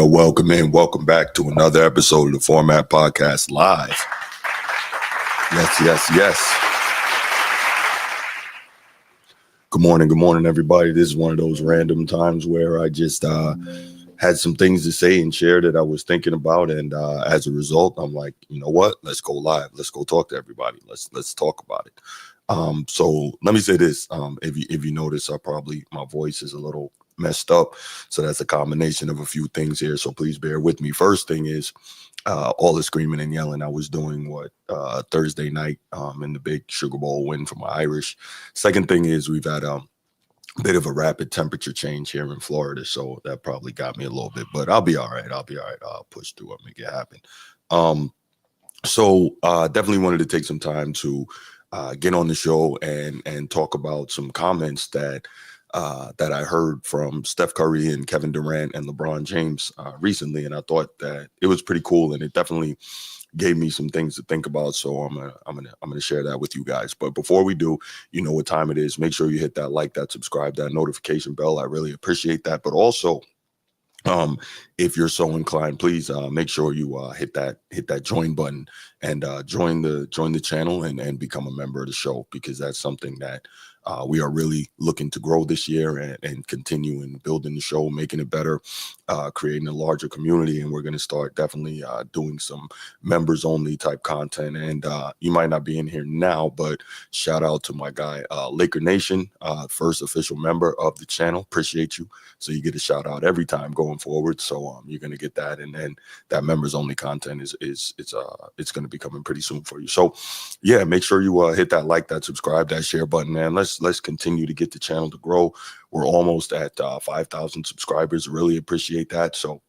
Well, welcome in. Welcome back to another episode of the Format Podcast Live. Yes. Good morning, everybody. This is one of those random times where I just had some things to say and share that I was thinking about, and as a result, I'm like, you know what? Let's go live. Let's go talk to everybody. Let's talk about it. So let me say this: if you notice, my voice is a little messed up, so that's a combination of a few things here. So please bear with me. First thing is all the screaming and yelling I was doing Thursday night in the big Sugar Bowl win for my Irish. Second thing is we've had a bit of a rapid temperature change here in Florida, so that probably got me a little bit, but I'll be all right. I'll push through. I'll make it happen. So definitely wanted to take some time to get on the show and talk about some comments that I heard from Steph Curry and Kevin Durant and LeBron James recently, and I thought that it was pretty cool, and it definitely gave me some things to think about. So I'm gonna share that with you guys. But before we do, you know what time it is. Make sure you hit that like, that subscribe, that notification bell. I really appreciate that. But also, if you're so inclined, please make sure you hit that join button and join the channel and become a member of the show, because that's something that we are really looking to grow this year and continue in building the show, making it better, creating a larger community. And we're going to start definitely doing some members only type content. And you might not be in here now, but shout out to my guy, Laker Nation, first official member of the channel. Appreciate you. So you get a shout out every time going forward. So you're going to get that. And then that members only content it's going to be coming pretty soon for you. So yeah, make sure you hit that like, that subscribe, that share button, man. Let's continue to get the channel to grow. We're almost at 5,000 subscribers. Really appreciate that. So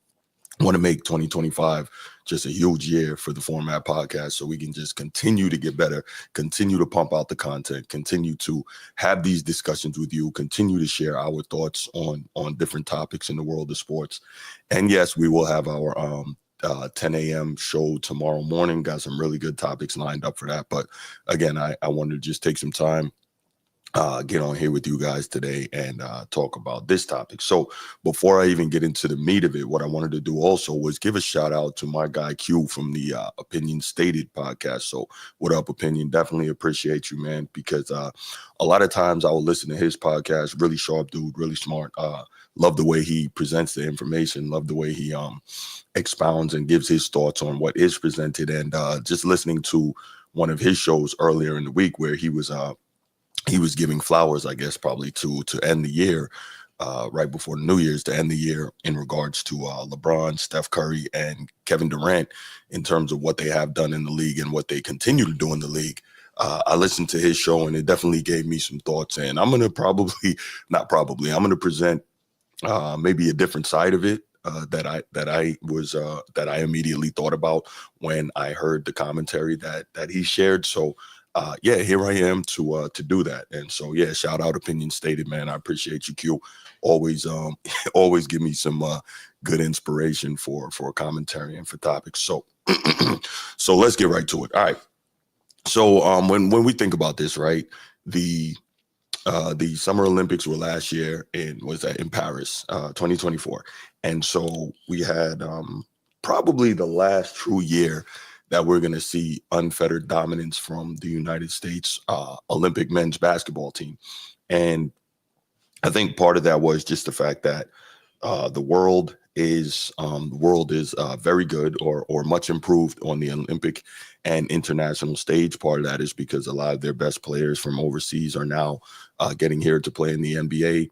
I want to make 2025 just a huge year for the Format Podcast, so we can just continue to get better, continue to pump out the content, continue to have these discussions with you, continue to share our thoughts on different topics in the world of sports. And yes, we will have our 10 a.m. show tomorrow morning. Got some really good topics lined up for that. But again, I wanted to just take some time, get on here with you guys today and talk about this topic. So before I even get into the meat of it, what I wanted to do also was give a shout out to my guy Q from the Opinion Stated podcast. So what up, Opinion? Definitely appreciate you, man, because a lot of times I will listen to his podcast. Really sharp dude, really smart. Love the way he presents the information. Love the way he expounds and gives his thoughts on what is presented. And just listening to one of his shows earlier in the week where he was giving flowers, I guess, probably to end the year, right before New Year's, to end the year in regards to LeBron, Steph Curry, and Kevin Durant in terms of what they have done in the league and what they continue to do in the league. I listened to his show and it definitely gave me some thoughts. And I'm going to present maybe a different side of it that I immediately thought about when I heard the commentary that he shared. So yeah, here I am to do that. And so yeah, shout out Opinion Stated, man. I appreciate you, Q. Always always give me some good inspiration for commentary and for topics. So so let's get right to it. All right. So when we think about this, right, the Summer Olympics were last year in Paris, 2024. And so we had probably the last true year that we're going to see unfettered dominance from the United States Olympic men's basketball team. And I think part of that was just the fact that the world is very good or much improved on the Olympic and international stage. Part of that is because a lot of their best players from overseas are now getting here to play in the NBA.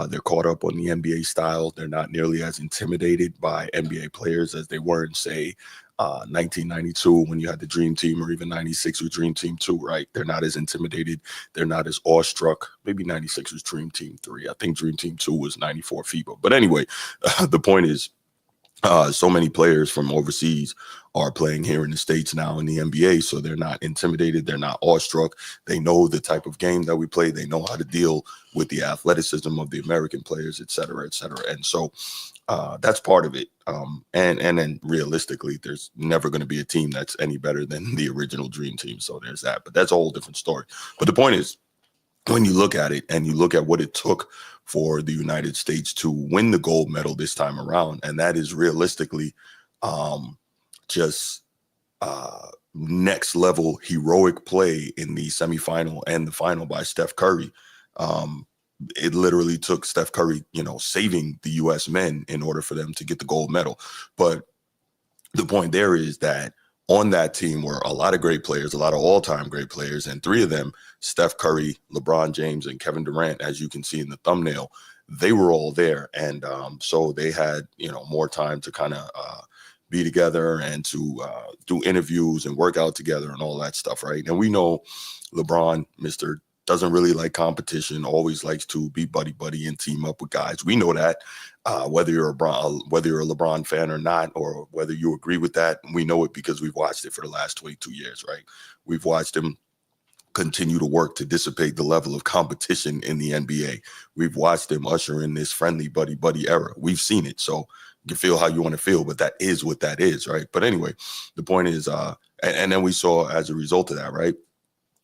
They're caught up on the NBA style. They're not nearly as intimidated by NBA players as they were in, say, 1992 when you had the Dream Team, or even 96 with Dream Team 2, right? They're not as intimidated. They're not as awestruck. Maybe 96 was Dream Team 3. I think Dream Team 2 was 94 FIBA. But anyway, the point is, so many players from overseas are playing here in the States now in the NBA, so they're not intimidated. They're not awestruck. They know the type of game that we play. They know how to deal with the athleticism of the American players, et cetera, et cetera. And so that's part of it. And then realistically, there's never going to be a team that's any better than the original Dream Team. So there's that. But that's a whole different story. But the point is, when you look at it and you look at what it took for the United States to win the gold medal this time around, and that is realistically just next level heroic play in the semifinal and the final by Steph Curry. It literally took Steph Curry, saving the U.S. men in order for them to get the gold medal. But the point there is that on that team were a lot of great players, a lot of all-time great players, and three of them, Steph Curry, LeBron James, and Kevin Durant, as you can see in the thumbnail, they were all there. And so they had, more time to kind of be together and to do interviews and work out together and all that stuff, right? And we know LeBron, Mr. doesn't really like competition, always likes to be buddy and team up with guys. We know that. Whether you're a LeBron fan or not, or whether you agree with that, we know it because we've watched it for the last 22 years, right? We've watched him continue to work to dissipate the level of competition in the NBA. We've watched him usher in this friendly buddy era. We've seen it. So you can feel how you want to feel, but that is what that is, right? But anyway, the point is, and then we saw as a result of that, right?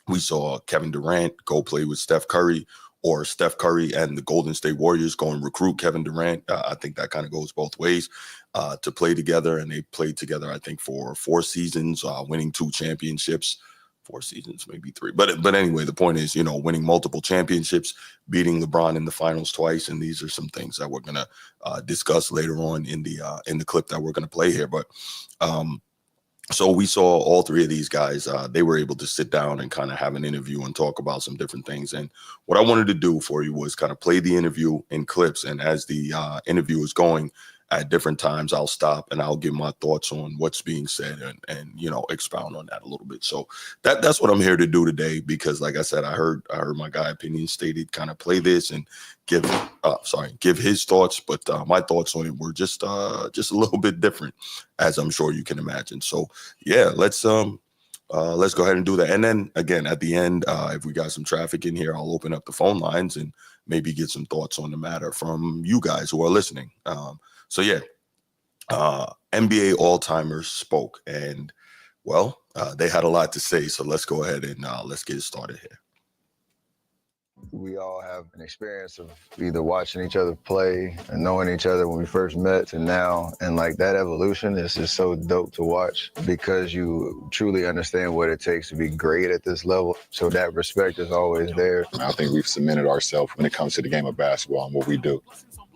We saw Kevin Durant go play with Steph Curry, or Steph Curry and the Golden State Warriors go and recruit Kevin Durant. I think that kind of goes both ways to play together. And they played together, I think, for 4 seasons, winning 2 championships. 4 seasons, maybe 3. But anyway, the point is, winning multiple championships, beating LeBron in the finals twice. And these are some things that we're going to discuss later on in the clip that we're going to play here. But so we saw all 3 of these guys. They were able to sit down and kind of have an interview and talk about some different things. And what I wanted to do for you was kind of play the interview in clips. And as the interview is going at different times, I'll stop and I'll give my thoughts on what's being said and expound on that a little bit. So that's what I'm here to do today, because like I said, I heard my guy Opinion Stated kind of play this and give his thoughts, but my thoughts on it were just a little bit different, as I'm sure you can imagine. So yeah, let's go ahead and do that. And then again, at the end, if we got some traffic in here, I'll open up the phone lines and maybe get some thoughts on the matter from you guys who are listening. So yeah, NBA all-timers spoke, and well, they had a lot to say. So let's go ahead and let's get started here. We all have an experience of either watching each other play and knowing each other when we first met and now. And like that evolution is just so dope to watch, because you truly understand what it takes to be great at this level. So that respect is always there. I think we've cemented ourselves when it comes to the game of basketball and what we do.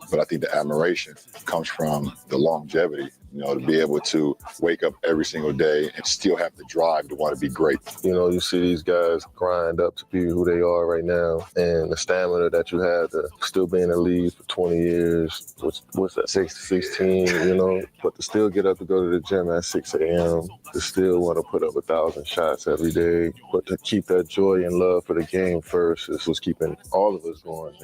But I think the admiration comes from the longevity, to be able to wake up every single day and still have the drive to want to be great. You see these guys grind up to be who they are right now, and the stamina that you have to still be in the league for 20 years, what's that, 16, but to still get up to go to the gym at 6 a.m., to still want to put up 1,000 shots every day, but to keep that joy and love for the game first is what's keeping all of us going.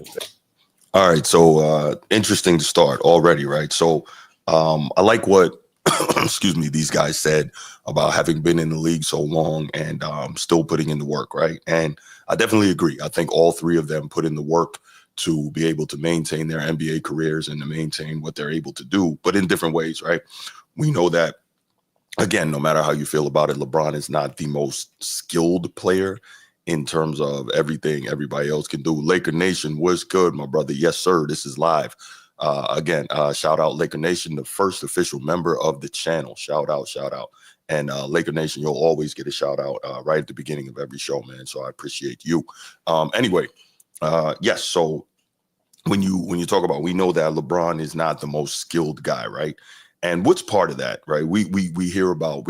All right, so interesting to start already, right? So I like what, these guys said about having been in the league so long and still putting in the work, right? And I definitely agree. I think all 3 of them put in the work to be able to maintain their NBA careers and to maintain what they're able to do, but in different ways, right? We know that, again, no matter how you feel about it, LeBron is not the most skilled player in terms of everything everybody else can do. Laker Nation, what's good, my brother? Yes, sir. This is live. Again, shout out Laker Nation, the first official member of the channel. Shout out. And Laker Nation, you'll always get a shout out right at the beginning of every show, man. So I appreciate you. Anyway, yes. So when you talk about, we know that LeBron is not the most skilled guy, right? And what's part of that, right? We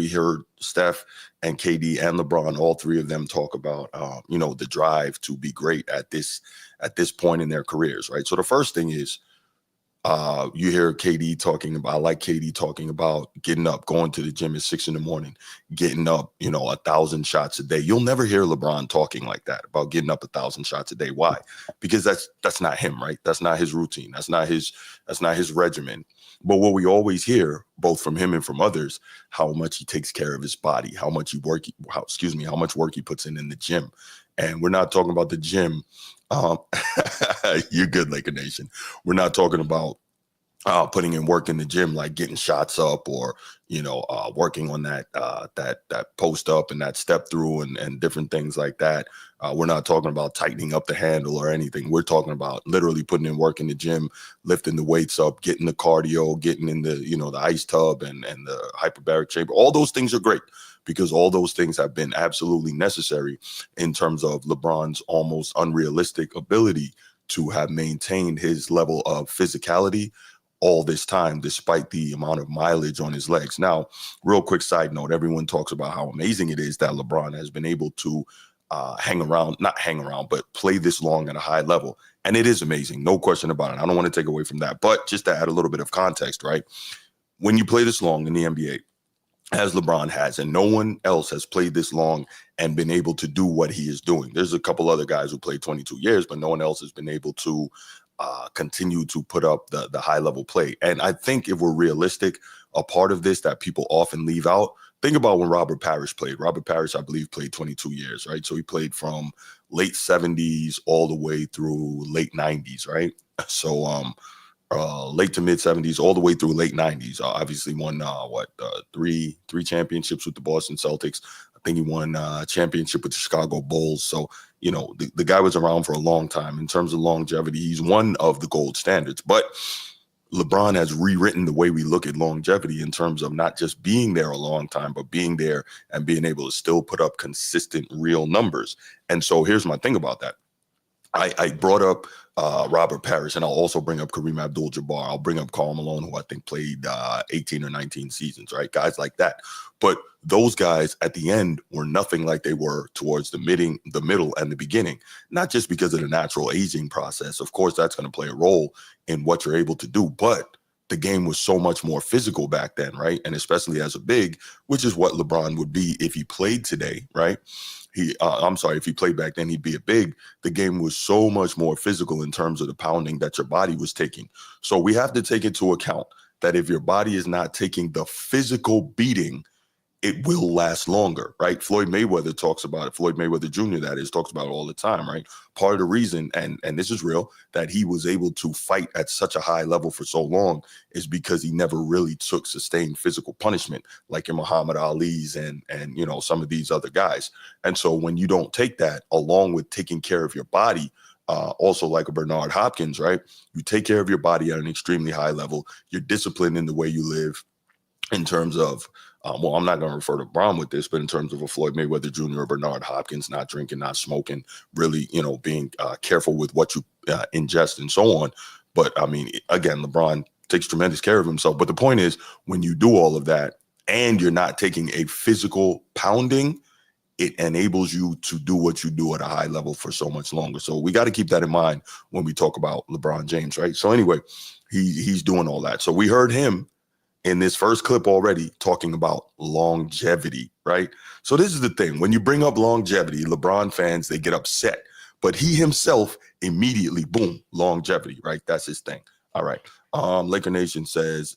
heard Steph and KD and LeBron, all 3 of them talk about, the drive to be great at this point in their careers, right? So the first thing is, you hear KD talking about, I like KD talking about getting up, going to the gym at 6 a.m, getting up, 1,000 shots a day. You'll never hear LeBron talking like that about getting up 1,000 shots a day. Why? Because that's not him, right? That's not his routine. That's not his regimen. But what we always hear, both from him and from others, how much he takes care of his body, how much work he puts in the gym. And we're not talking about the gym. You're good, Laker Nation. We're not talking about putting in work in the gym, like getting shots up or, working on that post up and that step through and different things like that. We're not talking about tightening up the handle or anything. We're talking about literally putting in work in the gym, lifting the weights up, getting the cardio, getting in the, the ice tub and the hyperbaric chamber. All those things are great because all those things have been absolutely necessary in terms of LeBron's almost unrealistic ability to have maintained his level of physicality all this time, despite the amount of mileage on his legs. Now, real quick side note, everyone talks about how amazing it is that LeBron has been able to not hang around, but play this long at a high level. And it is amazing, no question about it. I don't want to take away from that. But just to add a little bit of context, right? When you play this long in the NBA, as LeBron has, and no one else has played this long and been able to do what he is doing. There's a couple other guys who played 22 years, but no one else has been able to continue to put up the high level play. And I think if we're realistic, a part of this that people often leave out, think about when Robert Parrish played. Robert Parrish, I believe, played 22 years, right? So he played from late 70s all the way through late 90s, right? So late to mid 70s all the way through late 90s. Obviously won three championships with the Boston Celtics. I think he won a championship with the Chicago Bulls. So the guy was around for a long time. In terms of longevity, he's one of the gold standards. But LeBron has rewritten the way we look at longevity in terms of not just being there a long time, but being there and being able to still put up consistent real numbers. And so here's my thing about that. I brought up Robert Parrish, and I'll also bring up Kareem Abdul-Jabbar. I'll bring up Karl Malone, who I think played 18 or 19 seasons, right? Guys like that. But those guys at the end were nothing like they were towards the middle, and the beginning, not just because of the natural aging process. Of course, that's going to play a role in what you're able to do, but the game was so much more physical back then, right? And especially as a big, which is what LeBron would be if he played today, right? If he played back then, he'd be a big. The game was so much more physical in terms of the pounding that your body was taking. So we have to take into account that if your body is not taking the physical beating, it will last longer, right? Floyd Mayweather talks about it. Floyd Mayweather Jr., that is, talks about it all the time, right? Part of the reason, and this is real, that he was able to fight at such a high level for so long is because he never really took sustained physical punishment like your Muhammad Ali's and some of these other guys. And so when you don't take that, along with taking care of your body, also like a Bernard Hopkins, right? You take care of your body at an extremely high level. You're disciplined in the way you live in terms of, I'm not going to refer to Braun with this, but in terms of a Floyd Mayweather Jr. or Bernard Hopkins, not drinking, not smoking, really, being careful with what you ingest and so on. But I mean, again, LeBron takes tremendous care of himself. But the point is, when you do all of that and you're not taking a physical pounding, it enables you to do what you do at a high level for so much longer. So we got to keep that in mind when we talk about LeBron James, right? So anyway, he's doing all that. So we heard him in this first clip already talking about longevity, right? So this is the thing. When you bring up longevity, LeBron fans, they get upset. But he himself immediately, boom, longevity, right? That's his thing. All right. Laker Nation says,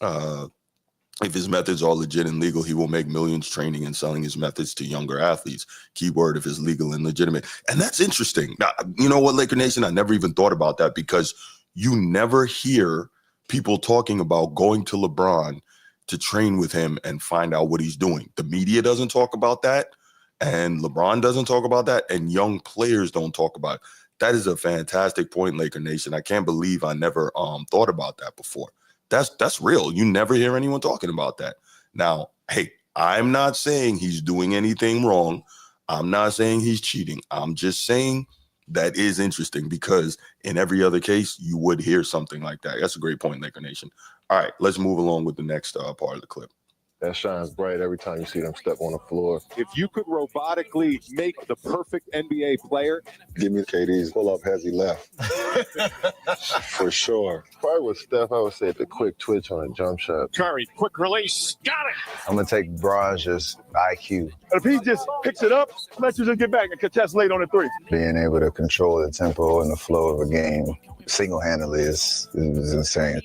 if his methods are legit and legal, he will make millions training and selling his methods to younger athletes. Keyword, if it's legal and legitimate. And that's interesting. Now, you know what, Laker Nation? I never even thought about that because you never hear people talking about going to LeBron to train with him and find out what he's doing. The media doesn't talk about that, and LeBron doesn't talk about that, and young players don't talk about it. That is a fantastic point, Laker Nation. I can't believe I never thought about that before. That's real. You never hear anyone talking about that. Now, hey, I'm not saying he's doing anything wrong. I'm not saying he's cheating. I'm just saying that is interesting because in every other case, you would hear something like that. That's a great point, Laker Nation. All right, let's move along with the next part of the clip. That shines bright every time you see them step on the floor. If you could robotically make the perfect NBA player, Give me KD's pull-up hezzy left. For sure. Probably with Steph, I would say the quick twitch on a jump shot. Curry, quick release, got it. I'm going to take Bron's just IQ. If he just picks it up, let you just get back and contest late on the three. Being able to control the tempo and the flow of a game single-handedly is insane.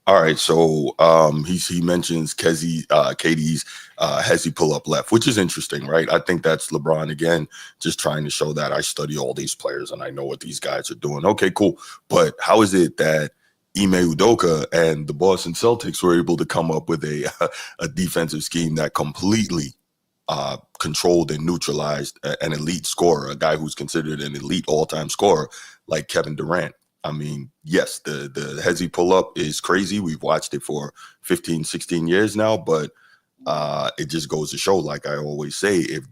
All right, so he mentions KD's hezzy pull-up left, which is interesting, right? I think that's LeBron, again, just trying to show that I study all these players and I know what these guys are doing. Okay, cool. But how is it that Ime Udoka and the Boston Celtics were able to come up with a defensive scheme that completely controlled and neutralized an elite scorer, a guy who's considered an elite all-time scorer like Kevin Durant. I mean, yes, the hezzy pull-up is crazy. We've watched it for 15, 16 years now, but it just goes to show, like I always say, if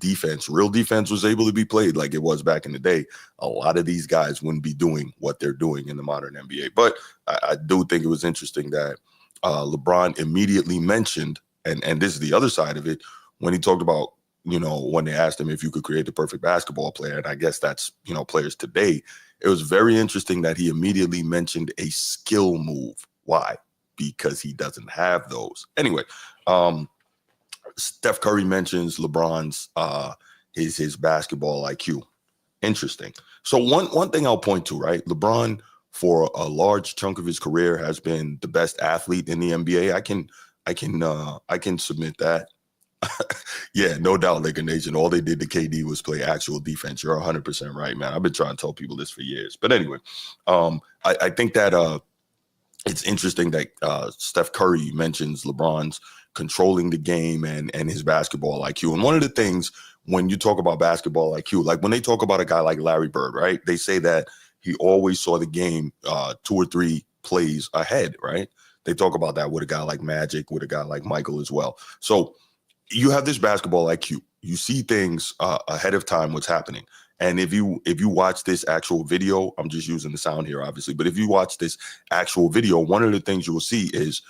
real defense was able to be played like it was back in the day, a lot of these guys wouldn't be doing what they're doing in the modern NBA. But I do think it was interesting that LeBron immediately mentioned, and this is the other side of it, when he talked about, when they asked him if you could create the perfect basketball player, and I guess that's, players today, it was very interesting that he immediately mentioned a skill move. Why? Because he doesn't have those. Anyway, Steph Curry mentions LeBron's his basketball IQ. Interesting. So one thing I'll point to, right? LeBron, for a large chunk of his career, has been the best athlete in the NBA. I can submit that. Yeah, no doubt, Laker Nation. All they did to KD was play actual defense. You're 100% right, man. I've been trying to tell people this for years. But anyway, I think that it's interesting that Steph Curry mentions LeBron's controlling the game and his basketball IQ. And one of the things when you talk about basketball IQ, like when they talk about a guy like Larry Bird, right? They say that he always saw the game 2 or 3 plays ahead, right? They talk about that with a guy like Magic, with a guy like Michael as well. So you have this basketball IQ. You see things ahead of time what's happening. And if you watch this actual video, I'm just using the sound here, obviously, but if you watch this actual video, one of the things you will see is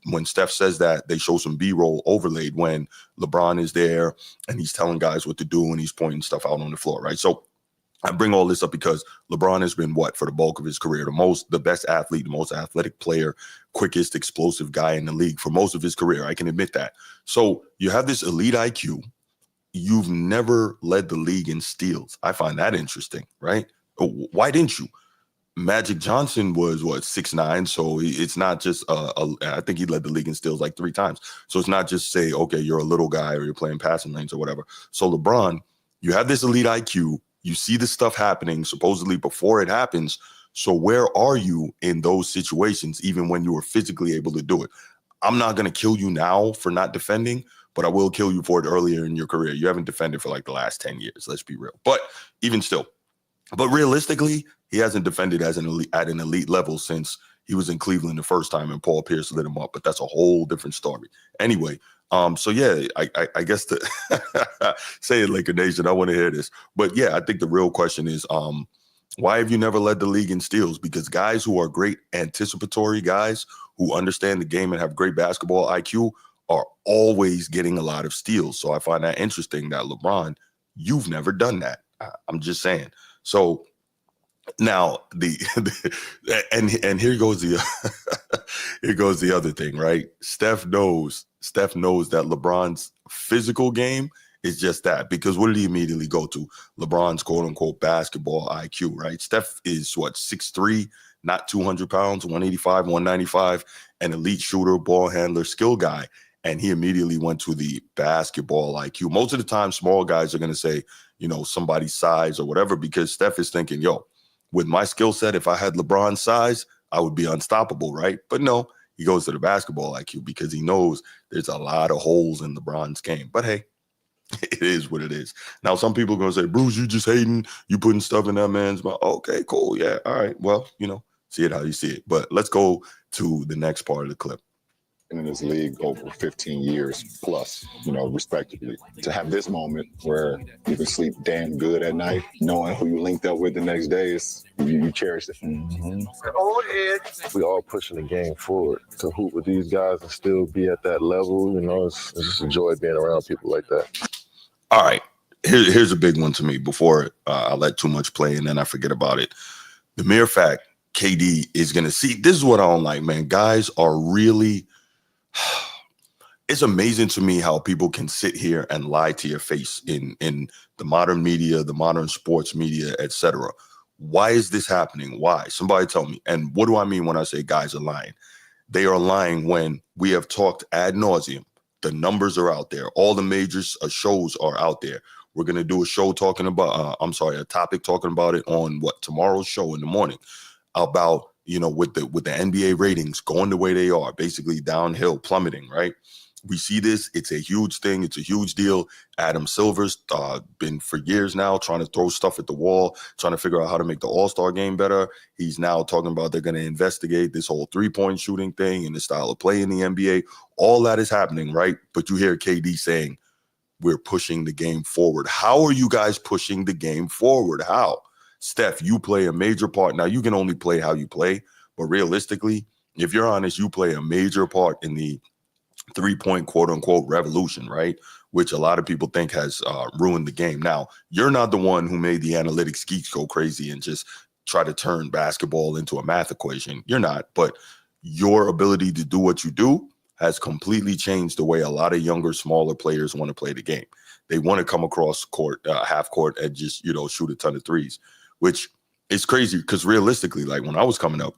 when Steph says that, they show some B-roll overlaid when LeBron is there and he's telling guys what to do and he's pointing stuff out on the floor, right? So I bring all this up because LeBron has been for the bulk of his career, the best athlete, the most athletic player, quickest, explosive guy in the league for most of his career. I can admit that. So you have this elite IQ. You've never led the league in steals. I find that interesting, right? Why didn't you? Magic Johnson was 6'9", so it's not just I think he led the league in steals like 3 times. So it's not just say, okay, you're a little guy or you're playing passing lanes or whatever. So LeBron, you have this elite IQ. You see this stuff happening supposedly before it happens. So where are you in those situations, even when you were physically able to do it? I'm not going to kill you now for not defending, but I will kill you for it earlier in your career. You haven't defended for like the last 10 years. Let's be real. But even still, but realistically, he hasn't defended at an elite level since he was in Cleveland the first time and Paul Pierce lit him up. But that's a whole different story. Anyway, so yeah, I guess to say it, Laker Nation, I want to hear this. But yeah, I think the real question is, why have you never led the league in steals? Because guys who are great anticipatory guys who understand the game and have great basketball IQ are always getting a lot of steals. So I find that interesting that LeBron, you've never done that. I'm just saying. So now and here goes the other thing, right? Steph knows that LeBron's physical game is just that, because what did he immediately go to? LeBron's quote unquote basketball IQ, right? Steph is 6'3", not 200 pounds, 185, 195, an elite shooter, ball handler, skill guy. And he immediately went to the basketball IQ. Most of the time, small guys are going to say, somebody's size or whatever, because Steph is thinking, with my skill set, if I had LeBron's size, I would be unstoppable, right? But no, he goes to the basketball IQ because he knows there's a lot of holes in LeBron's game. But hey, it is what it is. Now, some people are going to say, Bruce, you just hating, you putting stuff in that man's mouth. Okay, cool. Yeah. All right. Well, see it how you see it. But let's go to the next part of the clip. In this league over 15 years plus, respectively. To have this moment where you can sleep damn good at night, knowing who you linked up with the next day, you cherish it. Mm-hmm. We all pushing the game forward to hoop with these guys and still be at that level. It's just a joy being around people like that. All right. Here's a big one to me before I let too much play and then I forget about it. The mere fact KD is going to see, this is what I don't like, man. Guys are really... It's amazing to me how people can sit here and lie to your face in the modern media, the modern sports media, etc. Why is this happening? Why? Somebody tell me. And what do I mean when I say guys are lying? They are lying when we have talked ad nauseum. The numbers are out there. All the major shows are out there. We're going to do a show talking about, a topic talking about it on tomorrow's show in the morning about, with the NBA ratings going the way they are, basically downhill, plummeting, right? We see this. It's a huge thing. It's a huge deal. Adam Silver's been for years now trying to throw stuff at the wall, trying to figure out how to make the All-Star game better. He's now talking about they're going to investigate this whole three-point shooting thing and the style of play in the NBA. All that is happening, right? But you hear KD saying, we're pushing the game forward. How are you guys pushing the game forward? How? Steph, you play a major part. Now, you can only play how you play, but realistically, if you're honest, you play a major part in the three-point quote-unquote revolution, right? Which a lot of people think has ruined the game. Now, you're not the one who made the analytics geeks go crazy and just try to turn basketball into a math equation. You're not, but your ability to do what you do has completely changed the way a lot of younger, smaller players want to play the game. They want to come across court, half court, and just, shoot a ton of threes, which is crazy because realistically, like when I was coming up,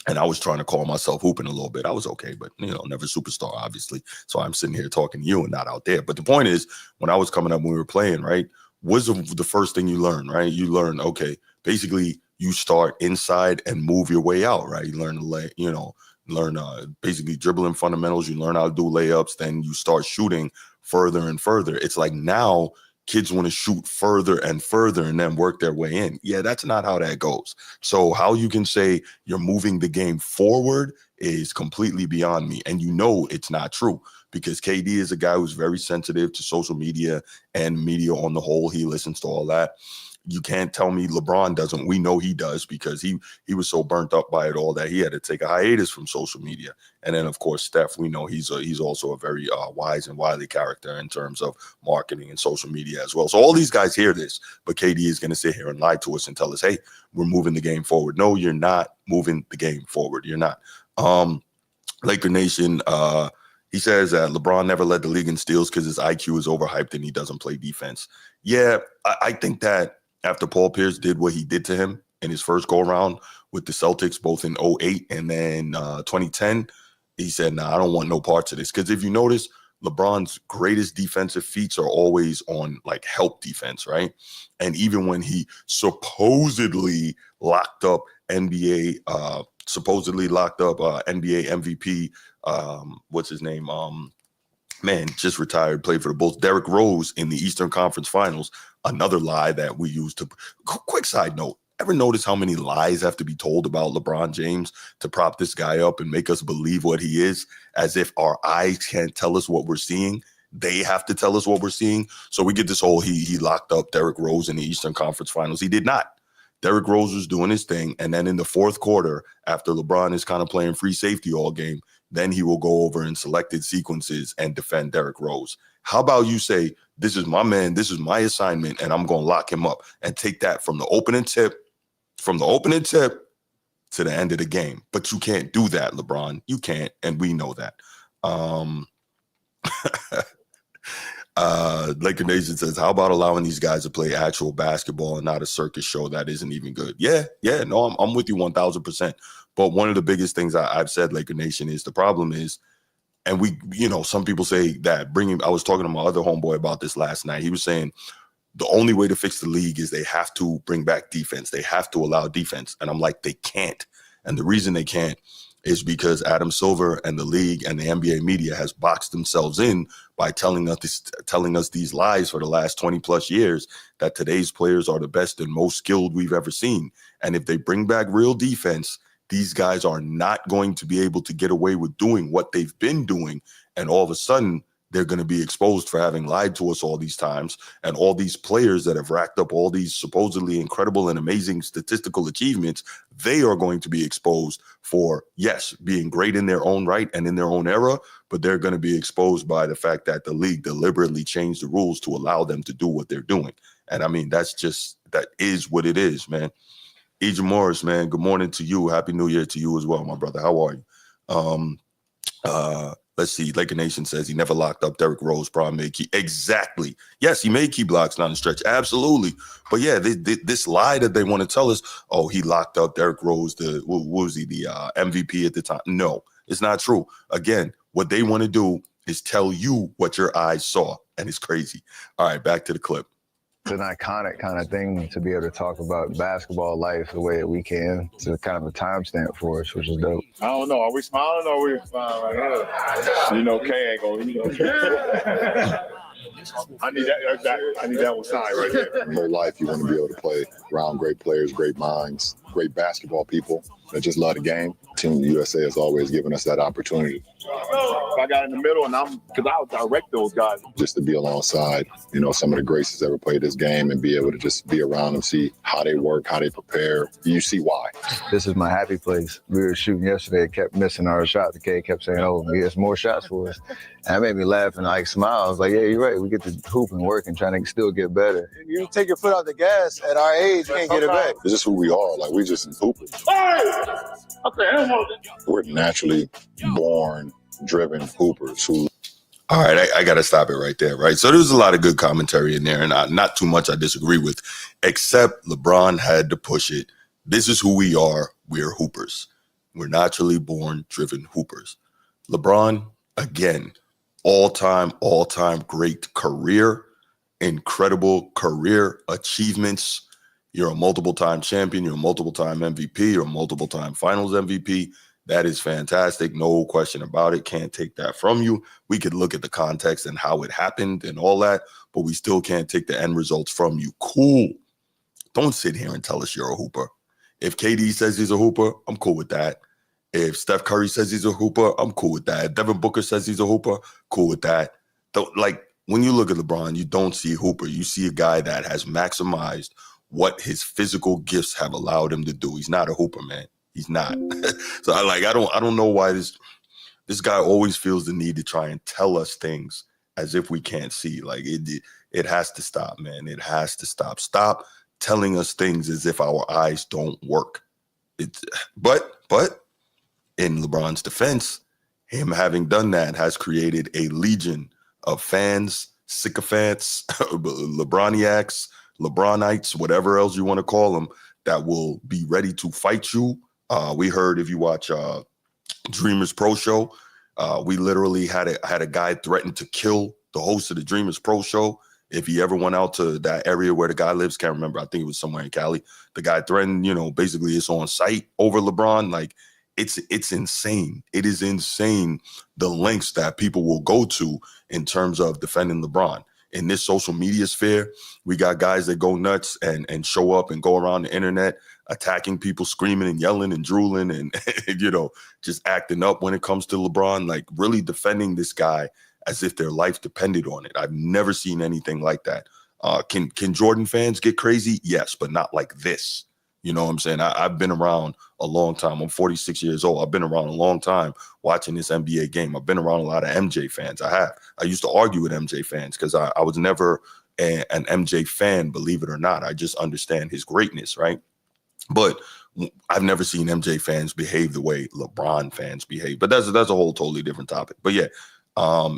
and I was trying to call myself hooping a little bit. I was okay, but, never superstar, obviously. So I'm sitting here talking to you and not out there. But the point is, when I was coming up, when we were playing, right, what's the first thing you learn, right? You learn, okay, basically you start inside and move your way out, right? You learn to learn basically dribbling fundamentals. You learn how to do layups. Then you start shooting further and further. It's like now kids want to shoot further and further and then work their way in. Yeah, that's not how that goes. So how you can say you're moving the game forward is completely beyond me. And it's not true because KD is a guy who's very sensitive to social media and media on the whole. He listens to all that. You can't tell me LeBron doesn't. We know he does because he was so burnt up by it all that he had to take a hiatus from social media. And then, of course, Steph, we know he's also a very wise and wily character in terms of marketing and social media as well. So all these guys hear this, but KD is going to sit here and lie to us and tell us, hey, we're moving the game forward. No, you're not moving the game forward. You're not. Laker Nation, he says that LeBron never led the league in steals because his IQ is overhyped and he doesn't play defense. Yeah, I think that after Paul Pierce did what he did to him in his first go-around with the Celtics, both in 2008 and then 2010, he said, I don't want no parts of this. Because if you notice, LeBron's greatest defensive feats are always on, like, help defense, right? And even when he supposedly locked up NBA MVP, what's his name? Just retired, played for the Bulls, Derrick Rose in the Eastern Conference Finals. Another lie that we use to – quick side note, ever notice how many lies have to be told about LeBron James to prop this guy up and make us believe what he is, as if our eyes can't tell us what we're seeing? They have to tell us what we're seeing. So we get this whole he locked up Derrick Rose in the Eastern Conference Finals. He did not. Derrick Rose was doing his thing, and then in the fourth quarter, after LeBron is kind of playing free safety all game, then he will go over in selected sequences and defend Derrick Rose. How about you say, this is my man, this is my assignment, and I'm going to lock him up and take that from the opening tip to the end of the game. But you can't do that, LeBron. You can't, and we know that. Laker Nation says, how about allowing these guys to play actual basketball and not a circus show that isn't even good? Yeah, no, I'm with you 1,000%. But one of the biggest things I've said, Laker Nation, is the problem is, and some people say that I was talking to my other homeboy about this last night. He was saying the only way to fix the league is they have to bring back defense. They have to allow defense. And I'm like, they can't. And the reason they can't is because Adam Silver and the league and the NBA media has boxed themselves in by telling us these lies for the last 20 plus years that today's players are the best and most skilled we've ever seen. And if they bring back real defense, these guys are not going to be able to get away with doing what they've been doing. And all of a sudden, they're going to be exposed for having lied to us all these times. And all these players that have racked up all these supposedly incredible and amazing statistical achievements, they are going to be exposed for, yes, being great in their own right and in their own era, but they're going to be exposed by the fact that the league deliberately changed the rules to allow them to do what they're doing. And I mean, that is what it is, man. Ejim Morris, man, good morning to you. Happy New Year to you as well, my brother. How are you? Let's see. Laker Nation says he never locked up Derrick Rose. Probably made key. Exactly. Yes, he made key blocks down the stretch. Absolutely. But yeah, this lie that they want to tell us, oh, he locked up Derrick Rose. The MVP at the time? No, it's not true. Again, what they want to do is tell you what your eyes saw, and it's crazy. All right, back to the clip. It's an iconic kind of thing to be able to talk about basketball life the way that we can. It's a kind of a timestamp for us, which is dope. I don't know. Are we smiling or are we smiling right here? You know, K ain't gonna. I need that one signed right there. In your life, you want to be able to play around great players, great minds, great basketball people that just love the game. Team USA has always given us that opportunity. If I got in the middle because I'll direct those guys. Just to be alongside, some of the greats that's ever played this game and be able to just be around them, see how they work, how they prepare. You see why. This is my happy place. We were shooting yesterday, kept missing our shot. The kid kept saying, "Oh, he has more shots for us." And that made me laugh and smile. I was like, "Yeah, you're right. We get to hoop and work and trying to still get better." You take your foot off the gas at our age, you can't get it back. This is who we are. Like, we just hoopers. We're naturally born driven hoopers who. All right, I got to stop it right there, right? So there's a lot of good commentary in there, and not too much I disagree with, except LeBron had to push it. This is who we are. We're hoopers. We're naturally born driven hoopers. LeBron, again, all-time great career, incredible career achievements. You're a multiple-time champion. You're a multiple-time MVP. You're a multiple-time finals MVP. That is fantastic. No question about it. Can't take that from you. We could look at the context and how it happened and all that, but we still can't take the end results from you. Cool. Don't sit here and tell us you're a hooper. If KD says he's a hooper, I'm cool with that. If Steph Curry says he's a hooper, I'm cool with that. If Devin Booker says he's a hooper, cool with that. When you look at LeBron, you don't see a hooper. You see a guy that has maximized what his physical gifts have allowed him to do. He's not a hooper, man. He's not. So I don't know why this guy always feels the need to try and tell us things as if we can't see. Like it has to stop, man. It has to stop. Stop telling us things as if our eyes don't work. But in LeBron's defense, him having done that has created a legion of fans, sycophants, LeBroniacs, LeBronites, whatever else you want to call them, that will be ready to fight you. We heard, if you watch Dreamers Pro Show, we literally had a guy threaten to kill the host of the Dreamers Pro Show if he ever went out to that area where the guy lives. Can't remember. I think it was somewhere in Cali. The guy threatened, basically it's on site over LeBron. Like, it's insane. It is insane the lengths that people will go to in terms of defending LeBron. In this social media sphere, we got guys that go nuts and show up and go around the internet attacking people, screaming and yelling and drooling and, just acting up when it comes to LeBron, like really defending this guy as if their life depended on it. I've never seen anything like that. Can Jordan fans get crazy? Yes, but not like this. You know what I'm saying? I've been around a long time. I'm 46 years old. I've been around a long time watching this NBA game. I've been around a lot of MJ fans. I used to argue with MJ fans because I was never an MJ fan, believe it or not. I just understand his greatness, right? But I've never seen MJ fans behave the way LeBron fans behave. But that's a whole totally different topic. But yeah,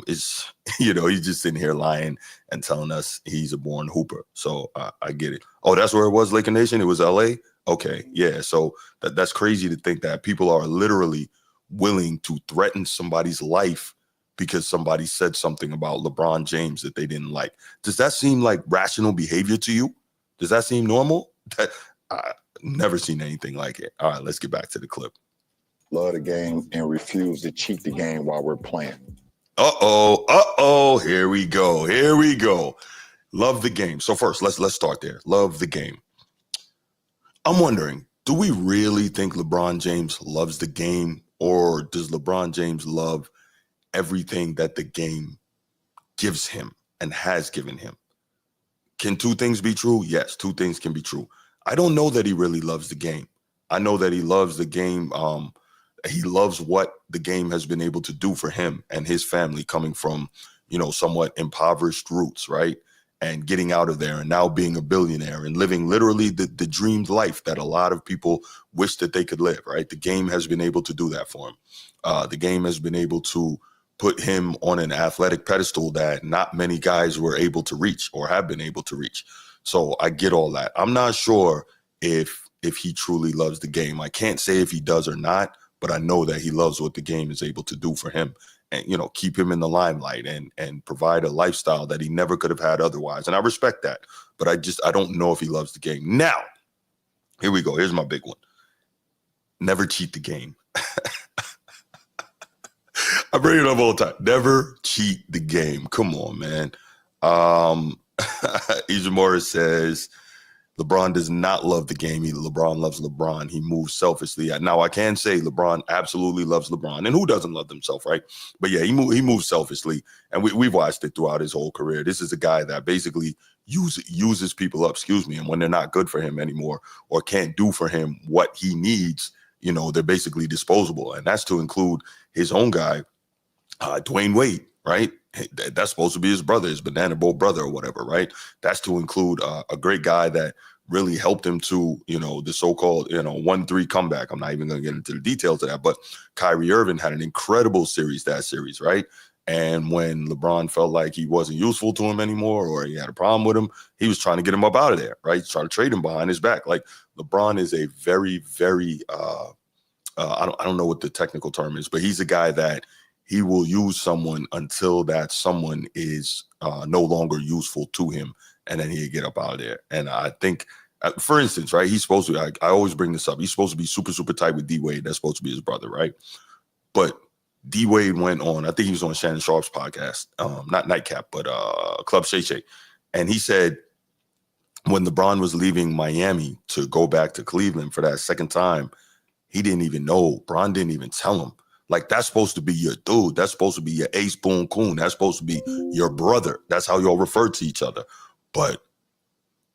it's, he's just sitting here lying and telling us he's a born hooper. So I get it. Oh, that's where it was, Laker Nation? It was LA? Okay, yeah. So that's crazy to think that people are literally willing to threaten somebody's life because somebody said something about LeBron James that they didn't like. Does that seem like rational behavior to you? Does that seem normal? I've never seen anything like it. All right, let's get back to the clip. Love the game and refuse to cheat the game while we're playing. Here we go. Love the game. So first, let's start there. Love the game. I'm wondering, do we really think LeBron James loves the game, or does LeBron James love everything that the game gives him and has given him? Can two things be true? Yes, two things can be true. I don't know that he really loves the game. I know that he loves the game. He loves what the game has been able to do for him and his family, coming from, somewhat impoverished roots, right? And getting out of there and now being a billionaire and living literally the dreamed life that a lot of people wish that they could live, right? The game has been able to do that for him. The game has been able to put him on an athletic pedestal that not many guys were able to reach or have been able to reach. So I get all that. I'm not sure if he truly loves the game. I can't say if he does or not, but I know that he loves what the game is able to do for him and keep him in the limelight and provide a lifestyle that he never could have had otherwise. And I respect that, but I don't know if he loves the game. Now, here we go. Here's my big one. Never cheat the game. I bring it up all the time. Never cheat the game. Come on, man. Ijimura says, LeBron does not love the game. LeBron loves LeBron. He moves selfishly. Now, I can say LeBron absolutely loves LeBron. And who doesn't love himself, right? But yeah, he moves selfishly. And we've watched it throughout his whole career. This is a guy that basically uses people up, and when they're not good for him anymore or can't do for him what he needs, they're basically disposable. And that's to include his own guy, Dwayne Wade, right? That's supposed to be his brother, his banana boat brother or whatever, right? That's to include a great guy that really helped him to, the so-called, 1-3 comeback. I'm not even going to get into the details of that, but Kyrie Irving had an incredible series, right? And when LeBron felt like he wasn't useful to him anymore or he had a problem with him, he was trying to get him up out of there, right? Trying to trade him behind his back. Like, LeBron is a very, very, I don't know what the technical term is, but he's a guy that he will use someone until that someone is no longer useful to him, and then he'll get up out of there. And I think, for instance, right, he's supposed to, I always bring this up, he's supposed to be super, super tight with D-Wade. That's supposed to be his brother, right? But D-Wade went on, I think he was on Shannon Sharp's podcast, not Nightcap, but Club Shay Shay. And he said when LeBron was leaving Miami to go back to Cleveland for that second time, he didn't even know. Bron didn't even tell him. Like, that's supposed to be your dude. That's supposed to be your ace boon coon. That's supposed to be your brother. That's how y'all refer to each other. But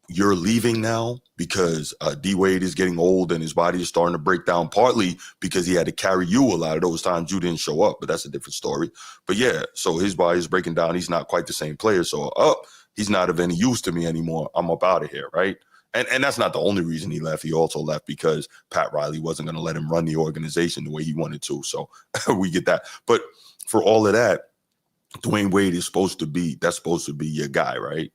you're leaving now because D-Wade is getting old and his body is starting to break down, partly because he had to carry you a lot of those times you didn't show up. But that's a different story. But yeah, so his body is breaking down. He's not quite the same player. So he's not of any use to me anymore. I'm up out of here, right? And that's not the only reason he left. He also left because Pat Riley wasn't going to let him run the organization the way he wanted to. So we get that. But for all of that, Dwayne Wade is supposed to be your guy, right?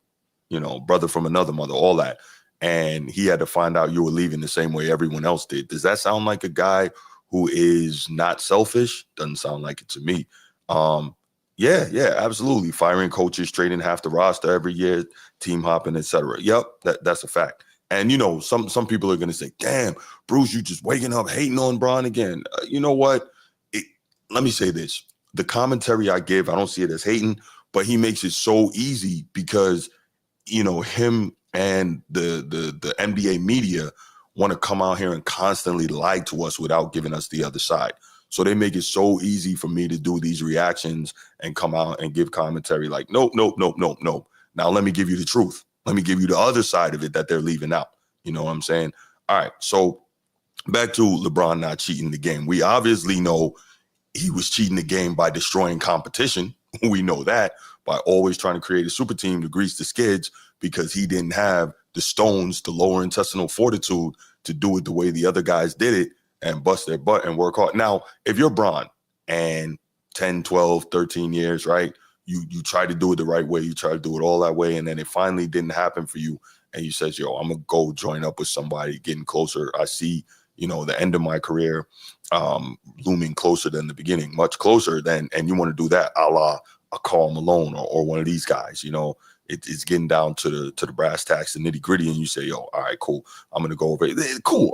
Brother from another mother, all that. And he had to find out you were leaving the same way everyone else did. Does that sound like a guy who is not selfish? Doesn't sound like it to me. Yeah, absolutely. Firing coaches, trading half the roster every year, team hopping, etc. Yep, that's a fact. And, some people are going to say, damn, Bruce, you just waking up hating on Bron again. You know what? Let me say this. The commentary I give, I don't see it as hating, but he makes it so easy because, him and the NBA media want to come out here and constantly lie to us without giving us the other side. So they make it so easy for me to do these reactions and come out and give commentary like, nope. Now let me give you the truth. Let me give you the other side of it that they're leaving out. You know what I'm saying? All right. So back to LeBron not cheating the game. We obviously know he was cheating the game by destroying competition. We know that by always trying to create a super team to grease the skids because he didn't have the stones, the lower intestinal fortitude to do it the way the other guys did it and bust their butt and work hard. Now, if you're Bron and 10, 12, 13 years, right, you try to do it the right way. You try to do it all that way. And then it finally didn't happen for you. And you says, yo, I'm going to go join up with somebody getting closer. I see, the end of my career looming closer than the beginning, much closer than, and you want to do that a la a Karl Malone or one of these guys, it's getting down to the brass tacks, the nitty gritty. And you say, yo, all right, cool. I'm going to go over it. Cool.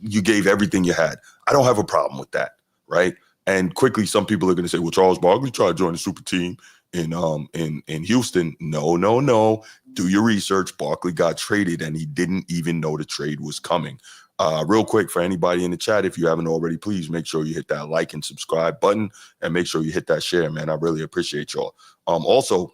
You gave everything you had. I don't have a problem with that. Right. And quickly, some people are going to say, well, Charles Barkley tried to join the super team in Houston. No. Do your research. Barkley got traded and he didn't even know the trade was coming. Real quick, for anybody in the chat, if you haven't already, please make sure you hit that like and subscribe button and make sure you hit that share, man. I really appreciate y'all. Also,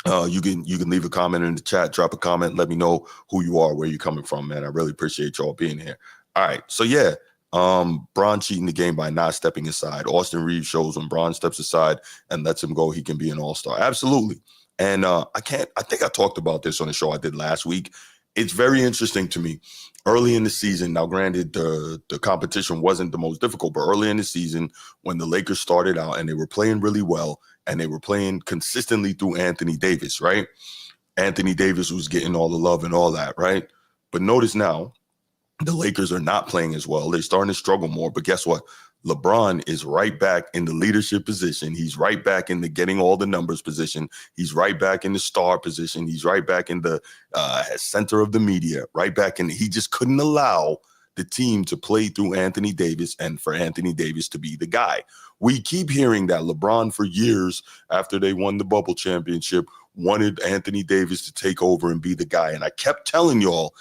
you can leave a comment in the chat, drop a comment, let me know who you are, where you're coming from, man. I really appreciate y'all being here. All right, so yeah, Bron cheating the game by not stepping aside. Austin Reeves shows when Bron steps aside and lets him go, he can be an all-star. Absolutely. And I think I talked about this on the show I did last week. It's very interesting to me. Early in the season, now granted, the competition wasn't the most difficult, but early in the season, when the Lakers started out and they were playing really well and they were playing consistently through Anthony Davis, right? Anthony Davis was getting all the love and all that, right? But notice now, the Lakers are not playing as well. They're starting to struggle more. But guess what? LeBron is right back in the leadership position. He's right back in the getting all the numbers position. He's right back in the star position. He's right back in the center of the media, right back in. He just couldn't allow the team to play through Anthony Davis and for Anthony Davis to be the guy. We keep hearing that LeBron for years after they won the bubble championship wanted Anthony Davis to take over and be the guy. And I kept telling y'all,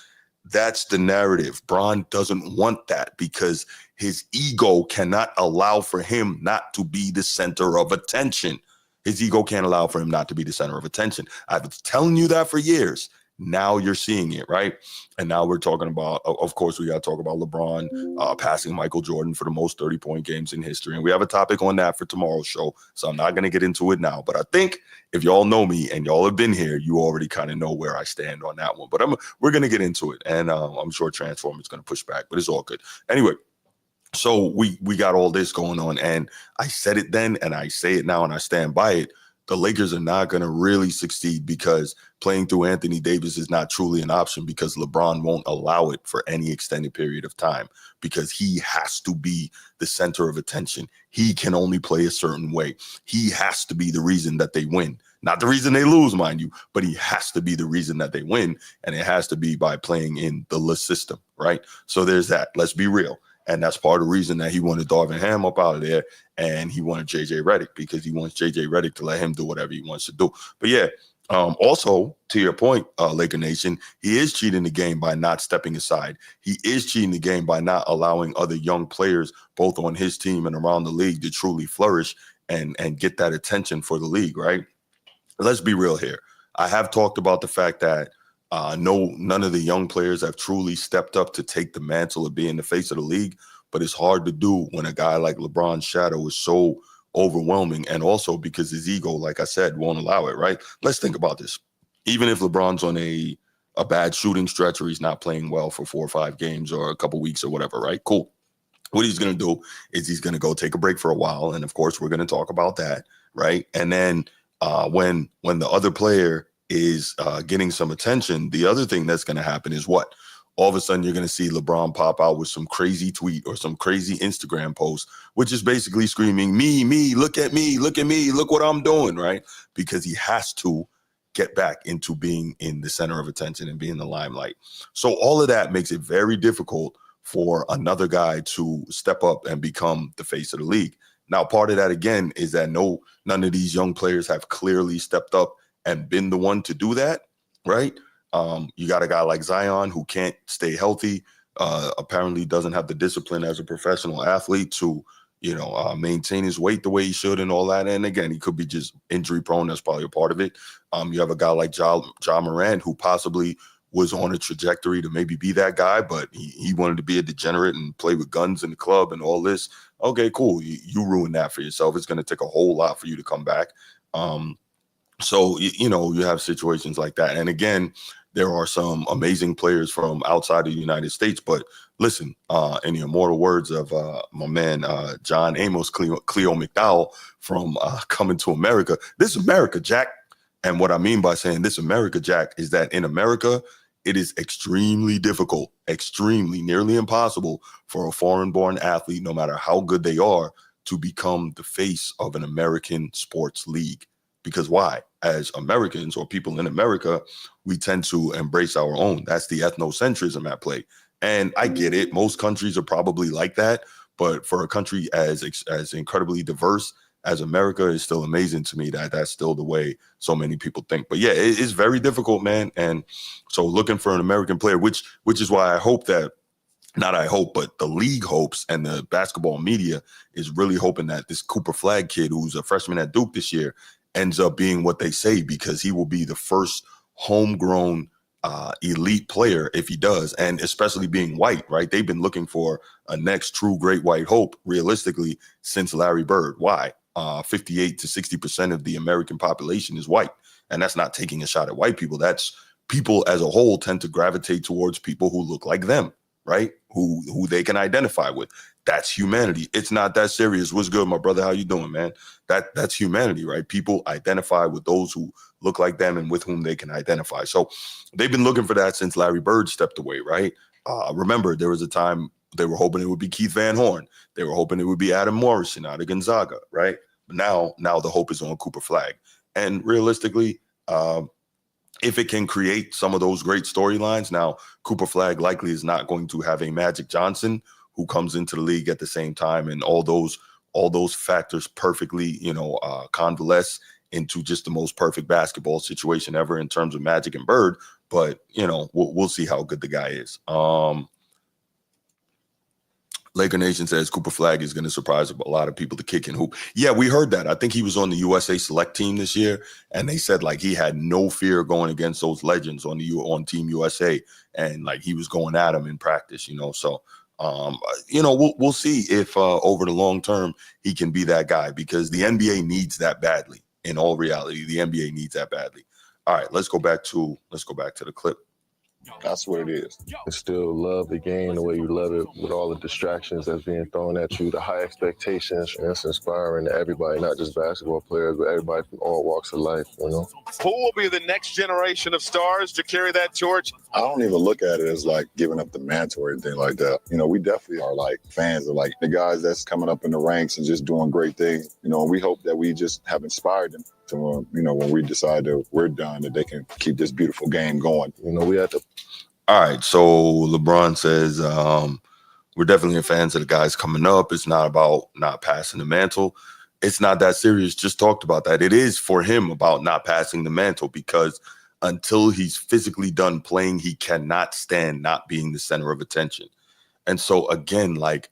that's the narrative. Bron doesn't want that because his ego cannot allow for him not to be the center of attention. His ego can't allow for him not to be the center of attention. I've been telling you that for years. Now you're seeing it, right? And now we're talking about, of course, we got to talk about LeBron passing Michael Jordan for the most 30-point games in history. And we have a topic on that for tomorrow's show. So I'm not going to get into it now. But I think if y'all know me and y'all have been here, you already kind of know where I stand on that one. But we're going to get into it. And I'm sure Transform is going to push back, but it's all good. Anyway, so we got all this going on. And I said it then, and I say it now, and I stand by it. The Lakers are not going to really succeed because playing through Anthony Davis is not truly an option because LeBron won't allow it for any extended period of time because he has to be the center of attention. He can only play a certain way. He has to be the reason that they win. Not the reason they lose, mind you, but he has to be the reason that they win. And it has to be by playing in the list system, right? So there's that. Let's be real. And that's part of the reason that he wanted Darvin Ham up out of there and he wanted JJ Redick because he wants JJ Redick to let him do whatever he wants to do. But yeah, also to your point, Laker Nation, he is cheating the game by not stepping aside. He is cheating the game by not allowing other young players, both on his team and around the league, to truly flourish and get that attention for the league, right? Let's be real here. I have talked about the fact that none of the young players have truly stepped up to take the mantle of being the face of the league, but it's hard to do when a guy like LeBron's shadow is so overwhelming, and also because his ego, like I said, won't allow it, right? Let's think about this. Even if LeBron's on a bad shooting stretch or he's not playing well for 4 or 5 games or a couple weeks or whatever, right? Cool. What he's going to do is he's going to go take a break for a while, and of course, we're going to talk about that, right? And then when the other player is getting some attention, the other thing that's going to happen is what? All of a sudden, you're going to see LeBron pop out with some crazy tweet or some crazy Instagram post, which is basically screaming, me, look at me, look what I'm doing, right? Because he has to get back into being in the center of attention and being the limelight. So all of that makes it very difficult for another guy to step up and become the face of the league. Now, part of that, again, is that none of these young players have clearly stepped up and been the one to do that, right? You got a guy like Zion who can't stay healthy, apparently doesn't have the discipline as a professional athlete to, maintain his weight the way he should and all that. And again, he could be just injury prone. That's probably a part of it. You have a guy like Ja Morant who possibly was on a trajectory to maybe be that guy, but he wanted to be a degenerate and play with guns in the club and all this. Okay, cool. You ruined that for yourself. It's going to take a whole lot for you to come back. So, you have situations like that. And again, there are some amazing players from outside of the United States. But listen, in the immortal words of my man, John Amos, Cleo McDowell from Coming to America, this is America, Jack. And what I mean by saying this America, Jack, is that in America, it is extremely difficult, nearly impossible for a foreign-born athlete, no matter how good they are, to become the face of an American sports league. Because why? As Americans or people in America, we tend to embrace our own. That's the ethnocentrism at play. And I get it. Most countries are probably like that. But for a country as incredibly diverse as America, is still amazing to me that that's still the way so many people think. But yeah, it's very difficult, man. And so looking for an American player, which is why I hope that, not I hope, but the league hopes and the basketball media is really hoping that this Cooper Flagg kid, who's a freshman at Duke this year, ends up being what they say, because he will be the first homegrown elite player if he does, and especially being white, right? They've been looking for a next true great white hope, realistically, since Larry Bird. Why? 58 to 60% of the American population is white, and that's not taking a shot at white people. That's people as a whole tend to gravitate towards people who look like them, right? Who they can identify with. That's humanity. It's not that serious. What's good, my brother? How you doing, man? That's humanity, right? People identify with those who look like them and with whom they can identify. So they've been looking for that since Larry Bird stepped away, right? Remember, there was a time they were hoping it would be Keith Van Horn. They were hoping it would be Adam Morrison out of Gonzaga, right? But now the hope is on Cooper Flagg. And realistically, if it can create some of those great storylines, now Cooper Flagg likely is not going to have a Magic Johnson who comes into the league at the same time, and all those factors perfectly, convalesce into just the most perfect basketball situation ever in terms of Magic and Bird. But we'll see how good the guy is. Laker Nation says Cooper Flagg is going to surprise a lot of people to kick and hoop. Yeah, we heard that. I think he was on the USA Select team this year, and they said like he had no fear going against those legends on Team USA, and like he was going at them in practice. So we'll see if over the long term he can be that guy, because the NBA needs that badly. In all reality, the NBA needs that badly. All right, let's go back to the clip. That's what it is. You still love the game the way you love it, with all the distractions that's being thrown at you, the high expectations. And it's inspiring to everybody, not just basketball players, but everybody from all walks of life, Who will be the next generation of stars to carry that torch? I don't even look at it as like giving up the mantle or anything like that. We definitely are like fans of like the guys that's coming up in the ranks and just doing great things. We hope that we just have inspired them to, when we decide that we're done, that they can keep this beautiful game going. We have to. All right, so LeBron says we're definitely fans of the guys coming up. It's not about not passing the mantle. It's not that serious. Just talked about that. It is for him about not passing the mantle, because until he's physically done playing, he cannot stand not being the center of attention. And so again, like,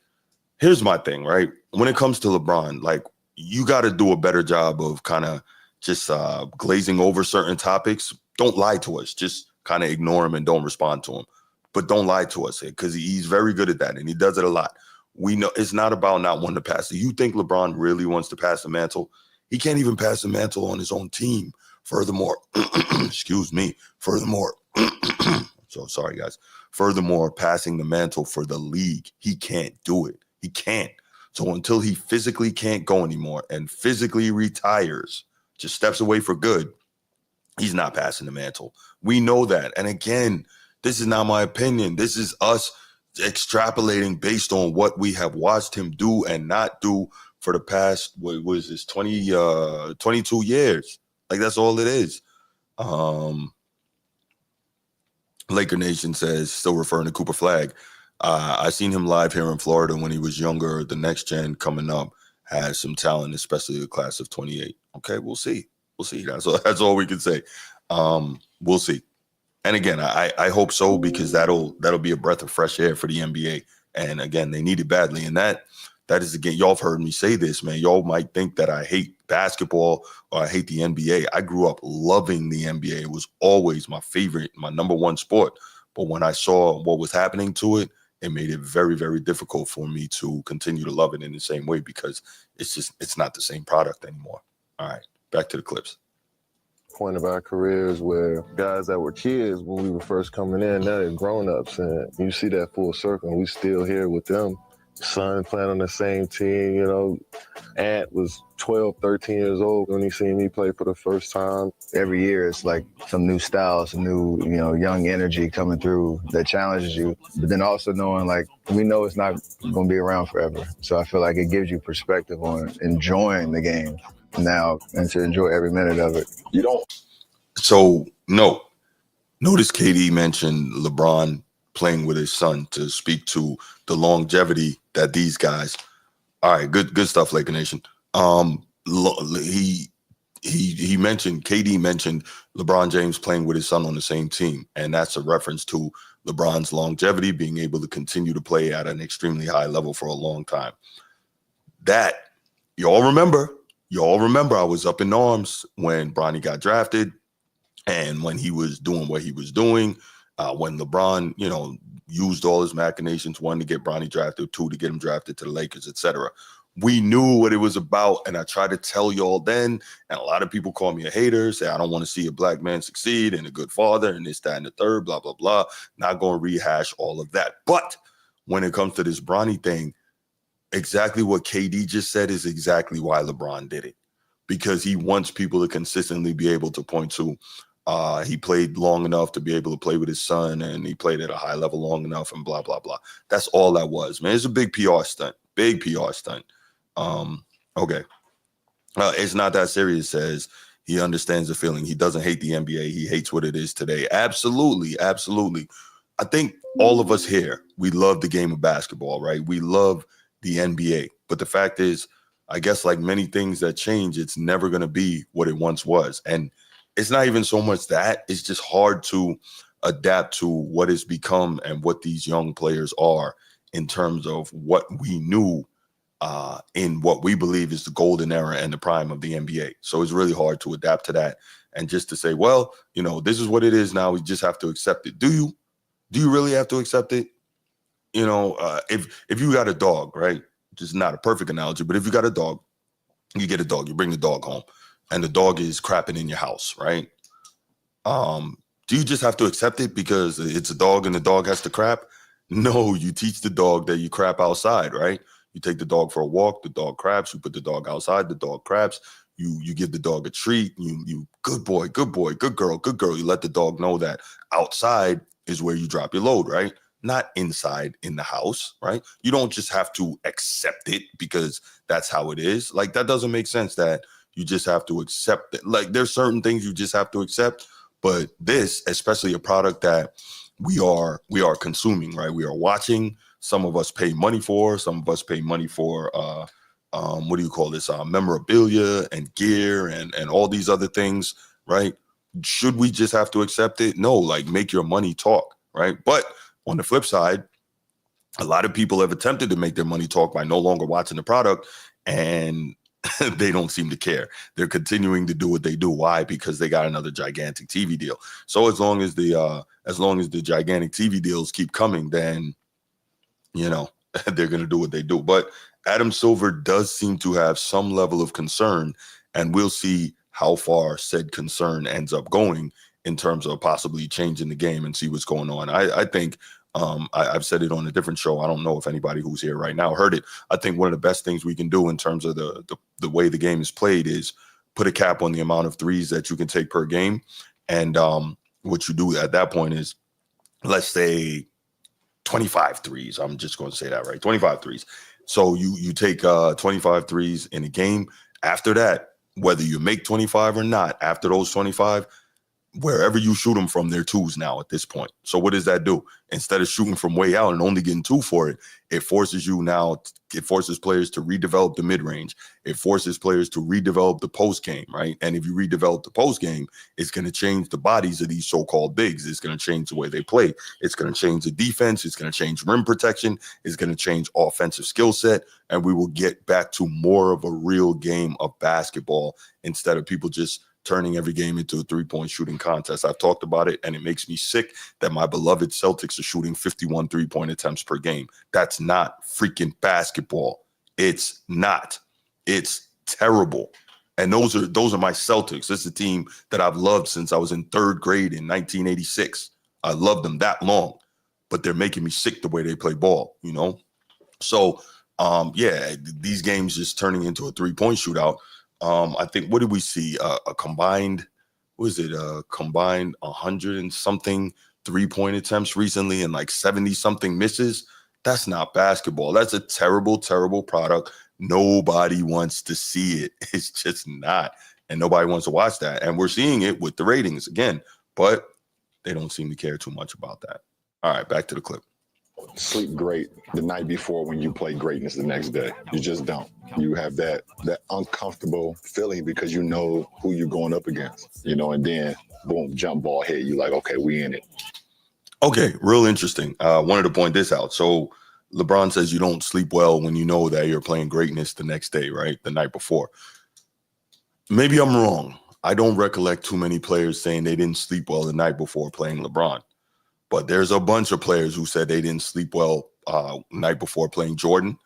here's my thing, right? When it comes to LeBron, like, you got to do a better job of kind of just glazing over certain topics. Don't lie to us. Just kind of ignore him and don't respond to him. But don't lie to us, because he's very good at that, and he does it a lot. We know it's not about not wanting to pass it. You think LeBron really wants to pass the mantle? He can't even pass the mantle on his own team. Furthermore, so sorry, guys. Furthermore, passing the mantle for the league, he can't do it. He can't. So until he physically can't go anymore and physically retires, just steps away for good, he's not passing the mantle. We know that. And again, this is not my opinion. This is us extrapolating based on what we have watched him do and not do for the past, 22 years. Like, that's all it is. Laker Nation says, still referring to Cooper Flagg, I seen him live here in Florida when he was younger. The next gen coming up has some talent, especially the class of 28. Okay, we'll see. That's all we can say. We'll see. And again, I hope so, because that'll be a breath of fresh air for the NBA. And again, they need it badly. And that is, again, y'all have heard me say this, man. Y'all might think that I hate basketball or I hate the NBA. I grew up loving the NBA. It was always my favorite, my number one sport. But when I saw what was happening to it, it made it very, very difficult for me to continue to love it in the same way, because it's not the same product anymore. All right, back to the clips. Point of our careers where guys that were kids when we were first coming in, now they're grown-ups, and you see that full circle, and we still here with them. Son playing on the same team, Ant was 12, 13 years old when he seen me play for the first time. Every year it's like some new style, some new, young energy coming through that challenges you. But then also knowing, like, we know it's not going to be around forever. So I feel like it gives you perspective on enjoying the game now and to enjoy every minute of it. You don't. So, no. Notice KD mentioned LeBron playing with his son to speak to the longevity that these guys. All right, good stuff, Laker Nation. He mentioned, KD mentioned LeBron James playing with his son on the same team, and that's a reference to LeBron's longevity, being able to continue to play at an extremely high level for a long time. That, y'all remember I was up in arms when Bronny got drafted and when he was doing what he was doing. When LeBron, used all his machinations, one, to get Bronny drafted, two, to get him drafted to the Lakers, etc. We knew what it was about, and I tried to tell y'all then, and a lot of people call me a hater, say I don't want to see a black man succeed and a good father and this, that, and the third, blah, blah, blah. Not going to rehash all of that. But when it comes to this Bronny thing, exactly what KD just said is exactly why LeBron did it, because he wants people to consistently be able to point to, He played long enough to be able to play with his son, and he played at a high level long enough, and blah, blah, blah. That's all that was, man. It's a big PR stunt. Big PR stunt. Okay. It's not that serious, says he understands the feeling. He doesn't hate the NBA. He hates what it is today. Absolutely. Absolutely. I think all of us here, we love the game of basketball, right? We love the NBA. But the fact is, I guess like many things that change, it's never going to be what it once was. And it's not even so much that, it's just hard to adapt to what has become and what these young players are in terms of what we knew in what we believe is the golden era and the prime of the NBA. So it's really hard to adapt to that. And just to say, well, you know, this is what it is now. We just have to accept it. Do you really have to accept it? You know, if you got a dog, right? Just not a perfect analogy, but if you got a dog, you get a dog, you bring the dog home, and the dog is crapping in your house, right? Do you just have to accept it because it's a dog and the dog has to crap? No, you teach the dog that you crap outside, right? You take the dog for a walk, the dog craps, you put the dog outside, the dog craps, you give the dog a treat, you good boy, good girl, good girl. You let the dog know that outside is where you drop your load, right? Not inside in the house, right? You don't just have to accept it because that's how it is. Like, that doesn't make sense that you just have to accept it. Like, there's certain things you just have to accept, but this, especially a product that we are consuming, right? We are watching. Some of us pay money for. Some of us pay money for what do you call this? Memorabilia and gear and all these other things, right? Should we just have to accept it? No, like, make your money talk, right? But on the flip side, a lot of people have attempted to make their money talk by no longer watching the product, and they don't seem to care. They're continuing to do what they do. Why? Because they got another gigantic TV deal. So as long as the gigantic TV deals keep coming, then, you know, they're going to do what they do. But Adam Silver does seem to have some level of concern, and we'll see how far said concern ends up going in terms of possibly changing the game and see what's going on. I think I've said it on a different show. I don't know if anybody who's here right now heard it. I think one of the best things we can do in terms of the way the game is played is put a cap on the amount of threes that you can take per game. And what you do at that point is, let's say 25 threes. I'm just going to say that, right? 25 threes. So you take 25 threes in a game. After that, whether you make 25 or not, after those 25, wherever you shoot them from, they're twos now at this point. So what does that do? Instead of shooting from way out and only getting two for it, it forces players to redevelop the mid-range. It forces players to redevelop the post game, right? And if you redevelop the post game, it's going to change the bodies of these so-called bigs. It's going to change the way they play. It's going to change the defense. It's going to change rim protection. It's going to change offensive skill set. And we will get back to more of a real game of basketball instead of people just turning every game into a three-point shooting contest. I've talked about it, and it makes me sick that my beloved Celtics are shooting 51 three-point attempts per game. That's not freaking basketball. It's not. It's terrible. And those are my Celtics. This is a team that I've loved since I was in third grade in 1986. I loved them that long, but they're making me sick the way they play ball, you know? So, these games just turning into a three-point shootout. I think, what did we see? A combined 100 and something three-point attempts recently and like 70 something misses. That's not basketball. That's a terrible, terrible product. Nobody wants to see it. It's just not. And nobody wants to watch that. And we're seeing it with the ratings again, but they don't seem to care too much about that. All right, back to the clip. Sleep great the night before when you play greatness the next day. You just don't. You have that uncomfortable feeling because you know who you're going up against, you know, and then boom, jump ball hit. You like, okay, we in it. Okay, real interesting. Wanted to point this out. So LeBron says you don't sleep well when you know that you're playing greatness the next day, right? The night before. Maybe I'm wrong. I don't recollect too many players saying they didn't sleep well the night before playing LeBron. But there's a bunch of players who said they didn't sleep well night before playing Jordan.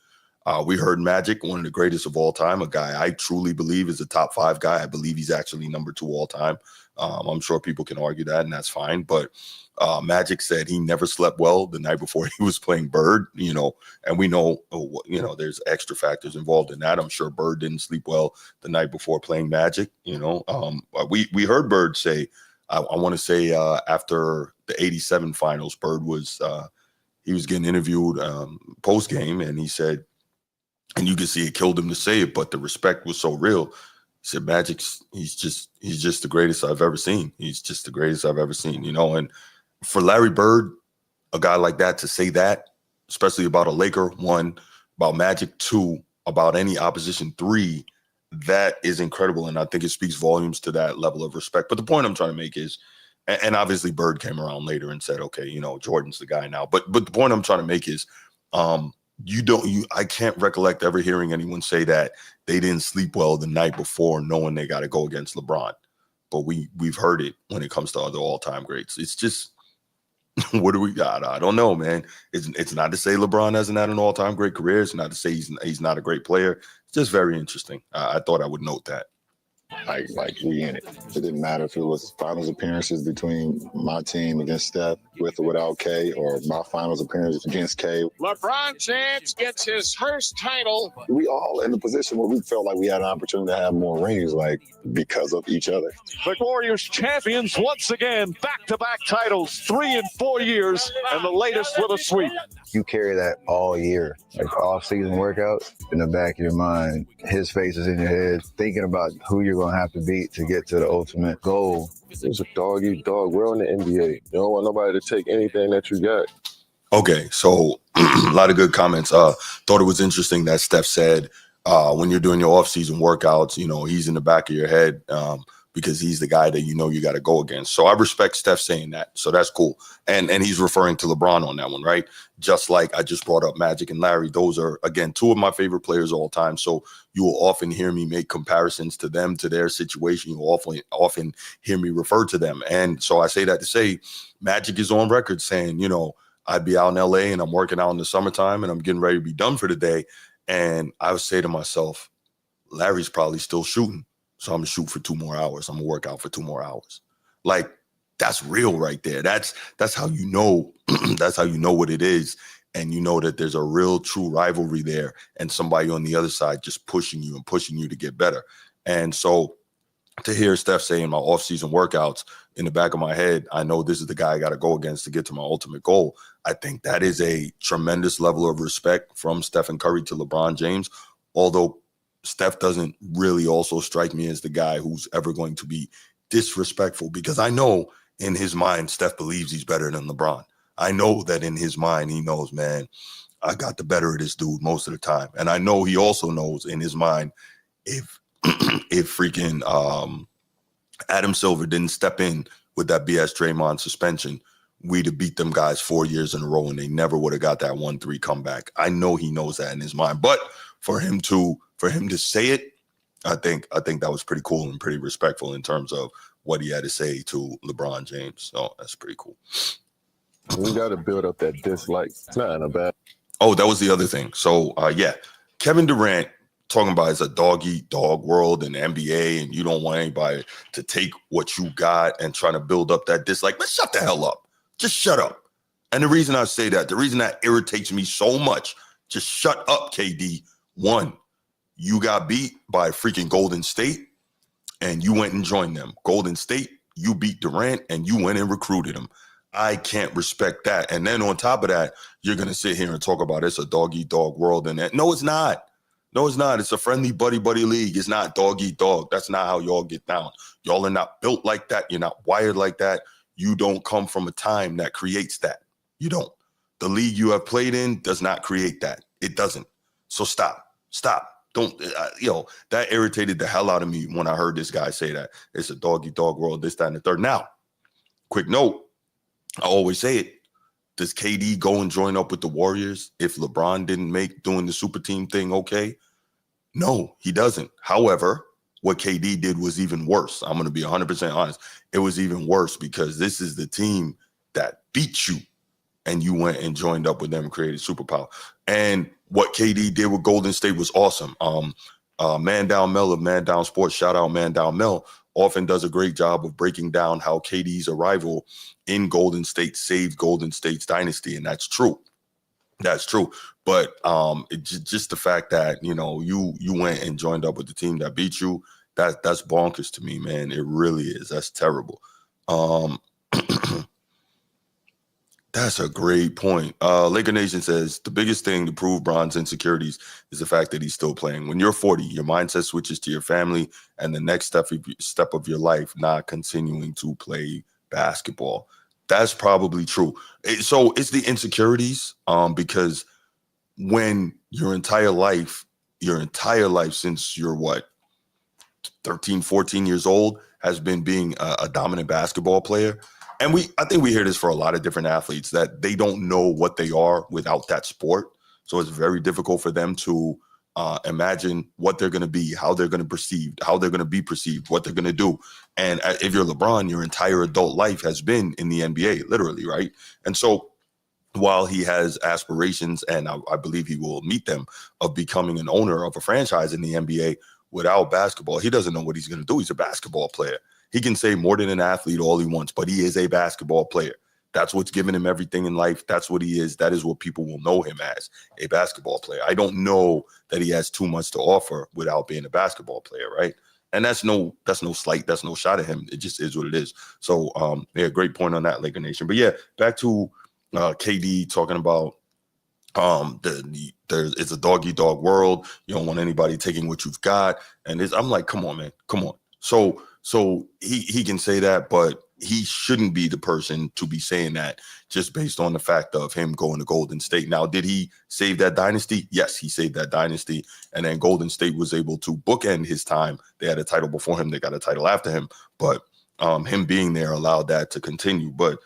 We heard Magic, one of the greatest of all time, a guy I truly believe is a top 5 guy. I believe he's actually number 2 all time. I'm sure people can argue that, and that's fine. But Magic said he never slept well the night before he was playing Bird, you know, and we know, there's extra factors involved in that. I'm sure Bird didn't sleep well the night before playing Magic, you know. We heard Bird say, I want to say after the 87 finals, Bird was he was getting interviewed post game, and he said, and you can see it killed him to say it, but the respect was so real. He said, Magic's he's just the greatest I've ever seen. He's just the greatest I've ever seen, you know. And for Larry Bird, a guy like that to say that, especially about a Laker, one, about Magic, two, about any opposition, three, that is incredible. And I think it speaks volumes to that level of respect. But the point I'm trying to make is, and obviously Bird came around later and said, okay, you know, Jordan's the guy now. But the point I'm trying to make is I can't recollect ever hearing anyone say that they didn't sleep well the night before knowing they got to go against LeBron. But we've heard it when it comes to other all-time greats. It's just, what do we got? I don't know, man. It's not to say LeBron hasn't had an all-time great career. It's not to say he's not a great player. It's just very interesting. I thought I would note that. Like we in it. It didn't matter if it was finals appearances between my team against Steph with or without K, or my finals appearance against K. LeBron James gets his first title. We all in the position where we felt like we had an opportunity to have more rings, like because of each other. The Warriors champions once again, back-to-back titles, 3 in 4 years, and the latest with a sweep. You carry that all year, like off-season workouts. In the back of your mind, his face is in your head, thinking about who you're going to have to beat to get to the ultimate goal. It's a dog-eat-dog world in the NBA. You don't want nobody to take anything that you got. Okay, so a lot of good comments. Thought it was interesting that Steph said when you're doing your off-season workouts, you know, he's in the back of your head because he's the guy that you know you got to go against. So I respect Steph saying that. So that's cool. And he's referring to LeBron on that one, right? Just like I just brought up Magic and Larry. Those are, again, two of my favorite players of all time. So you will often hear me make comparisons to them, to their situation. You will often hear me refer to them. And so I say that to say Magic is on record saying, you know, I'd be out in LA and I'm working out in the summertime and I'm getting ready to be done for the day. And I would say to myself, Larry's probably still shooting. So I'm going to shoot for 2 more hours. I'm going to work out for 2 more hours. Like, that's real right there. That's how you know, that's how you know what it is. And you know that there's a real true rivalry there and somebody on the other side just pushing you to get better. And so to hear Steph saying my off-season workouts, in the back of my head, I know this is the guy I got to go against to get to my ultimate goal. I think that is a tremendous level of respect from Stephen Curry to LeBron James, although Steph doesn't really also strike me as the guy who's ever going to be disrespectful, because I know in his mind, Steph believes he's better than LeBron. I know that in his mind, he knows, man, I got the better of this dude most of the time. And I know he also knows in his mind, if freaking Adam Silver didn't step in with that BS Draymond suspension, we'd have beat them guys 4 years in a row and they never would have got that 1-3 comeback. I know he knows that in his mind. But for him to say it, I think that was pretty cool and pretty respectful in terms of what he had to say to LeBron James. So that's pretty cool. We got to build up that dislike. It's not a bad. Oh, that was the other thing. So, Kevin Durant talking about it's a dog-eat-dog world in the NBA and you don't want anybody to take what you got and trying to build up that dislike. But shut the hell up. Just shut up. And the reason I say that, the reason that irritates me so much, just shut up, KD. One, you got beat by freaking Golden State and you went and joined them. Golden State, you beat Durant and you went and recruited him. I can't respect that. And then on top of that, you're going to sit here and talk about it's a dog-eat-dog world and that. No, it's not. No, it's not. It's a friendly buddy league. It's not dog-eat-dog. That's not how y'all get down. Y'all are not built like that. You're not wired like that. You don't come from a time that creates that. You don't. The league you have played in does not create that. It doesn't. So stop. Don't, that irritated the hell out of me when I heard this guy say that. It's a dog-eat-dog world, this, that, and the third. Now, quick note, I always say it. Does KD go and join up with the Warriors if LeBron didn't make doing the super team thing okay? No, he doesn't. However, what KD did was even worse. I'm going to be 100% honest. It was even worse because this is the team that beat you and you went and joined up with them and created superpower. And what KD did with Golden State was awesome. Man Down Mel of Man Down Sports, shout out Man Down Mel, often does a great job of breaking down how KD's arrival in Golden State saved Golden State's dynasty. And that's true. That's true. But just the fact that, you went and joined up with the team that beat you, that's bonkers to me, man. It really is. That's terrible. Um, That's a great point. Laker Nation says the biggest thing to prove Bron's insecurities is the fact that he's still playing. When you're 40, your mindset switches to your family and the next step of your life, not continuing to play basketball. That's probably true. So it's the insecurities, because when your entire life since you're 13, 14 years old has been being a dominant basketball player. And I think we hear this for a lot of different athletes, that they don't know what they are without that sport. So it's very difficult for them to imagine what they're going to be, how they're going to be perceived, what they're going to do. And if you're LeBron, your entire adult life has been in the NBA, literally, right? And so while he has aspirations, and I believe he will meet them, of becoming an owner of a franchise in the NBA, without basketball, he doesn't know what he's going to do. He's a basketball player. He can say more than an athlete all he wants, but he is a basketball player. That's what's given him everything in life. That's what he is. That is what people will know him as, a basketball player. I don't know that he has too much to offer without being a basketball player, right? And that's no slight. That's no shot at him. It just is what it is. So, yeah, great point on that, Laker Nation. But yeah, back to KD talking about it's a dog eat dog world. You don't want anybody taking what you've got. And I'm like, come on, man, come on. So he can say that, but he shouldn't be the person to be saying that just based on the fact of him going to Golden State. Now, did he save that dynasty? Yes, he saved that dynasty. And then Golden State was able to bookend his time. They had a title before him. They got a title after him. But him being there allowed that to continue. But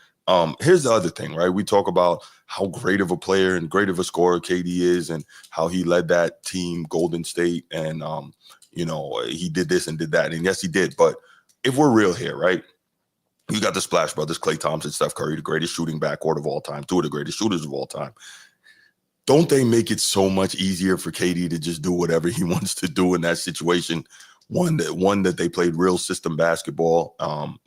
here's the other thing, right? We talk about how great of a player and great of a scorer KD is and how he led that team, Golden State, and, he did this and did that. And yes, he did. But if we're real here, right, you got the Splash Brothers, Klay Thompson, Steph Curry, the greatest shooting backcourt of all time, two of the greatest shooters of all time. Don't they make it so much easier for KD to just do whatever he wants to do in that situation? One that they played real system basketball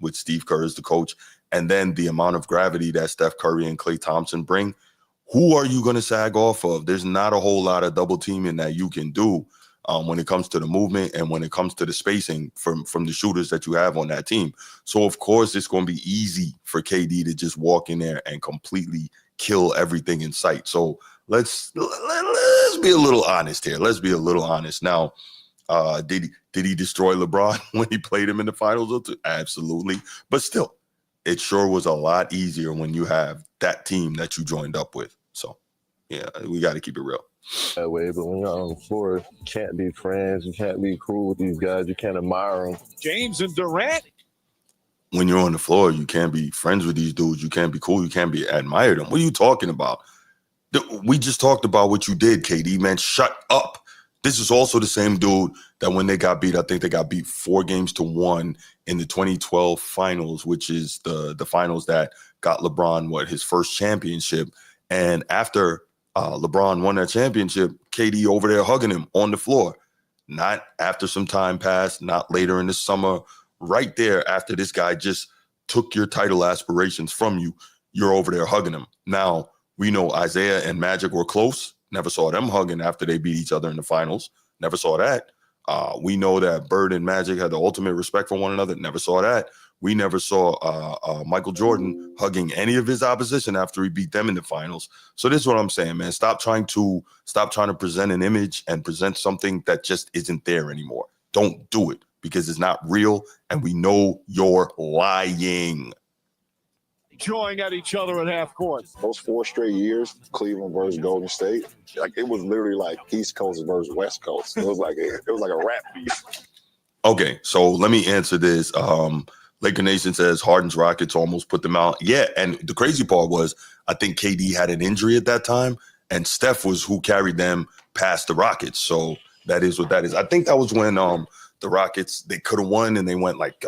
with Steve Kerr as the coach, and then the amount of gravity that Steph Curry and Klay Thompson bring. Who are you going to sag off of? There's not a whole lot of double teaming that you can do when it comes to the movement and when it comes to the spacing from the shooters that you have on that team. So, of course, it's going to be easy for KD to just walk in there and completely kill everything in sight. So let's be a little honest here. Let's be a little honest. Now, did he destroy LeBron when he played him in the finals? Absolutely. But still, it sure was a lot easier when you have that team that you joined up with. So, yeah, we got to keep it real. That way, but when you're on the floor, you can't be friends. You can't be cool with these guys. You can't admire them. James and Durant. When you're on the floor, you can't be friends with these dudes. You can't be cool. You can't be admire them. What are you talking about? We just talked about what you did, KD, man. Shut up. This is also the same dude that when they got beat, I think they got beat 4-1 in the 2012 finals, which is the finals that got LeBron, his first championship. And after LeBron won that championship, KD over there hugging him on the floor. Not after some time passed, not later in the summer, right there after this guy just took your title aspirations from you, you're over there hugging him. Now, we know Isaiah and Magic were close. Never saw them hugging after they beat each other in the finals. Never saw that. We know that Bird and Magic had the ultimate respect for one another. Never saw that. We never saw Michael Jordan hugging any of his opposition after he beat them in the finals. So this is what I'm saying, man. Stop trying to present an image and present something that just isn't there anymore. Don't do it because it's not real, and we know you're lying. Jawing at each other at half court. Those 4 straight years, Cleveland versus Golden State, like it was literally like East Coast versus West Coast. It was like a rap beef. Okay, so let me answer this. Laker Nation says Harden's Rockets almost put them out. Yeah, and the crazy part was I think KD had an injury at that time, and Steph was who carried them past the Rockets. So that is what that is. I think that was when the Rockets, they could have won, and they went like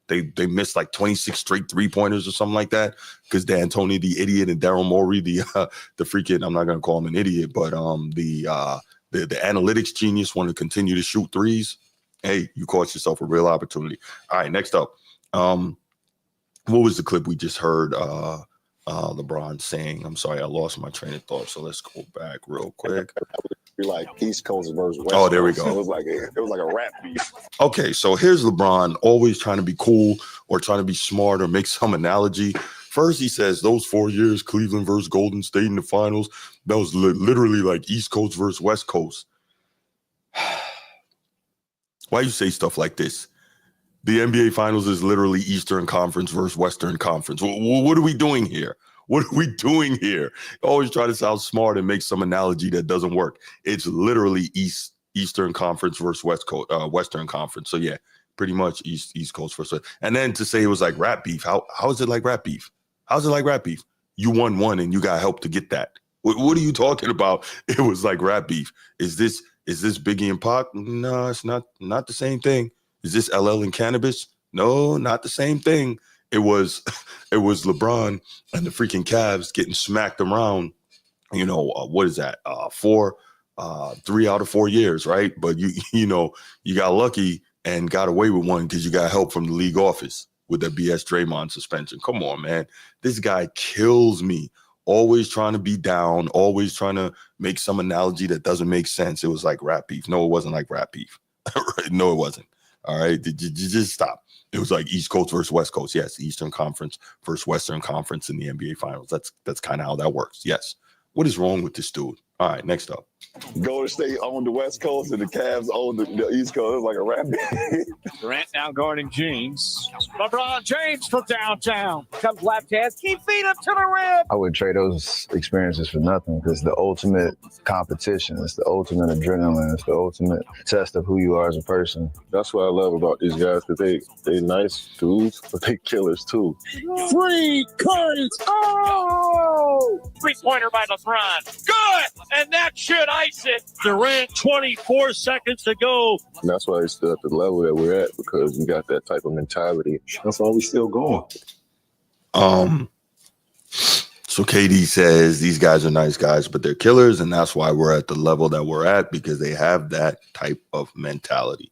they missed like 26 straight 3-pointers or something like that because D'Antoni the idiot and Daryl Morey the freaking, I'm not gonna call him an idiot, but the analytics genius wanted to continue to shoot threes. Hey, you caught yourself a real opportunity. All right, next up. What was the clip we just heard LeBron saying? I'm sorry, I lost my train of thought, so let's go back real quick. be like East Coast versus West Oh, there we Coast. go. It was like a rap beef. Okay, so here's LeBron always trying to be cool or trying to be smart or make some analogy. First, he says those 4 years, Cleveland versus Golden State in the finals, that was literally like East Coast versus West Coast. Why you say stuff like this? The NBA Finals is literally Eastern Conference versus Western Conference. What are we doing here? What are we doing here? Always try to sound smart and make some analogy that doesn't work. It's literally Eastern Conference versus Western Conference. So yeah, pretty much East Coast versus West. And then to say it was like rap beef. How is it like rap beef? How's it like rap beef? You won one and you got help to get that. What are you talking about? It was like rap beef. Is this Biggie and Pac? No, it's not the same thing. Is this LL and Cannabis? No, not the same thing. It was LeBron and the freaking Cavs getting smacked around. You know, what is that? 3 out of 4 years, right? But you got lucky and got away with one because you got help from the league office with that BS Draymond suspension. Come on, man. This guy kills me. Always trying to be down, always trying to make some analogy that doesn't make sense. It was like rap beef. No, it wasn't like rap beef. No, it wasn't. All right, just stop. It was like East Coast versus West Coast. Yes, Eastern Conference versus Western Conference in the NBA Finals. That's kind of how that works. Yes. What is wrong with this dude? All right, next up. Golden State owned the West Coast and the Cavs owned the East Coast. It was like a rap beef. Durant now guarding James. LeBron James from downtown. Comes left hand, keep feet up to the rim. I would trade those experiences for nothing because the ultimate competition, it's the ultimate adrenaline, it's the ultimate test of who you are as a person. That's what I love about these guys, because they nice dudes, but they killers too. 3 coins. Oh! 3-pointer by LeBron. Good! And that should ice it. Durant, 24 seconds to go. And that's why it's still at the level that we're at, because we got that type of mentality. That's why we still going. So KD says these guys are nice guys, but they're killers, and that's why we're at the level that we're at, because they have that type of mentality.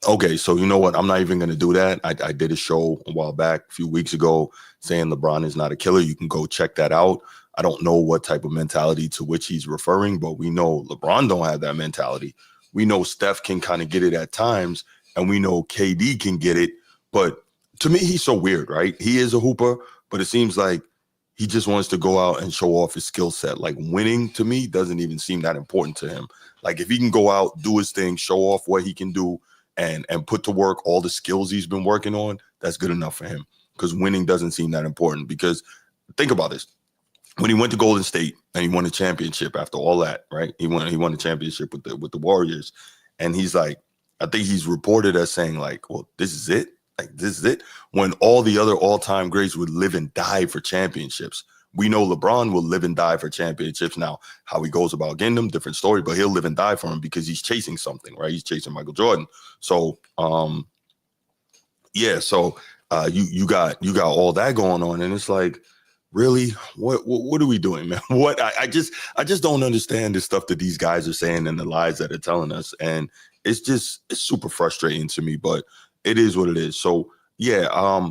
Okay, so you know what? I'm not even going to do that. I did a show a while back, a few weeks ago, saying LeBron is not a killer. You can go check that out. I don't know what type of mentality to which he's referring, but we know LeBron don't have that mentality. We know Steph can kind of get it at times, and we know KD can get it. But to me, he's so weird, right? He is a hooper, but it seems like he just wants to go out and show off his skill set. Like winning, to me, doesn't even seem that important to him. Like if he can go out, do his thing, show off what he can do, and put to work all the skills he's been working on, that's good enough for him, because winning doesn't seem that important. Because think about this. When he went to Golden State and he won a championship after all that, right? He won a championship with the Warriors. And he's like, I think he's reported as saying like, well, this is it. Like, this is it. When all the other all-time greats would live and die for championships. We know LeBron will live and die for championships. Now, how he goes about getting them, different story, but he'll live and die for them because he's chasing something, right? He's chasing Michael Jordan. So, yeah. So, you got all that going on, and it's like, really, what are we doing, man? I just don't understand the stuff that these guys are saying and the lies that they're telling us, and it's super frustrating to me. But it is what it is. So, yeah.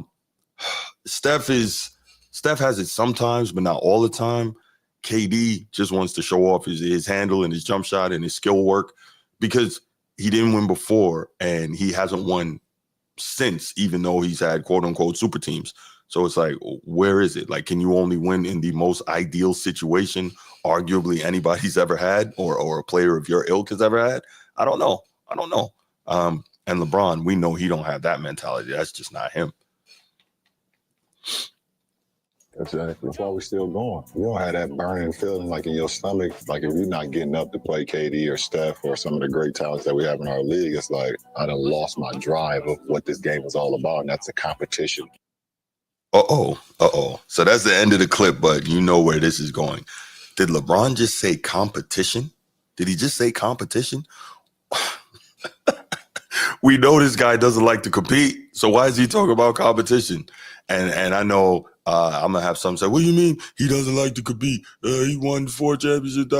Steph has it sometimes, but not all the time. KD just wants to show off his handle and his jump shot and his skill work, because he didn't win before and he hasn't won since, even though he's had quote unquote super teams. So it's like, where is it? Like, can you only win in the most ideal situation arguably anybody's ever had, or a player of your ilk has ever had? I don't know. And LeBron, we know he don't have that mentality. That's just not him. Exactly. That's why we're still going. You don't have that burning feeling like in your stomach. Like if you're not getting up to play KD or Steph or some of the great talents that we have in our league, it's like I done lost my drive of what this game is all about, and that's a competition. So that's the end of the clip, but you know where this is going. Did LeBron just say competition? Did he just say competition? We know this guy doesn't like to compete, so why is he talking about competition? And I know I'm gonna have some say, what do you mean he doesn't like to compete? He won 4 championships,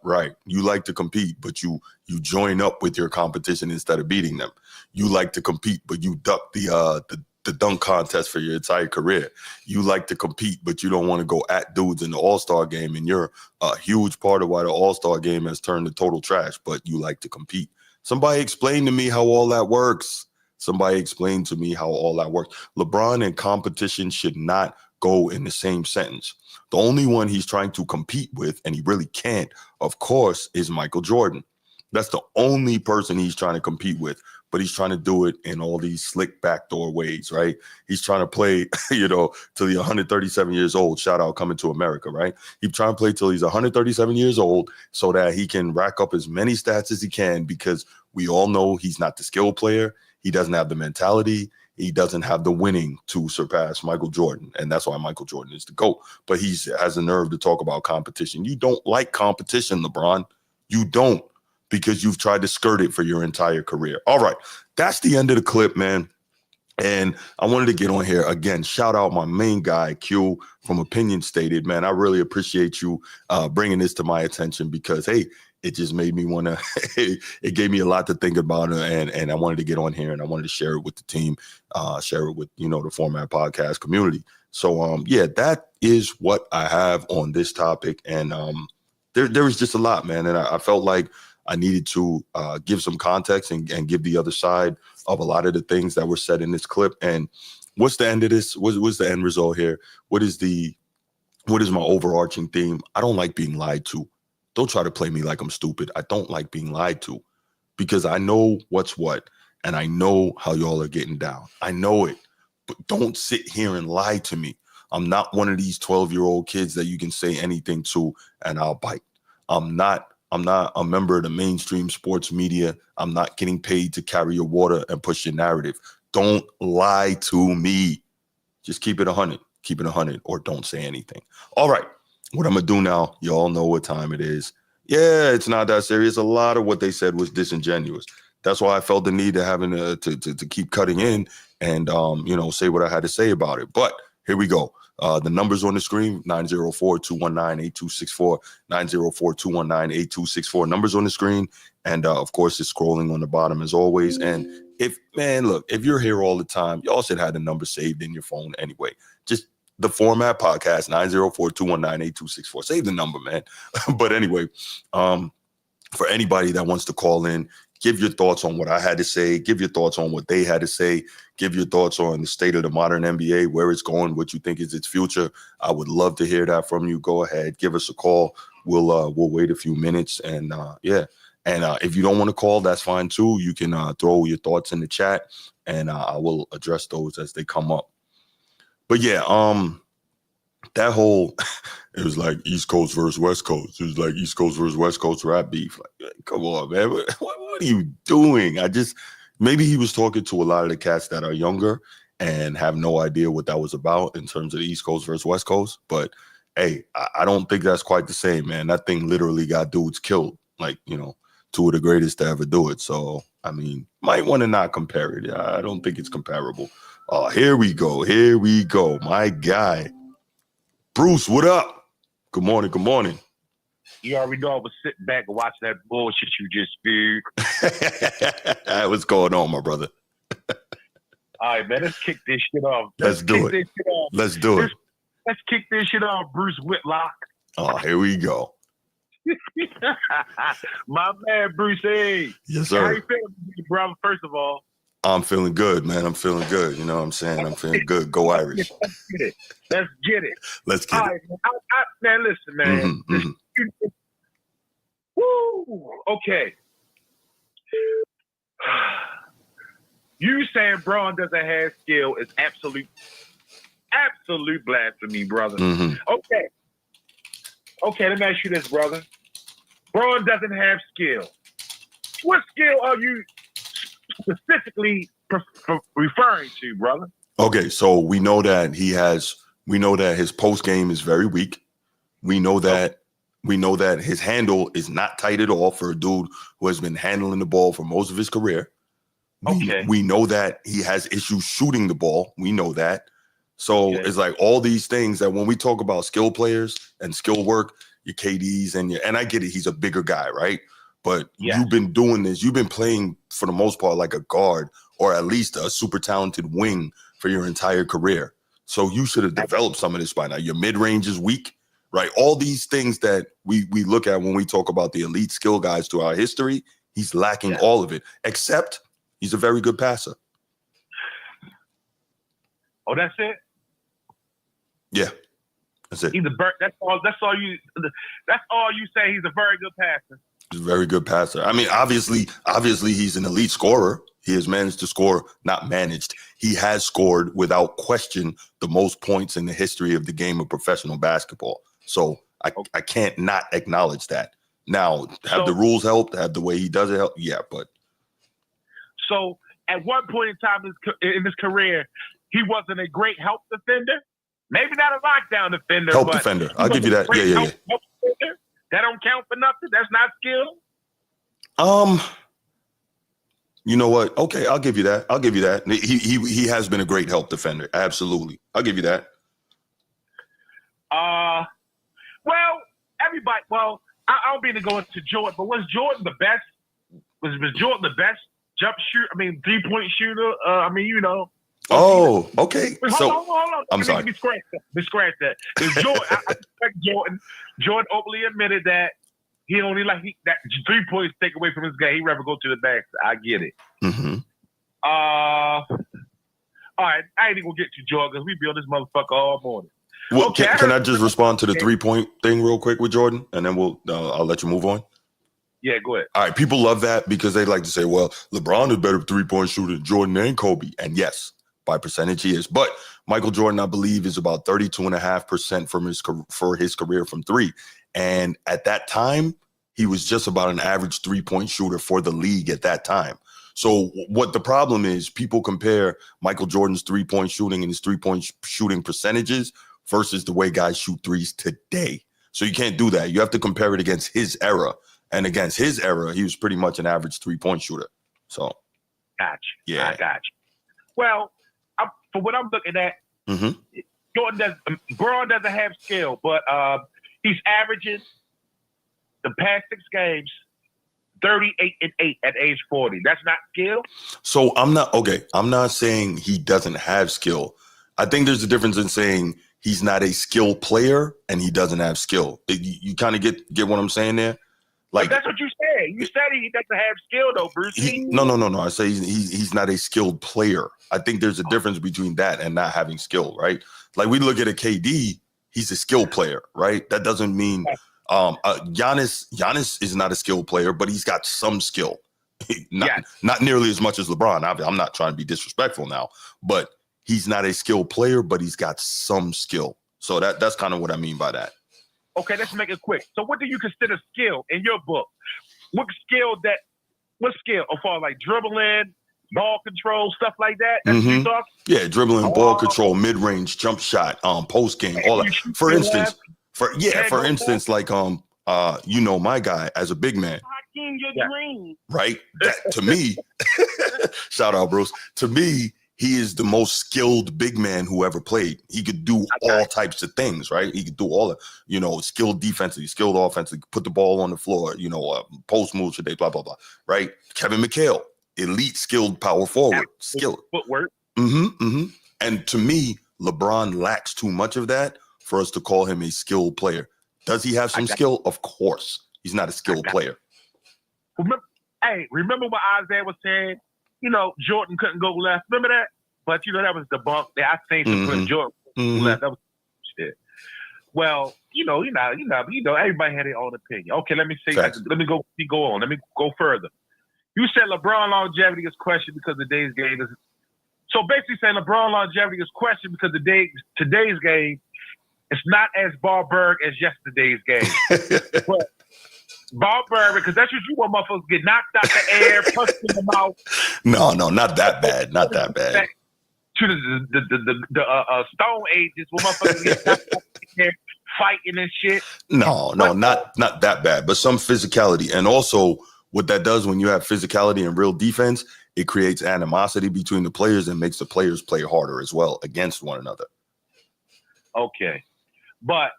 Right. You like to compete, but you join up with your competition instead of beating them. You like to compete, but you duck the the dunk contest for your entire career. You like to compete, but you don't want to go at dudes in the All-Star game, and you're a huge part of why the All-Star game has turned to total trash, but you like to compete. Somebody explain to me how all that works. Somebody explain to me how all that works. LeBron and competition should not go in the same sentence. The only one he's trying to compete with, and he really can't, of course, is Michael Jordan. That's the only person he's trying to compete with, but he's trying to do it in all these slick backdoor ways, right? He's trying to play, till he's 137 years old. Shout out Coming to America, right? He's trying to play till he's 137 years old so that he can rack up as many stats as he can, because we all know he's not the skill player. He doesn't have the mentality. He doesn't have the winning to surpass Michael Jordan. And that's why Michael Jordan is the GOAT. But he has the nerve to talk about competition. You don't like competition, LeBron. You don't, because you've tried to skirt it for your entire career. All right. That's the end of the clip, man. And I wanted to get on here again. Shout out my main guy, Q from Opinion Stated. Man, I really appreciate you bringing this to my attention, because, hey, it just made me want to, it gave me a lot to think about, and I wanted to get on here, and I wanted to share it with the team, share it with, the Format Podcast community. So, that is what I have on this topic. And there was just a lot, man. And I felt like I needed to give some context and give the other side of a lot of the things that were said in this clip. And what's the end of this? What's the end result here? What is my overarching theme? I don't like being lied to. Don't try to play me like I'm stupid. I don't like being lied to, because I know what's what, and I know how y'all are getting down. I know it, but don't sit here and lie to me. I'm not one of these 12-year-old kids that you can say anything to and I'll bite. I'm not a member of the mainstream sports media. I'm not getting paid to carry your water and push your narrative. Don't lie to me. Just keep it 100. Keep it 100, or don't say anything. All right. What I'm going to do now, you all know what time it is. Yeah, it's not that serious. A lot of what they said was disingenuous. That's why I felt the need to keep cutting in and, say what I had to say about it. But here we go. The numbers on the screen, 904-219-8264, 904-219-8264. Numbers on the screen. And, of course, it's scrolling on the bottom as always. And if you're here all the time, y'all should have the number saved in your phone anyway. Just The Format Podcast, 904-219-8264. Save the number, man. But anyway, for anybody that wants to call in, give your thoughts on what I had to say. Give your thoughts on what they had to say. Give your thoughts on the state of the modern NBA, where it's going, what you think is its future. I would love to hear that from you. Go ahead, give us a call. We'll wait a few minutes, and And if you don't want to call, that's fine too. You can throw your thoughts in the chat, and I will address those as they come up. But yeah, that whole, it was like East Coast versus West Coast. It was like East Coast versus West Coast rap beef. Like, come on, man. What are you doing? Maybe he was talking to a lot of the cats that are younger and have no idea what that was about in terms of the East Coast versus West Coast. But hey, I don't think that's quite the same, man. That thing literally got dudes killed. Like, two of the greatest to ever do it. So, might want to not compare it. I don't think it's comparable. Oh, here we go. My guy, Bruce, what up? Good morning. You already know I was sitting back and watching that bullshit you just spewed. What's going on, my brother? All right, man, let's kick this shit off. Let's do it. Let's do it. Let's kick this shit off, Bruce Whitlock. Oh, here we go. My man, Bruce A. Yes, sir. How you feeling, brother, first of all? I'm feeling good, man. I'm feeling good. You know what I'm saying? I'm feeling good. Go Irish. Let's get it. Let's get all it. Right, man, listen, man. Woo! Okay. You saying Braun doesn't have skill is absolute blasphemy, brother. Okay, let me ask you this, brother. Braun doesn't have skill. What skill are you specifically referring to, brother? Okay, so we know that his post game is very weak. We know that his handle is not tight at all for a dude who has been handling the ball for most of his career. We know that he has issues shooting the ball. We know that. So it's like all these things that when we talk about skill players and skill work, your KDs and I get it, he's a bigger guy, right? But you've been doing this. You've been playing for the most part like a guard or at least a super talented wing for your entire career. So you should have developed some of this by now. Your mid-range is weak, right? All these things that we look at when we talk about the elite skill guys throughout history, he's lacking all of it, except he's a very good passer. Oh, that's it? Yeah, that's it. That's all you say. He's a very good passer. He's a very good passer. I mean, obviously, he's an elite scorer. He has managed to score, not managed. He has scored without question the most points in the history of the game of professional basketball. So I can't not acknowledge that. Now, have the rules helped? Have the way he does it help? Yeah, but. So at one point in time in his career, he wasn't a great help defender. Maybe not a lockdown defender. Help defender. I'll give you that. Yeah. Help defender. That don't count for nothing. That's not skill. You know what? Okay, I'll give you that. He has been a great help defender. Absolutely. I'll give you that. Well, everybody. Well, I don't mean to go into Jordan, but was Jordan the best? Was Jordan the best jump shooter? I mean, 3-point shooter. Oh, okay. So hold on. I'm sorry. Let me scratch that. Jordan, I respect Jordan. Jordan openly admitted that he only that 3 points take away from his game. He'd rather go to the basket. I get it. Mm-hmm. All right. I ain't even gonna get to Jordan because we be on this motherfucker all morning. Well, okay, can I just respond to the 3-point thing real quick with Jordan, and then I'll let you move on. Yeah, go ahead. All right, people love that because they like to say, well, LeBron is better 3-point shooter than Jordan and Kobe. And yes, by percentage he is. But Michael Jordan, I believe, is about 32.5% for his career from three. And at that time, he was just about an average 3-point shooter for the league at that time. So what the problem is, people compare Michael Jordan's 3-point shooting and his 3-point shooting percentages versus the way guys shoot threes today. So you can't do that. You have to compare it against his era. And against his era, he was pretty much an average 3-point shooter. So, gotcha. Yeah, I got you. Well, for what I'm looking at, LeBron doesn't have skill, but he's averaging the past 6 games 38-8 at age 40. That's not skill. So I'm not saying he doesn't have skill. I think there's a difference in saying he's not a skilled player and he doesn't have skill. You kind of get what I'm saying there? Like, but that's what you said. You said he doesn't have skill, though, Bruce. No. I say he's not a skilled player. I think there's a difference between that and not having skill, right? Like, we look at a KD, he's a skilled player, right? That doesn't mean Giannis is not a skilled player, but he's got some skill. Not nearly as much as LeBron. I'm not trying to be disrespectful now, but he's not a skilled player, but he's got some skill. So that's kind of what I mean by that. Okay, let's make it quick. So what do you consider skill in your book? What skill as far as like dribbling, ball control, stuff like that? That's what you talk? Yeah, dribbling, ball control, mid-range, jump shot, post game, all that. For instance, like my guy as a big man. Right? That to me, shout out, Bruce. To me, he is the most skilled big man who ever played. He could do all types of things, right? He could do all of, skilled defensively, skilled offensively, put the ball on the floor, post moves today, blah, blah, blah, right? Kevin McHale, elite skilled power forward, skilled. Footwork. And to me, LeBron lacks too much of that for us to call him a skilled player. Does he have some skill? Of course. He's not a skilled player. Remember what Isaiah was saying? Jordan couldn't go left. Remember that? But that was the bunk. I think put Jordan left. That was shit. Well, everybody had their own opinion. Okay, let me say. Let me go on. Let me go further. You said LeBron longevity is questioned because today's game is. So basically, saying LeBron longevity is questioned because today's game is not as barbaric as yesterday's game. But barbaric, because that's what you want, motherfuckers get knocked out the air, punched in the mouth. No, not that bad. Not that bad. To the Stone Ages, where motherfuckers get knocked out the air, fighting and shit. No, not that bad, but some physicality. And also, what that does when you have physicality and real defense, it creates animosity between the players and makes the players play harder as well against one another. Okay. But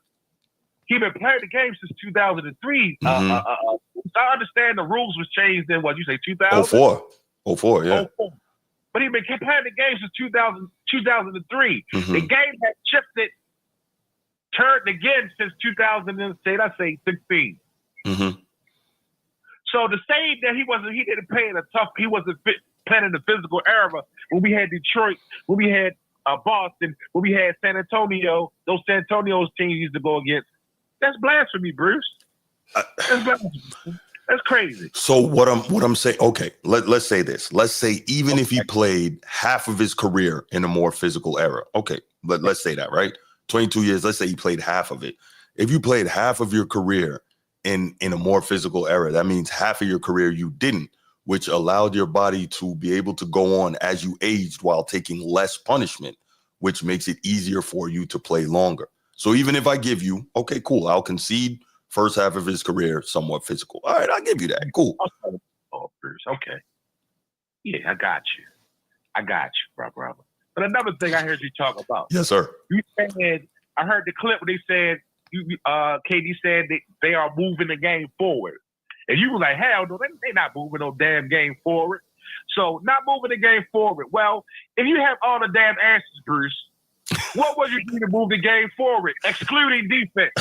he been playing the game since 2003. So I understand the rules was changed in, what you say, 2000? 04, yeah. 04. but he's been playing the game since 2003. Mhm. The game has shifted, turned again since 2016. Mm-hmm. So to say that he didn't play in he wasn't playing in the physical era when we had Detroit, when we had Boston, when we had San Antonio, those San Antonio's teams used to go against. That's blasphemy, Bruce. That's blasphemy. That's crazy. So what I'm saying, okay, let's say this. Let's say even if he played half of his career in a more physical era. Okay, let's say that, right? 22 years, let's say he played half of it. If you played half of your career in a more physical era, that means half of your career you didn't, which allowed your body to be able to go on as you aged while taking less punishment, which makes it easier for you to play longer. So even if I give you, okay, cool, I'll concede first half of his career, somewhat physical. All right, I'll give you that. Cool. Oh, Bruce, okay. Yeah, I got you, my brother. But another thing I heard you talk about. Yes, sir. You said, I heard the clip where they said, KD said they are moving the game forward. And you were like, hell no, they not moving no damn game forward. So not moving the game forward. Well, if you have all the damn answers, Bruce, what was you doing to move the game forward, excluding defense?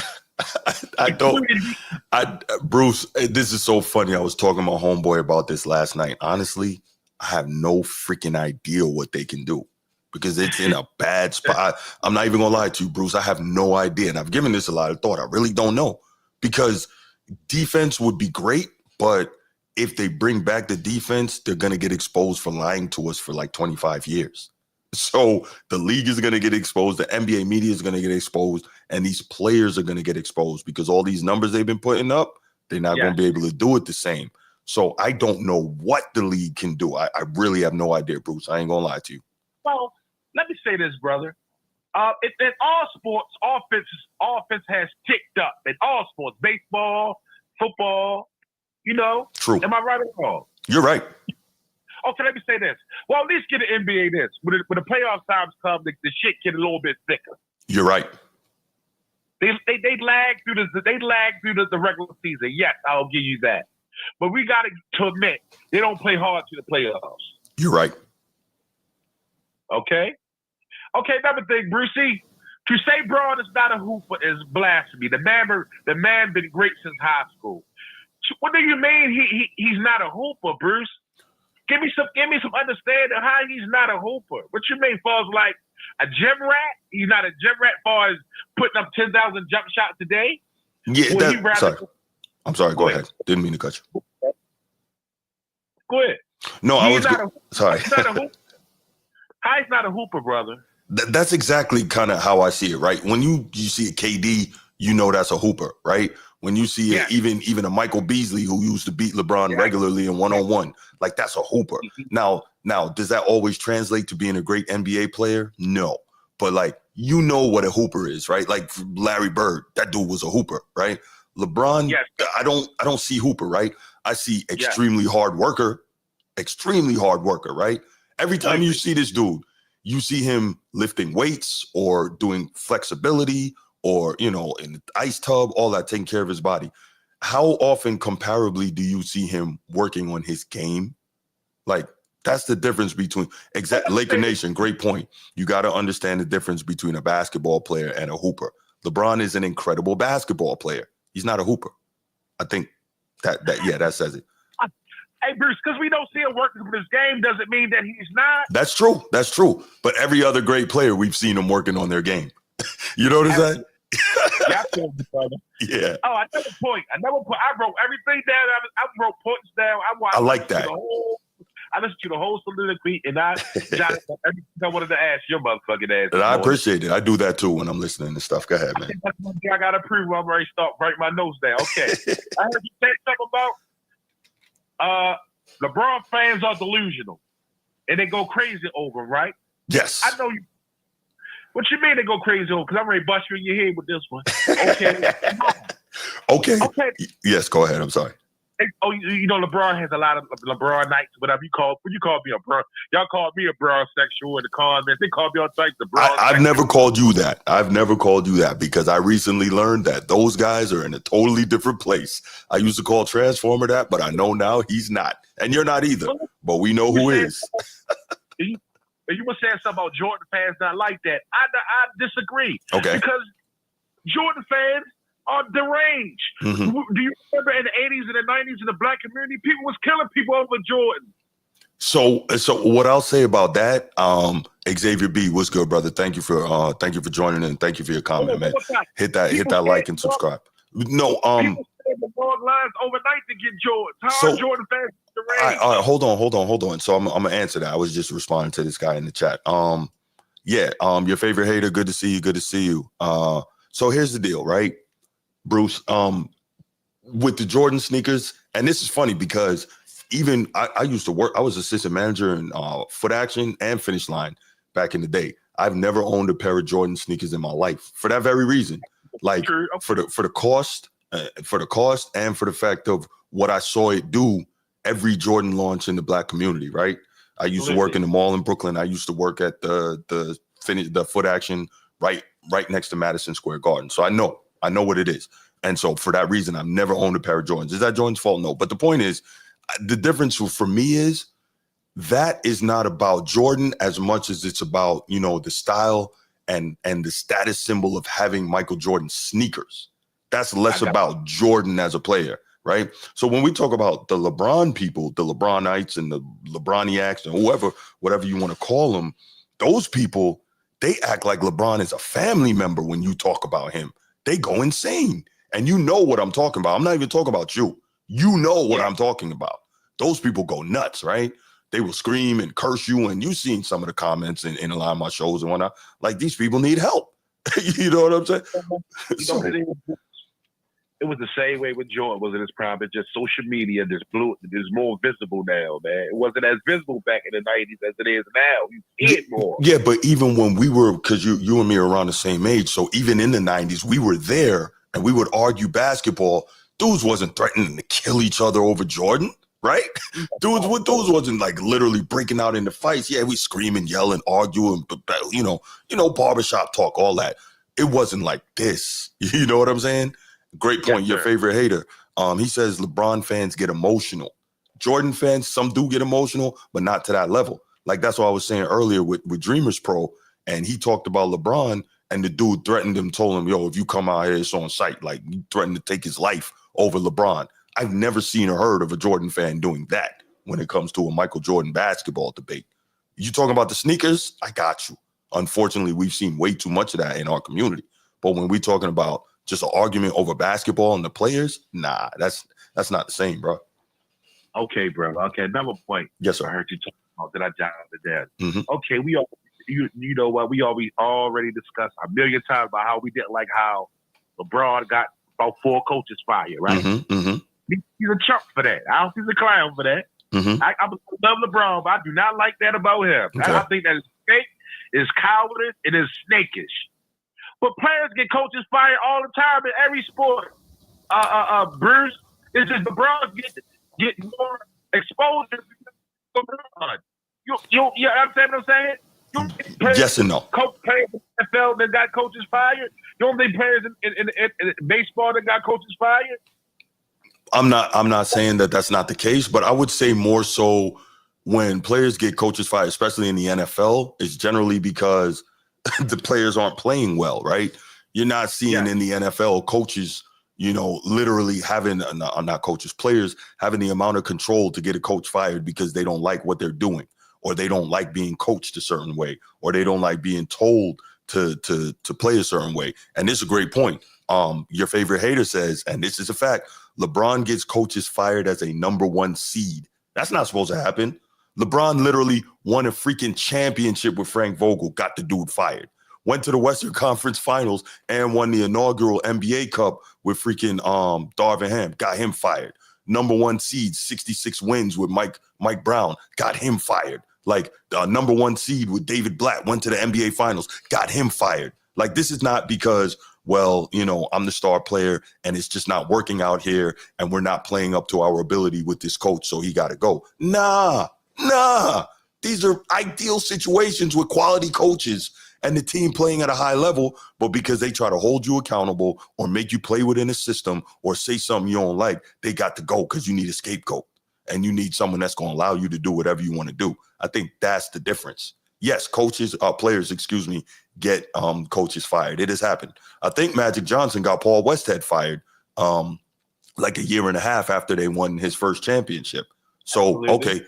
Bruce, this is so funny. I was talking to my homeboy about this last night. Honestly, I have no freaking idea what they can do because it's in a bad spot. I'm not even gonna lie to you, Bruce. I have no idea. And I've given this a lot of thought. I really don't know because defense would be great, but if they bring back the defense, they're gonna get exposed for lying to us for like 25 years. So the league is going to get exposed. The NBA media is going to get exposed. And these players are going to get exposed because all these numbers they've been putting up, they're not going to be able to do it the same. So I don't know what the league can do. I really have no idea, Bruce. I ain't going to lie to you. Well, let me say this, brother. In all sports, offense has ticked up. In all sports, baseball, football, True. Am I right or wrong? You're right. Okay, let me say this. Well, at least get the NBA this. When the playoff times come, the shit get a little bit thicker. You're right. They lag through the regular season. Yes, I'll give you that. But we got to admit, they don't play hard to the playoffs. You're right. Okay? Okay, another thing, Brucey. To say Braun is not a hooper is blasphemy. The man been great since high school. What do you mean he's not a hooper, Bruce? Give me some understanding how he's not a hooper. What you mean, far as like a gym rat? He's not a gym rat far as putting up 10,000 jump shots a day? Yeah, sorry. I'm sorry. Go ahead. Didn't mean to cut you. Go ahead. No, sorry. How he's not a hooper, brother? That's exactly kind of how I see it, right? When you see a KD, that's a hooper, right? When you see even a Michael Beasley who used to beat LeBron regularly in one-on-one, like that's a hooper. Now, does that always translate to being a great NBA player? No. But like, what a hooper is, right? Like Larry Bird, that dude was a hooper, right? LeBron, I don't see hooper, right? I see extremely hard worker, right? Every time you see this dude, you see him lifting weights or doing flexibility or, in the ice tub, all that, taking care of his body. How often comparably do you see him working on his game? Like, that's the difference between Laker Nation, great point. You got to understand the difference between a basketball player and a hooper. LeBron is an incredible basketball player. He's not a hooper. I think that says it. Hey, Bruce, because we don't see him working with his game doesn't mean that he's not. That's true. But every other great player, we've seen them working on their game. You know what I'm saying? Yeah. Oh, another point. I wrote everything down. I wrote points down. I like that. I listened to the whole soliloquy, and I jotted everything I wanted to ask your motherfucking ass. And I appreciate it. I do that too when I'm listening to stuff. Go ahead, man. That's one thing I got to prove. I'm ready to start writing my notes down. Okay. I heard you say something about LeBron fans are delusional, and they go crazy over him, right? Yes. I know you. What you mean they go crazy over? Because I'm ready to bust you in your head with this one. Okay. Okay. Yes, go ahead. I'm sorry. Oh, LeBron has a lot of LeBron nights, whatever you call me a bro. Y'all call me a bro sexual in the comments. They call me all types of bro. I've never called you that. Because I recently learned that those guys are in a totally different place. I used to call Transformer that, but I know now he's not. And you're not either. But we know who is. and you were saying something about Jordan fans not like that. I disagree. Okay. Because Jordan fans are deranged. Mm-hmm. Do you remember in the 80s and the 90s in the black community, people was killing people over Jordan? So what I'll say about that, Xavier B, what's good, brother? Thank you for joining in. Thank you for your comment, man. Hit that like and subscribe. No, people stayed the long lines overnight to get Jordan. How are Jordan fans deranged? All right, hold on. So I'm gonna answer that. I was just responding to this guy in the chat. Your favorite hater, good to see you. So here's the deal, right, Bruce? With the Jordan sneakers, and this is funny because even I used to work, I was assistant manager in Foot Action and Finish Line back in the day. I've never owned a pair of Jordan sneakers in my life for that very reason. Like for the cost and for the fact of what I saw it do every Jordan launch in the black community, right? I used to work in the mall in Brooklyn. I used to work at the Foot Action right next to Madison Square Garden. So I know what it is. And so for that reason, I've never owned a pair of Jordans. Is that Jordan's fault? No. But the point is, the difference for me is that is not about Jordan as much as it's about, the style and the status symbol of having Michael Jordan sneakers. That's less about Jordan as a player, right? So when we talk about the LeBron people, the LeBronites and the LeBroniacs and whatever you want to call them, those people, they act like LeBron is a family member when you talk about him. They go insane. And you know what I'm talking about. I'm not even talking about you. You know what I'm talking about. Those people go nuts, right? They will scream and curse you. And you've seen some of the comments in a lot of my shows and whatnot. Like, these people need help. You know what I'm saying? It was the same way with Jordan. Was in his prime. It's just social media is more visible now, man. It wasn't as visible back in the 90s as it is now. You see it more. Yeah, but even when we were, because you and me are around the same age, so even in the 90s, we were there and we would argue basketball. Dudes wasn't threatening to kill each other over Jordan, right? Dudes wasn't like literally breaking out into fights. Yeah, we screaming, yelling, arguing, barbershop talk, all that. It wasn't like this. You know what I'm saying? Great point. Yes, your favorite hater. He says LeBron fans get emotional. Jordan fans, some do get emotional, but not to that level. Like that's what I was saying earlier with Dreamers Pro, and he talked about LeBron, and the dude threatened him, told him, "Yo, if you come out here, it's on site." Like he threatened to take his life over LeBron. I've never seen or heard of a Jordan fan doing that when it comes to a Michael Jordan basketball debate. You talking about the sneakers? I got you. Unfortunately, we've seen way too much of that in our community. But when we're talking about just an argument over basketball and the players, nah, that's not the same, bro. Okay, bro. Okay, another point. Yes, sir. I heard you talk about that. I jotted it down. Mm-hmm. Okay, you know what? We already discussed a million times about how we didn't like how LeBron got about 4 coaches fired, right? Mm-hmm, mm-hmm. He's a chump for that. I don't think he's a clown for that. Mm-hmm. I love LeBron, but I do not like that about him. Okay. I think that is fake, is cowardice, it is snakish. But players get coaches fired all the time in every sport. Bruce, it's just LeBron get more exposure than LeBron. You understand what I'm saying? Yes and no. Coach players in the NFL that got coaches fired. You don't think players in baseball that got coaches fired? I'm not saying that that's not the case, but I would say more so when players get coaches fired, especially in the NFL, it's generally because the players aren't playing well, right? You're not seeing in the NFL coaches, literally having, not coaches, players having the amount of control to get a coach fired because they don't like what they're doing, or they don't like being coached a certain way, or they don't like being told to play a certain way. And this is a great point. Your favorite hater says, and this is a fact, LeBron gets coaches fired as a number 1 seed. That's not supposed to happen. LeBron literally won a freaking championship with Frank Vogel, got the dude fired. Went to the Western Conference Finals and won the inaugural NBA Cup with freaking Darvin Ham, got him fired. Number 1 seed, 66 wins with Mike Brown, got him fired. Like the number 1 seed with David Blatt, went to the NBA Finals, got him fired. Like this is not because, well, I'm the star player and it's just not working out here and we're not playing up to our ability with this coach, so he got to go. Nah. These are ideal situations with quality coaches and the team playing at a high level, but because they try to hold you accountable or make you play within a system or say something you don't like, they got to go because you need a scapegoat. and you need someone that's going to allow you to do whatever you want to do. I think that's the difference. Yes, players, get coaches fired. It has happened. I think Magic Johnson got Paul Westhead fired like a year and a half after they won his first championship. So, okay,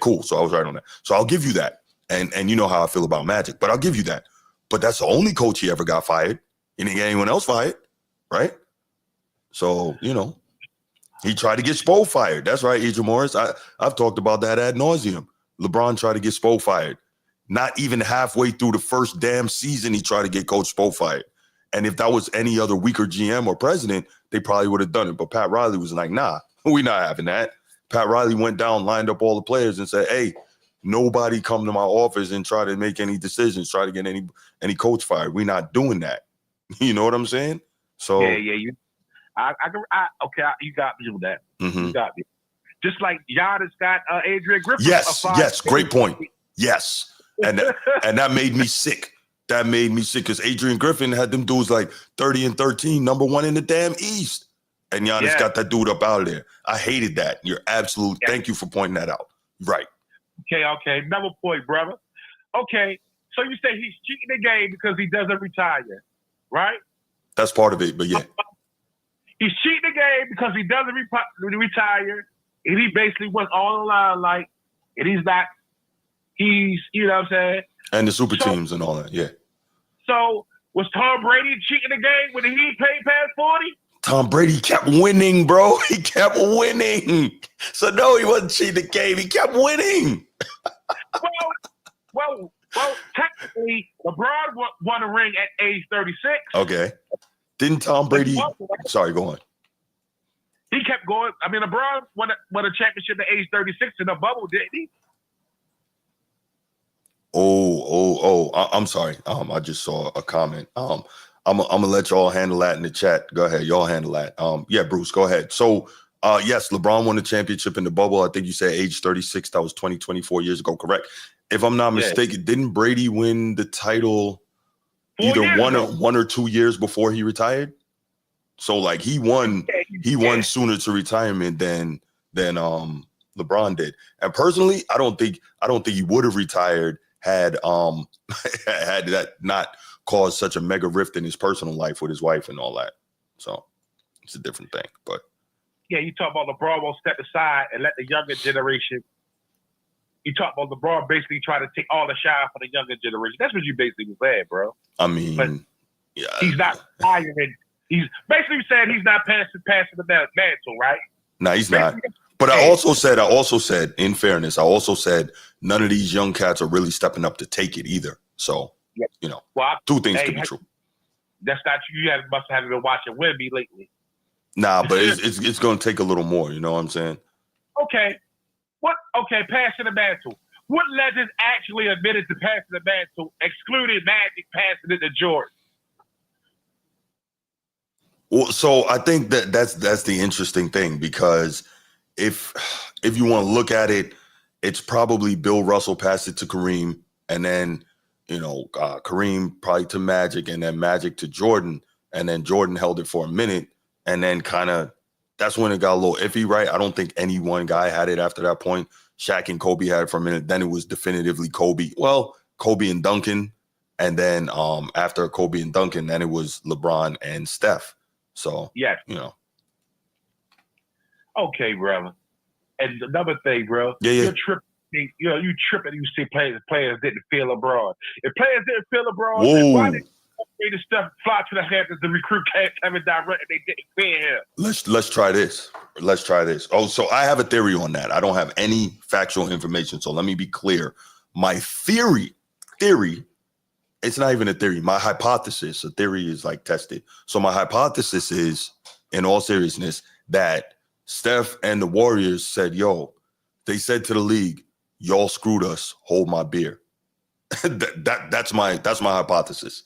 cool. So I was right on that. So I'll give you that. And you know how I feel about Magic, but I'll give you that. But that's the only coach he ever got fired. He didn't get anyone else fired, right? So, he tried to get Spo fired. That's right, Adrian Morris. I've talked about that ad nauseum. LeBron tried to get Spo fired. Not even halfway through the first damn season, he tried to get Coach Spo fired. And if that was any other weaker GM or president, they probably would have done it. But Pat Riley was like, nah, we're not having that. Pat Riley went down, lined up all the players and said, hey, nobody come to my office and try to make any decisions, try to get any coach fired. We're not doing that. You know what I'm saying? So yeah. You got me with that. Mm-hmm. You got me. Just like Giannis got Adrian Griffin. Yes, great point. Yes, and that made me sick. That made me sick because Adrian Griffin had them dudes like 30-13, number one in the damn East, and Giannis got that dude up out of there. I hated that. You're absolute. Thank you for pointing that out. Right. Okay. Another point, brother. Okay, so you say he's cheating the game because he doesn't retire, right? That's part of it, but yeah. He's cheating the game because he doesn't retire, and he basically went all the line and he's not. He's, you know what I'm saying? And the super teams and all that, yeah. So was Tom Brady cheating the game when he paid past 40? Tom Brady kept winning, bro. He kept winning. So no, he wasn't cheating the game. He kept winning. Well, technically, LeBron won a ring at age 36. Okay. Didn't Tom Brady? Sorry, go on. He kept going. I mean, LeBron won a championship at age 36 in the bubble, didn't he? I'm sorry. I just saw a comment. I'm gonna let y'all handle that in the chat. Go ahead, y'all handle that. Yeah, Bruce, go ahead. So, yes, LeBron won a championship in the bubble. I think you said age 36. That was 24 years ago. Correct. If I'm not mistaken, didn't Brady win the title either one or 2 years before he retired? So, like, he won sooner to retirement than LeBron did. And personally, I don't think he would have retired had that not caused such a mega rift in his personal life with his wife and all that. So it's a different thing. But yeah, you talk about LeBron won't step aside and let the younger generation. You talk about LeBron basically trying to take all the shine for the younger generation. That's what you basically said, bro. I mean, he's not higher than. He's basically saying he's not passing the mantle, right? No, he's not. But I also said, in fairness, none of these young cats are really stepping up to take it either. So, two things could be true. That's not true. You must have been watching Wemby lately. Nah, but it's going to take a little more. You know what I'm saying? Okay. Passing the mantle. What legends actually admitted to passing the mantle, excluding Magic passing it to Jordan? Well, so I think that's the interesting thing, because if you want to look at it, it's probably Bill Russell passed it to Kareem, and then Kareem probably to Magic, and then Magic to Jordan, and then Jordan held it for a minute, and then kind of that's when it got a little iffy, right? I don't think any one guy had it after that point. Shaq and Kobe had it for a minute. Then it was definitively Kobe. Well, Kobe and Duncan, and then after Kobe and Duncan, then it was LeBron and Steph. So Okay, brother. And another thing, bro. Yeah. You're tripping. You tripping. You see players didn't feel LeBron. If players didn't feel LeBron, then why did the stuff fly to the Hamptons to recruit Kevin Durant and they didn't feel him? Let's try this. Oh, so I have a theory on that. I don't have any factual information, so let me be clear. My theory, it's not even a theory. My hypothesis, a theory is like tested. So my hypothesis is, in all seriousness, that Steph and the Warriors said, they said to the league, y'all screwed us, hold my beer. That's my hypothesis.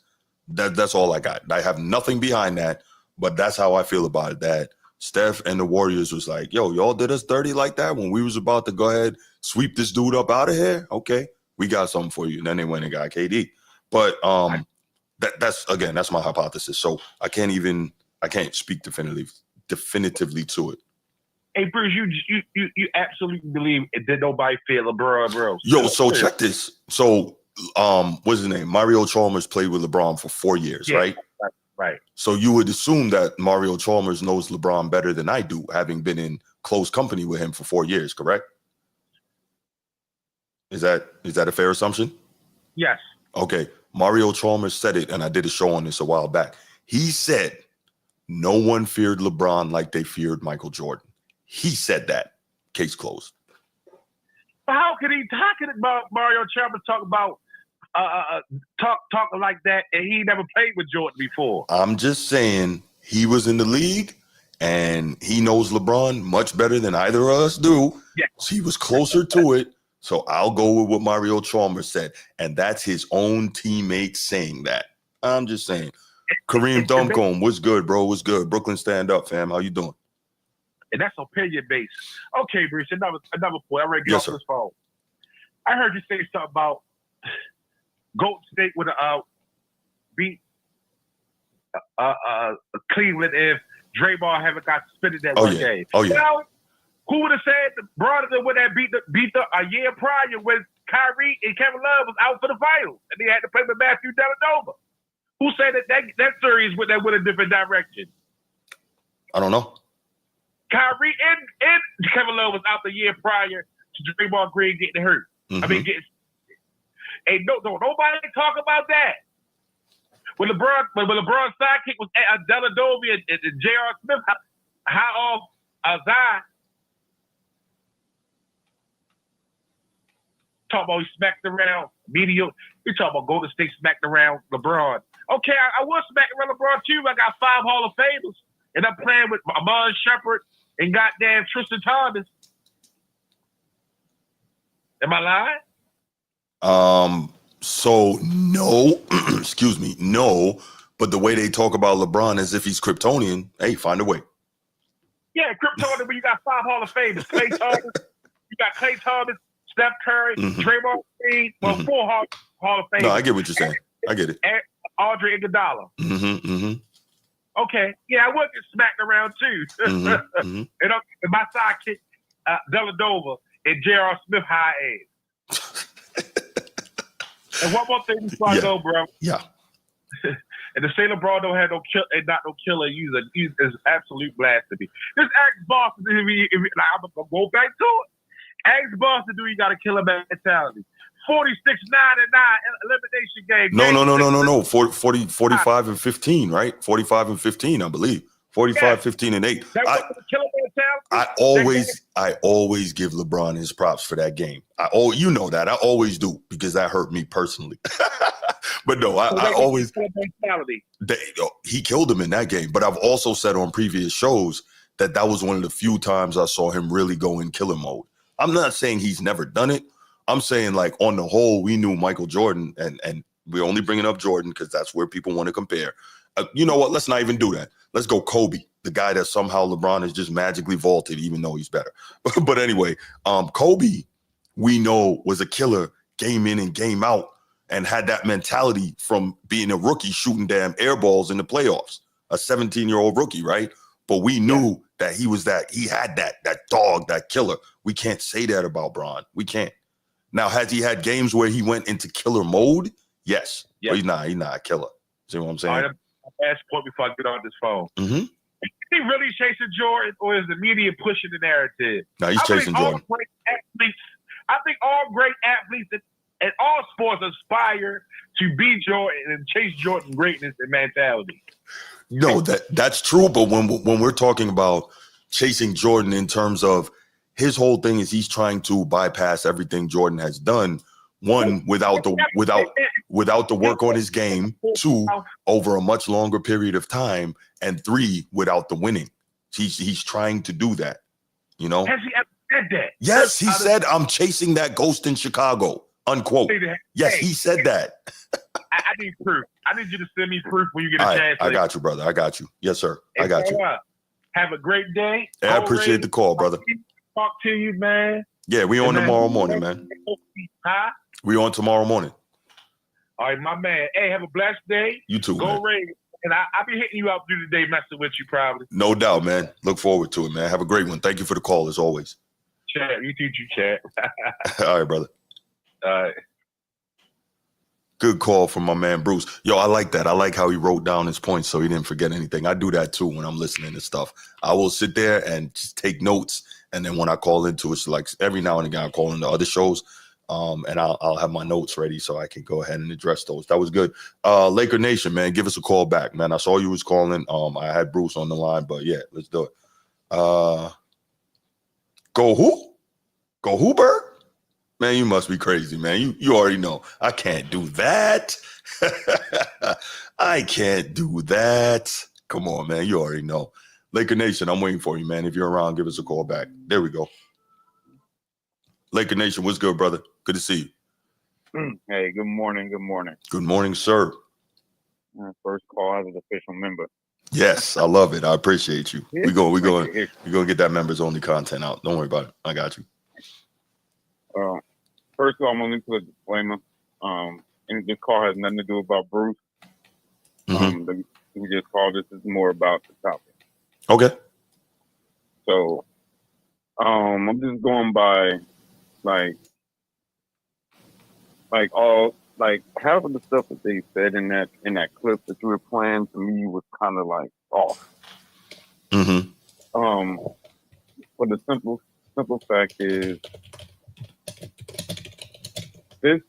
That's all I got. I have nothing behind that, but that's how I feel about it. That Steph and the Warriors was like, y'all did us dirty like that when we was about to go ahead, sweep this dude up out of here. Okay, we got something for you. And then they went and got KD. But that's my hypothesis. So I can't speak definitively to it. Hey, Bruce, you absolutely believe that nobody fear LeBron, bro? Yo, so check this. So, what's his name? Mario Chalmers played with LeBron for 4 years, right? Right. So you would assume that Mario Chalmers knows LeBron better than I do, having been in close company with him for 4 years, correct? Is that a fair assumption? Yes. Okay. Mario Chalmers said it, and I did a show on this a while back. He said no one feared LeBron like they feared Michael Jordan. He said that. Case closed. How could Mario Chalmers talk about talking like that, and he never played with Jordan before? I'm just saying he was in the league, and he knows LeBron much better than either of us do. Yeah. So he was closer to it. So I'll go with what Mario Chalmers said, and that's his own teammate saying that. I'm just saying. Kareem Duncombe, what's good, bro? What's good? Brooklyn, stand up, fam. How you doing? And that's opinion based. Okay, Bruce, another point. I already get Yes, off this phone. I heard you say something about Golden State would beat Cleveland if Draymond haven't got suspended that one game. Oh yeah. Well, who would have said the Brothers would have beat the a year prior when Kyrie and Kevin Love was out for the finals and they had to play with Matthew Dellavedova? Who said that series went a different direction? I don't know. Kyrie and Kevin Love was out the year prior to Draymond Green getting hurt. Mm-hmm. I mean, nobody talk about that. When LeBron's sidekick was Dellavedova and J.R. Smith, high off Zion. Talk about he smacked around media. You talk about Golden State smacked around LeBron. Okay, I was smacking around LeBron too. I got 5 Hall of Famers, and I'm playing with Amon Shepard and goddamn Tristan Thompson. Am I lying? So no, excuse me, no. But the way they talk about LeBron as if he's Kryptonian, hey, find a way. Yeah, Kryptonian, but you got 5 Hall of Famers. Clay Thomas, you got Clay Thomas, Steph Curry, Draymond Green, 4 Hall of Famers. No, I get what you're saying. I get it. And Andre Iguodala. Okay, yeah, I was get smacked around too. And my sidekick, Dellavedova and J.R. Smith high age. And one more thing before I go, bro. Yeah. And to say LeBron don't have no killer user is absolute blasphemy. Just ask Boston I'm gonna go back to it. Ask Boston, do you got a killer mentality? 46-9-9 elimination game. No. 45 and 15, right? 45 and 15, I believe. 45, 15 and 8. That was a killer mentality. I always give LeBron his props for that game. You know that. I always do because that hurt me personally. But no, I always he killed him in that game. But I've also said on previous shows that was one of the few times I saw him really go in killer mode. I'm not saying he's never done it. I'm saying, like, on the whole, we knew Michael Jordan, and we're only bringing up Jordan because that's where people want to compare. You know what? Let's not even do that. Let's go Kobe, the guy that somehow LeBron has just magically vaulted, even though he's better. But anyway, Kobe, we know, was a killer game in and game out and had that mentality from being a rookie shooting damn air balls in the playoffs, a 17-year-old rookie, right? But we knew that he had that dog, that killer. We can't say that about Bron. We can't. Now, has he had games where he went into killer mode? Yes. But he's not a killer. See what I'm saying? All right, last point before I get on this phone. Mm-hmm. Is he really chasing Jordan, or is the media pushing the narrative? No, he's chasing Jordan. I think all great athletes in all sports aspire to be Jordan and chase Jordan greatness and mentality. No, that's true. But when we're talking about chasing Jordan in terms of his whole thing is he's trying to bypass everything Jordan has done. One, without the work on his game. 2, over a much longer period of time. And 3, without the winning. He's trying to do that. You know? Has he ever said that? Yes, he said, "I'm chasing that ghost in Chicago." Unquote. Yes, he said that. I need proof. I need you to send me proof when you get a chance. I got you, brother. I got you. Yes, sir. I got you. Have a great day. I appreciate the call, brother. Talk to you, man. Yeah, we on tomorrow morning, man. Huh? We on tomorrow morning. All right, my man. Hey, have a blessed day. You too, Go man. Ravens. And I'll be hitting you up through the day, messing with you probably. No doubt, man. Look forward to it, man. Have a great one. Thank you for the call, as always. Chat, you too, chat. All right, brother. All right. Good call from my man, Bruce. Yo, I like that. I like how he wrote down his points so he didn't forget anything. I do that, too, when I'm listening to stuff. I will sit there and just take notes, and then when I call into it, it's like every now and again I call into other shows, and I'll have my notes ready so I can go ahead and address those. That was good. Laker Nation, man, give us a call back, man. I saw you was calling. I had Bruce on the line, but yeah, let's do it. Go who? Go who, Berg? Man, you must be crazy, man. You already know. I can't do that. I can't do that. Come on, man. You already know. Laker Nation, I'm waiting for you, man. If you're around, give us a call back. There we go. Laker Nation, what's good, brother? Good to see you. Hey, good morning. Good morning. Good morning, sir. First call as an official member. Yes, I love it. I appreciate you. Yeah, We're going to get that members only content out. Don't worry about it. I got you. First of all, I'm going to put a disclaimer. And this call has nothing to do about Bruce. We just call this is more about the topic. Okay. So, I'm just going by half of the stuff that they said in that clip that you were playing to me was kind of like off. But the simple fact is this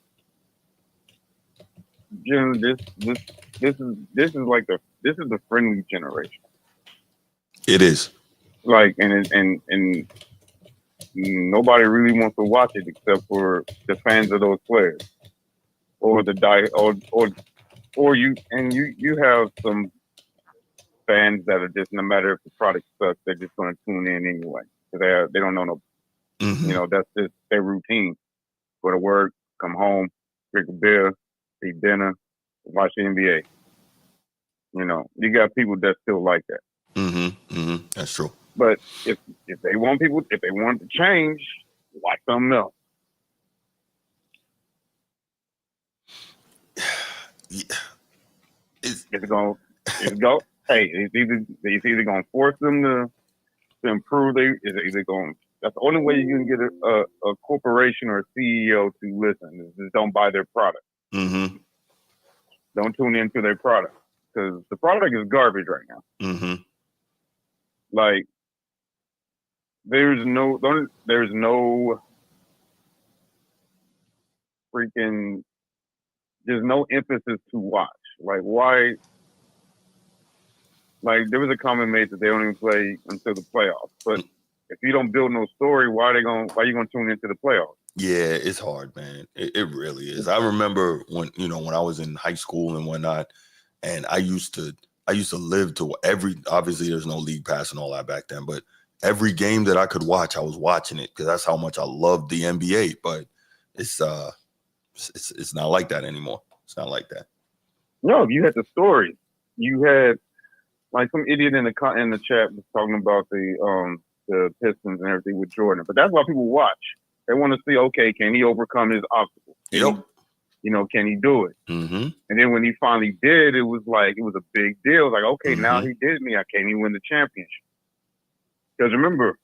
is the friendly generation. It is. Like and nobody really wants to watch it except for the fans of those players, or you have some fans that are just, no matter if the product sucks, they're just going to tune in anyway because they don't know no, that's just their routine. Go to work, come home, drink a beer, eat dinner, watch the NBA. You got people that still like that. That's true. But if they want to change, watch something else. It's either gonna force them to improve. It's either going. That's the only way you can get a corporation or a CEO to listen. Is just don't buy their product. Don't tune into their product because the product is garbage right now. Like there's no freaking. There's no emphasis to watch. Like why? Like there was a comment made that they don't even play until the playoffs. But if you don't build no story, why are you gonna tune into the playoffs? Yeah, it's hard, man. It really is. I remember when I was in high school and whatnot, and I used to live to obviously there's no league pass and all that back then, but every game that I could watch, I was watching it because that's how much I loved the NBA. But it's not like that anymore. It's not like that. No, you had the story. You had like some idiot in the chat was talking about the Pistons and everything with Jordan. But that's why people watch. They want to see, okay, can he overcome his obstacles? Can he do it? And then when he finally did, it was a big deal. Like, okay, now he did me. Can he win the championship? Because remember,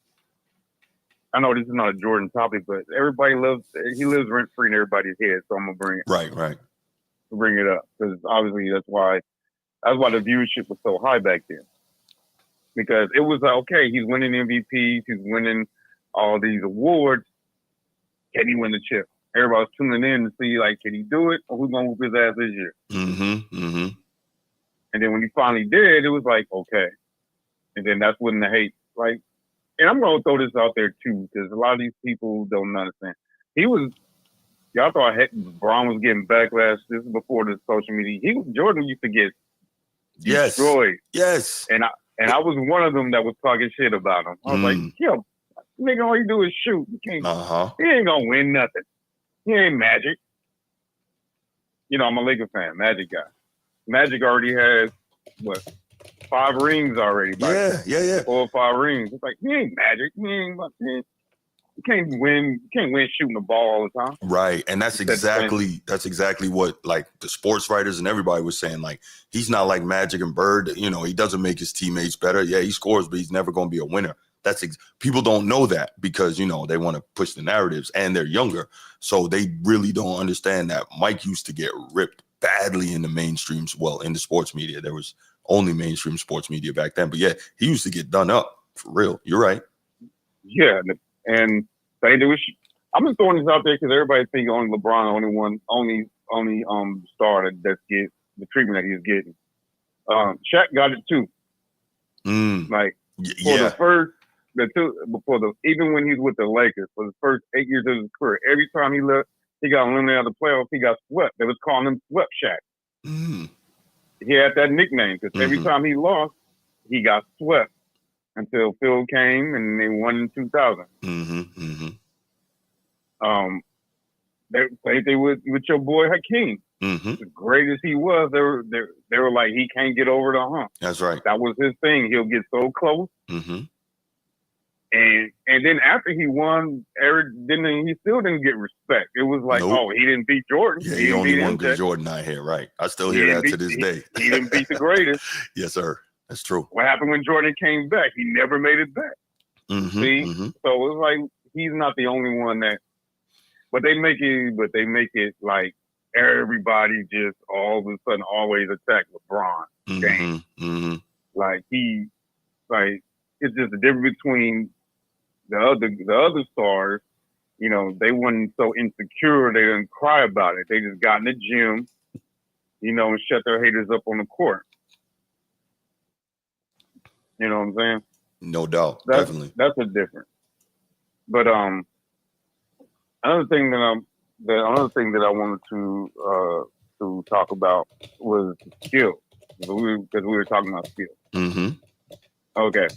I know this is not a Jordan topic, but he lives rent free in everybody's head. So I'm gonna bring it bring it up because obviously that's why the viewership was so high back then. Because it was like, okay, he's winning MVPs, he's winning all these awards. Can he win the chip? Everybody's tuning in to see, like, can he do it, or who's gonna whoop his ass this year? And then when he finally did, it was like, okay. And then that's when the hate, like, and I'm gonna throw this out there too, because a lot of these people don't understand. Y'all thought Braun was getting backlash. This is before the social media. Jordan used to get destroyed. Yes. And I was one of them that was talking shit about him. I was like, yo, nigga, all you do is shoot. He ain't gonna win nothing. He ain't Magic. I'm a Lakers fan, Magic guy. Magic already has 5 rings already. 4 or 5 rings. It's like, he ain't Magic. You can't win shooting the ball all the time. Right. And that's exactly what like the sports writers and everybody was saying. Like, he's not like Magic and Bird. You know, he doesn't make his teammates better. Yeah, he scores, but he's never going to be a winner. People don't know that because, you know, they want to push the narratives and they're younger. So they really don't understand that Mike used to get ripped badly in the mainstreams. Well, in the sports media, there was only mainstream sports media back then. But yeah, he used to get done up for real. You're right. Yeah. And I'm just throwing this out there because everybody think only LeBron, only star that get the treatment that he's getting. Shaq got it too. Like even when he was with the Lakers for the first 8 years of his career, every time he left, he got eliminated out of the playoffs. He got swept. They was calling him Swept Shaq. He had that nickname because every time he lost, he got swept. Until Phil came and they won in 2000. They with your boy Hakeem. As great as he was, they were like, he can't get over the hump. That's right. That was his thing. He'll get so close. And then after he won, he still didn't get respect. It was like, oh, he didn't beat Jordan. Yeah, he only won because Jordan not here. Right. I still hear that to this day. He didn't beat the greatest. Yes, sir. That's true. What happened when Jordan came back? He never made it back. See? So it was like he's not the only one that, but they make it like everybody just all of a sudden always attack LeBron James. Like it's just the difference between the other stars. You know, they weren't so insecure they didn't cry about it. They just got in the gym, you know, and shut their haters up on the court. You know what I'm saying? No doubt, definitely. That's a difference. But another thing that I wanted to talk about was skill, because we were talking about skill. Okay,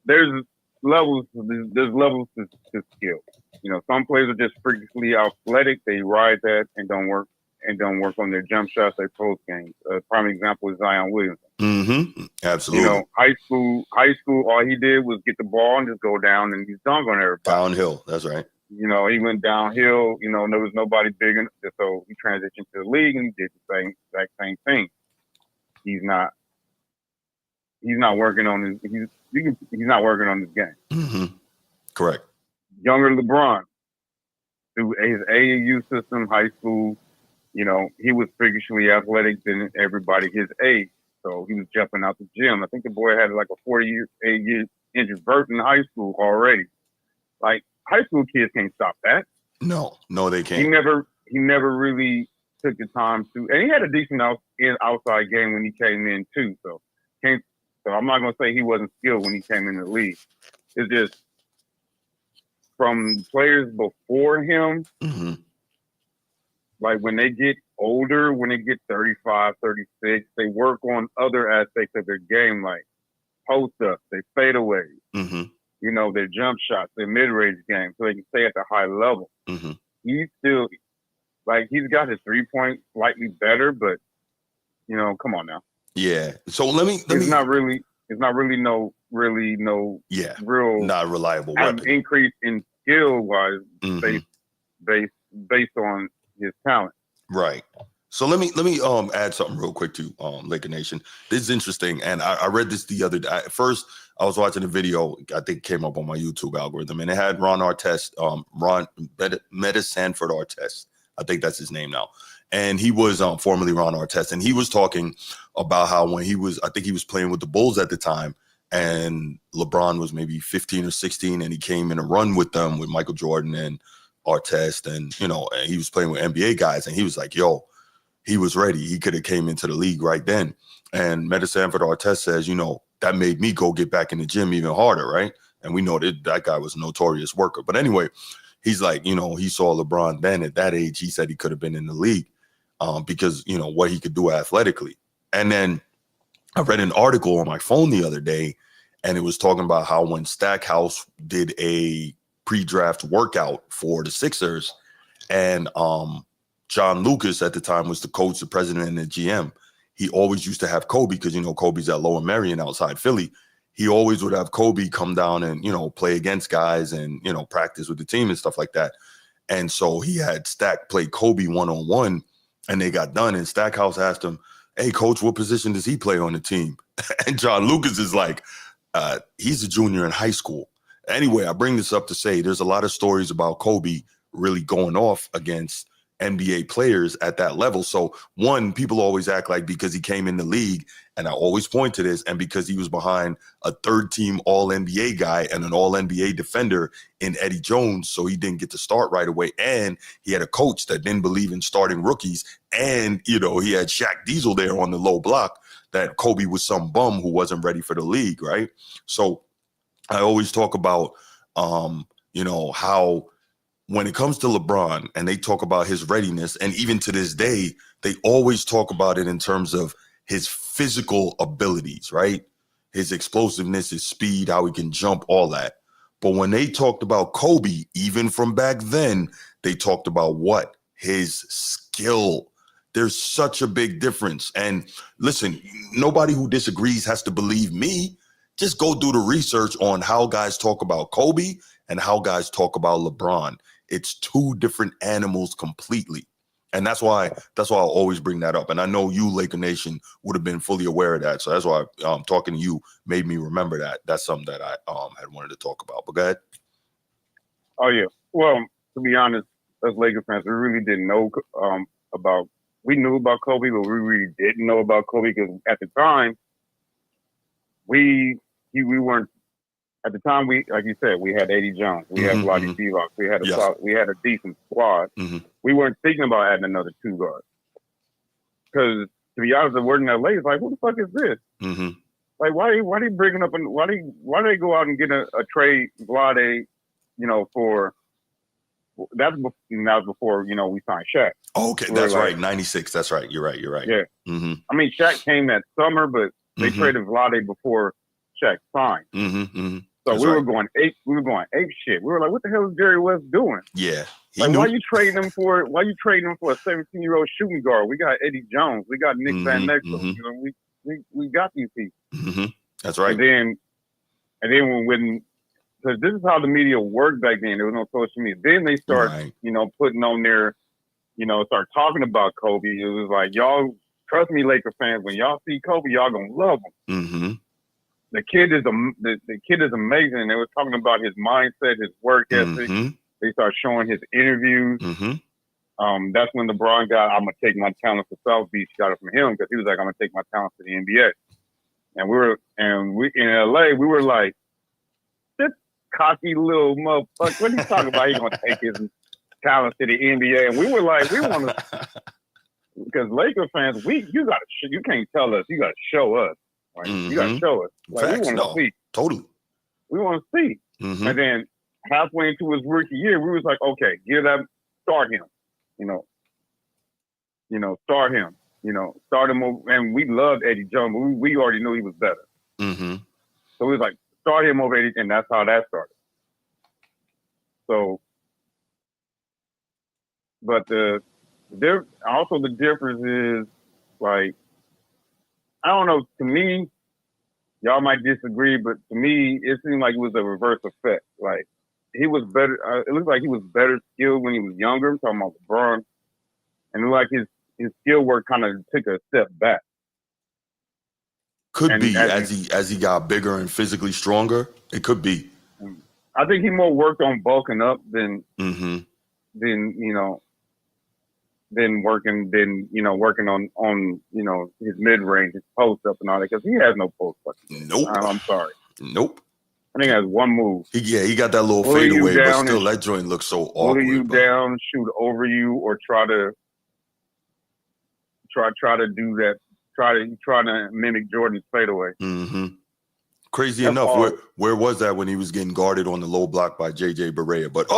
there's levels to skill. You know, some players are just freakishly athletic. They ride that and don't work on their jump shots, their post games. A prime example is Zion Williamson. Absolutely. You know, high school, all he did was get the ball and just go down and he's dunk on everybody. Downhill, that's right. You know, he went downhill. You know, there was nobody big enough, so he transitioned to the league and he did the exact same thing. He's not working on he's not working on his game. Correct. Younger LeBron, through his AAU system, high school, you know, he was freakishly athletic than everybody his age. So he was jumping out the gym. I think the boy had like a 48-year injured vert in high school already. Like, high school kids can't stop that. No, they can't. He never really took the time to, and he had a decent outside game when he came in too. So I'm not gonna say he wasn't skilled when he came in the league. It's just from players before him. Like when they get older, when they get 35, 36, they work on other aspects of their game, like post-ups, they fadeaways, you know, their jump shots, their mid-range game, so they can stay at the high level. He's still, like, he's got his three-point slightly better, but, you know, come on now. Yeah. So let me. It's not really no real not reliable weapon. Increase in skill-wise based on his talent. Right. So let me add something real quick to Laker Nation. This is interesting, and I read this the other day. At first, I was watching a video. I think it came up on my YouTube algorithm, and it had Ron Artest, Meta Sanford Artest. I think that's his name now. And he was formerly Ron Artest, and he was talking about how when I think he was playing with the Bulls at the time, and LeBron was maybe 15 or 16, and he came in a run with them with Michael Jordan and Artest, and you know, and he was playing with NBA guys, and he was like, yo, he was ready. He could have came into the league right then. And Meta Sanford Artest says, you know, that made me go get back in the gym even harder, right? And we know that guy was a notorious worker. But anyway, he's like, you know, he saw LeBron then at that age. He said he could have been in the league because, you know, what he could do athletically. And then I read an article on my phone the other day, and it was talking about how when Stackhouse did a pre-draft workout for the Sixers, and John Lucas at the time was the coach, the president, and the GM. He always used to have Kobe because, you know, Kobe's at Lower Merion outside Philly. he always would have Kobe come down and, play against guys and, practice with the team and stuff like that. And so he had Stack play Kobe one-on-one, and they got done. And Stackhouse asked him, "Hey, coach, what position does he play on the team?" And John Lucas is like, he's a junior in high school. Anyway, I bring this up to say there's a lot of stories about Kobe really going off against NBA players at that level. So one, people always act like because he came in the league, and I always point to this, and because he was behind a third-team All-NBA guy and an All-NBA defender in Eddie Jones, so he didn't get to start right away. And he had a coach that didn't believe in starting rookies. And, he had Shaq Diesel there on the low block, that Kobe was some bum who wasn't ready for the league, right? So I always talk about, how when it comes to LeBron and they talk about his readiness, and even to this day, they always talk about it in terms of his physical abilities, right? His explosiveness, his speed, how he can jump, all that. But when they talked about Kobe, even from back then, they talked about what? His skill. There's such a big difference. And listen, nobody who disagrees has to believe me. Just go do the research on how guys talk about Kobe and how guys talk about LeBron. It's two different animals completely. And that's why I'll always bring that up. And I know you, Laker Nation, would have been fully aware of that. So that's why talking to you made me remember that. That's something that I had wanted to talk about. But go ahead. Oh, yeah. Well, to be honest, as Laker fans, we really didn't know we knew about Kobe, but we really didn't know about Kobe because at the time, we weren't. At the time, like you said, we had Eddie Jones, we had Vlade Divac, we had a decent squad. Mm-hmm. We weren't thinking about adding another two guard because, to be honest, the word in LA is like, who the fuck is this? Mm-hmm. Like, why they bringing up and why they go out and get a trade Vlade, for that was before we signed Shaq. Oh, okay, that's right, 96. That's right. You're right. Yeah. Mm-hmm. I mean, Shaq came that summer, but they traded Vlade before Shaq signed. Mm-hmm. Mm-hmm. So That's we were right. going ape. We were going ape shit. We were like, "What the hell is Jerry West doing? Yeah, Like, why you trading him for? Why you trading him for a 17-year-old shooting guard? We got Eddie Jones. We got Nick Van Exel. We got these people. Mm-hmm. That's right. And then when because this is how the media worked back then. There was no social media. Then they start, putting on their, start talking about Kobe. It was like, y'all trust me, Laker fans. When y'all see Kobe, y'all gonna love him. Mm-hmm. The kid is amazing. And they were talking about his mindset, his work ethic. Mm-hmm. They start showing his interviews. Mm-hmm. That's when LeBron got, I'm gonna take my talent to South Beach. Got it from him because he was like, I'm gonna take my talent to the NBA. And we in LA, we were like, this cocky little motherfucker. What are you talking about? He's gonna take his talent to the NBA. And we were like, we want to, because Laker fans, you can't tell us. You gotta show us. Right? You gotta show us. Like, Facts, we want to see. Totally. We want to see. Mm-hmm. And then halfway into his rookie year, we was like, okay, start him. Start him. Start him. And we loved Eddie Jones, but we already knew he was better. Mm-hmm. So we was like, start him over Eddie, and that's how that started. So, but the difference is, like, I don't know, to me, y'all might disagree, but to me, it seemed like it was a reverse effect. Like, he was better. It looked like he was better skilled when he was younger. I'm talking about LeBron. And it looked like his skill work kind of took a step back. Could be as he got bigger and physically stronger. It could be. I think he more worked on bulking up than working on his mid range, his post up and all that, because he has no post up. Nope. I'm sorry. Nope. I think he has one move. He got that little fadeaway, but still that joint looks so awkward. Pull you down, shoot over you, or try to do that. Try to mimic Jordan's fadeaway. Mm-hmm. Crazy enough, where was that when he was getting guarded on the low block by JJ Barea? But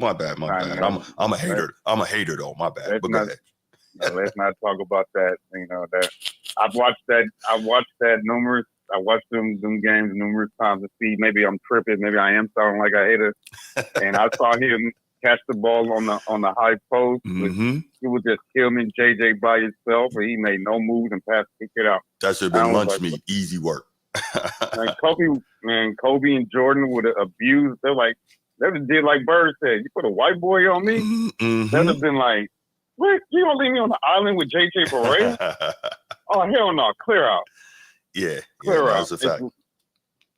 my bad. I'm a hater. I'm a hater though. My bad. But go ahead. Let's not talk about that. That I've watched that numerous. I watched them games numerous times to see. Maybe I'm tripping. Maybe I am sounding like a hater. And I saw him catch the ball on the high post. Mm-hmm. It was just him and JJ by himself, and he made no moves and kicked it out. That should have been lunch meat. Easy work. Kobe and Jordan would have abused. They're like, they would have did like Bird said. You put a white boy on me. Mm-hmm. That would have been like, what? You don't leave me on the island with JJ Barea? Oh hell no! Clear out. Yeah, Clear out. that's a fact.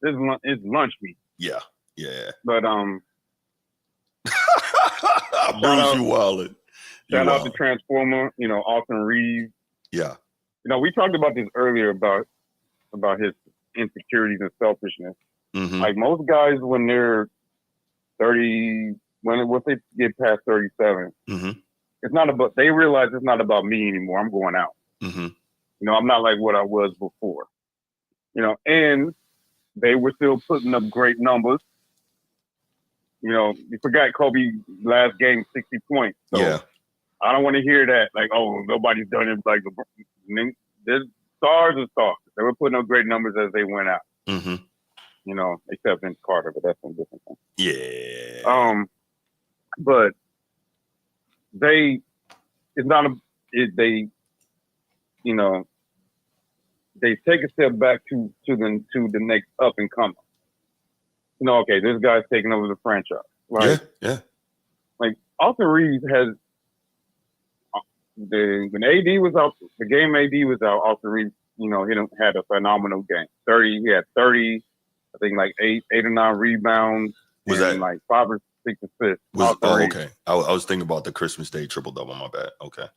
It's lunch meat. Yeah. But Bruce, you wildin'. Shout out to Transformer. Austin Reeves. Yeah. We talked about this earlier about his insecurities and selfishness. Mm-hmm. Like most guys, when they're 30, once they get past 37, mm-hmm. it's not about. They realize it's not about me anymore. I'm going out. Mm-hmm. I'm not like what I was before. And they were still putting up great numbers. You forgot Kobe last game 60 points. So yeah. I don't want to hear that. Like, oh, nobody's done it. Like, there's stars and stars. They were putting up great numbers as they went out. Mm-hmm. Except Vince Carter, but that's a different thing. Yeah. But they take a step back to the next up and coming. Okay, this guy's taking over the franchise. Like, yeah. Like Austin Reeves has when AD was out, the game AD was out. Austin Reeves, he had a phenomenal game. He had 30, I think like eight or nine rebounds. Was and that like 5 or 6 assists? Okay. I was thinking about the Christmas Day triple double. My bad. Okay.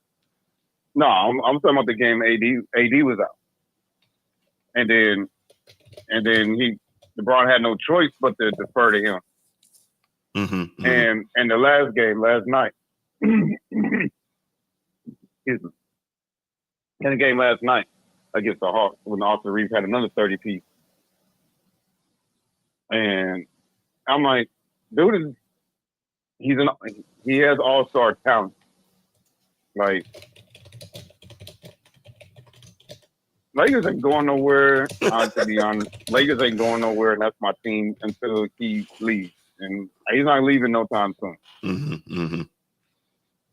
No, I'm talking about the game AD was out, and then LeBron had no choice but to defer to him. Mm-hmm. And the last game last night, excuse me, in the game last night against the Hawks when Austin Reeves had another 30 piece, and I'm like, dude he has all-star talent, like. Lakers ain't going nowhere. To be honest, Lakers ain't going nowhere, and that's my team until he leaves, and he's not leaving no time soon. Mm-hmm. Mm-hmm.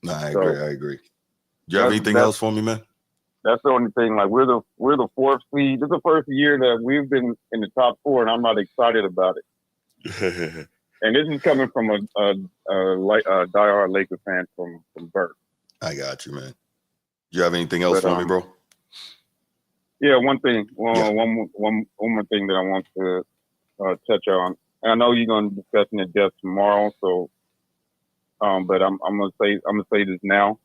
No, I agree. Do you have anything else for me, man? That's the only thing. Like we're the 4th seed. This is the first year that we've been in the top 4, and I'm not excited about it. And this is coming from a diehard Lakers fan from Burt. I got you, man. Do you have anything else for me, bro? Yeah, one thing. One more thing that I want to touch on. And I know you're going to discuss in depth tomorrow. So, but I'm gonna say this now.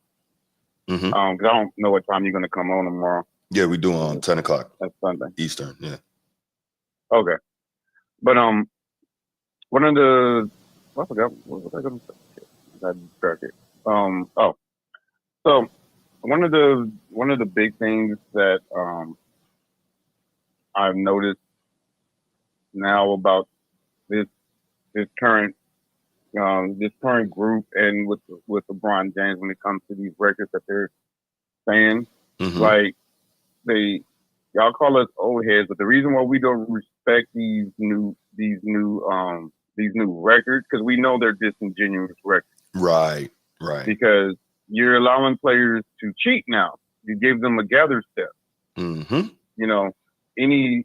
Mm-hmm. Because I don't know what time you're going to come on tomorrow. Yeah, we do on 10 o'clock. That's Sunday Eastern. Yeah. Okay. But one of the I forgot what was I going to say. I got distracted. So one of the big things that I've noticed now about this current group and with LeBron James when it comes to these records that they're saying, like y'all call us old heads, but the reason why we don't respect these new records because we know they're disingenuous records. Right. Because you're allowing players to cheat now. You give them a gather step. Mm-hmm. Any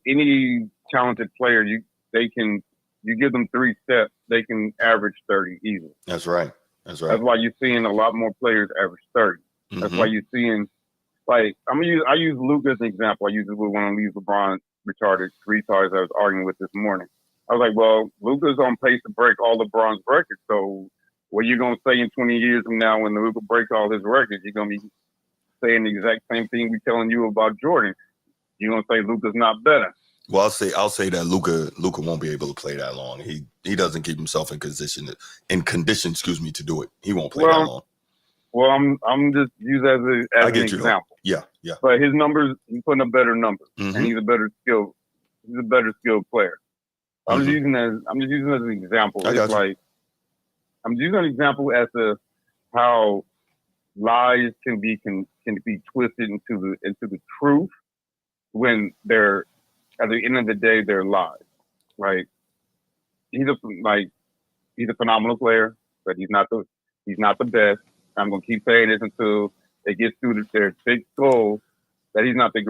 talented player, you give them 3 steps, they can average 30 easily. That's right. That's why you're seeing a lot more players average 30. Mm-hmm. That's why you're seeing, like, I use Luka as an example. I use it with one of these LeBron retards I was arguing with this morning. I was like, well, Luka's on pace to break all LeBron's records. So what are you going to say in 20 years from now when Luka breaks all his records? You're going to be saying the exact same thing we're telling you about Jordan. You're going to say Luka's not better. Well, I'll say that Luka won't be able to play that long. He doesn't keep himself in condition to do it. He won't play that long. Well, I'm just using as an example. Yeah. But his numbers, he's putting up better numbers, and he's a better skilled player. I'm just using it as an example. It's like I'm using an example as to how lies can be twisted into the truth when they're at the end of the day they're lies. Like he's a phenomenal player, but he's not the best. I'm gonna keep saying this until it gets through their 6 goals that he's not the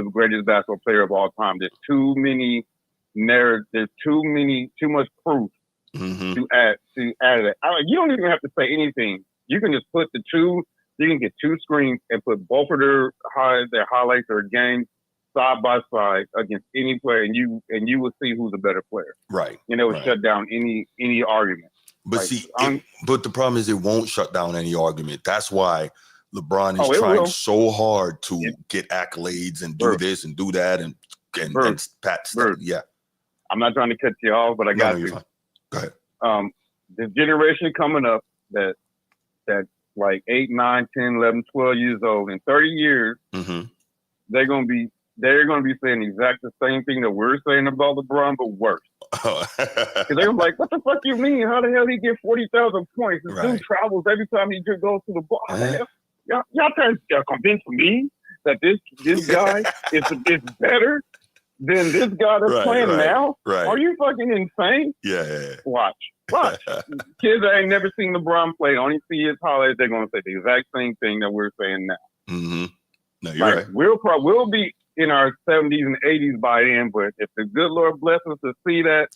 the greatest basketball player of all time. There's too many narratives. There's too much proof to add to it. You don't even have to say anything. You can just put the two. You can get two screens and put both of their highlights or games side by side against any player, and you will see who's a better player. Right. And it will shut down any argument. But but the problem is it won't shut down any argument. That's why LeBron is trying so hard to get accolades and do this and do that and pat stuff. Yeah. I'm not trying to cut you off, but I got you're to. Fine. Go ahead. The generation coming up that like 8, 9, 10, 11, 12 years old, in 30 years, they're gonna be saying exactly the same thing that we're saying about LeBron, but worse. Because they're like, what the fuck you mean? How the hell he get 40,000 points? This dude travels every time he goes to the ball. Y'all trying to convince me that this guy is better than this guy that's playing now? Right. Are you fucking insane? Yeah. Watch. Kids that ain't never seen LeBron play, only see his highlights, they're gonna say the exact same thing that we're saying now. No, you're right. We'll be in our 70s and 80s by then, but if the good Lord bless us to see that,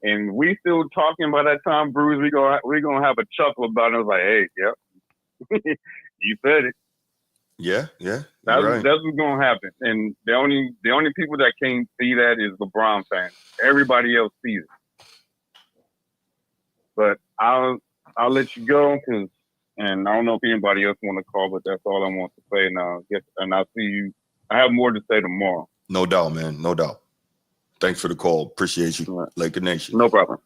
and we still talking about that time, Bruce, we're gonna have a chuckle about it. I was like, hey, yep, you said it. Yeah. That's what's gonna happen. And the only people that can't see that is LeBron fans. Everybody else sees it. But I'll let you go and I don't know if anybody else want to call, but that's all I want to say now. And I'll see you. I have more to say tomorrow. No doubt, man. No doubt. Thanks for the call. Appreciate you, Laker Nation. No problem.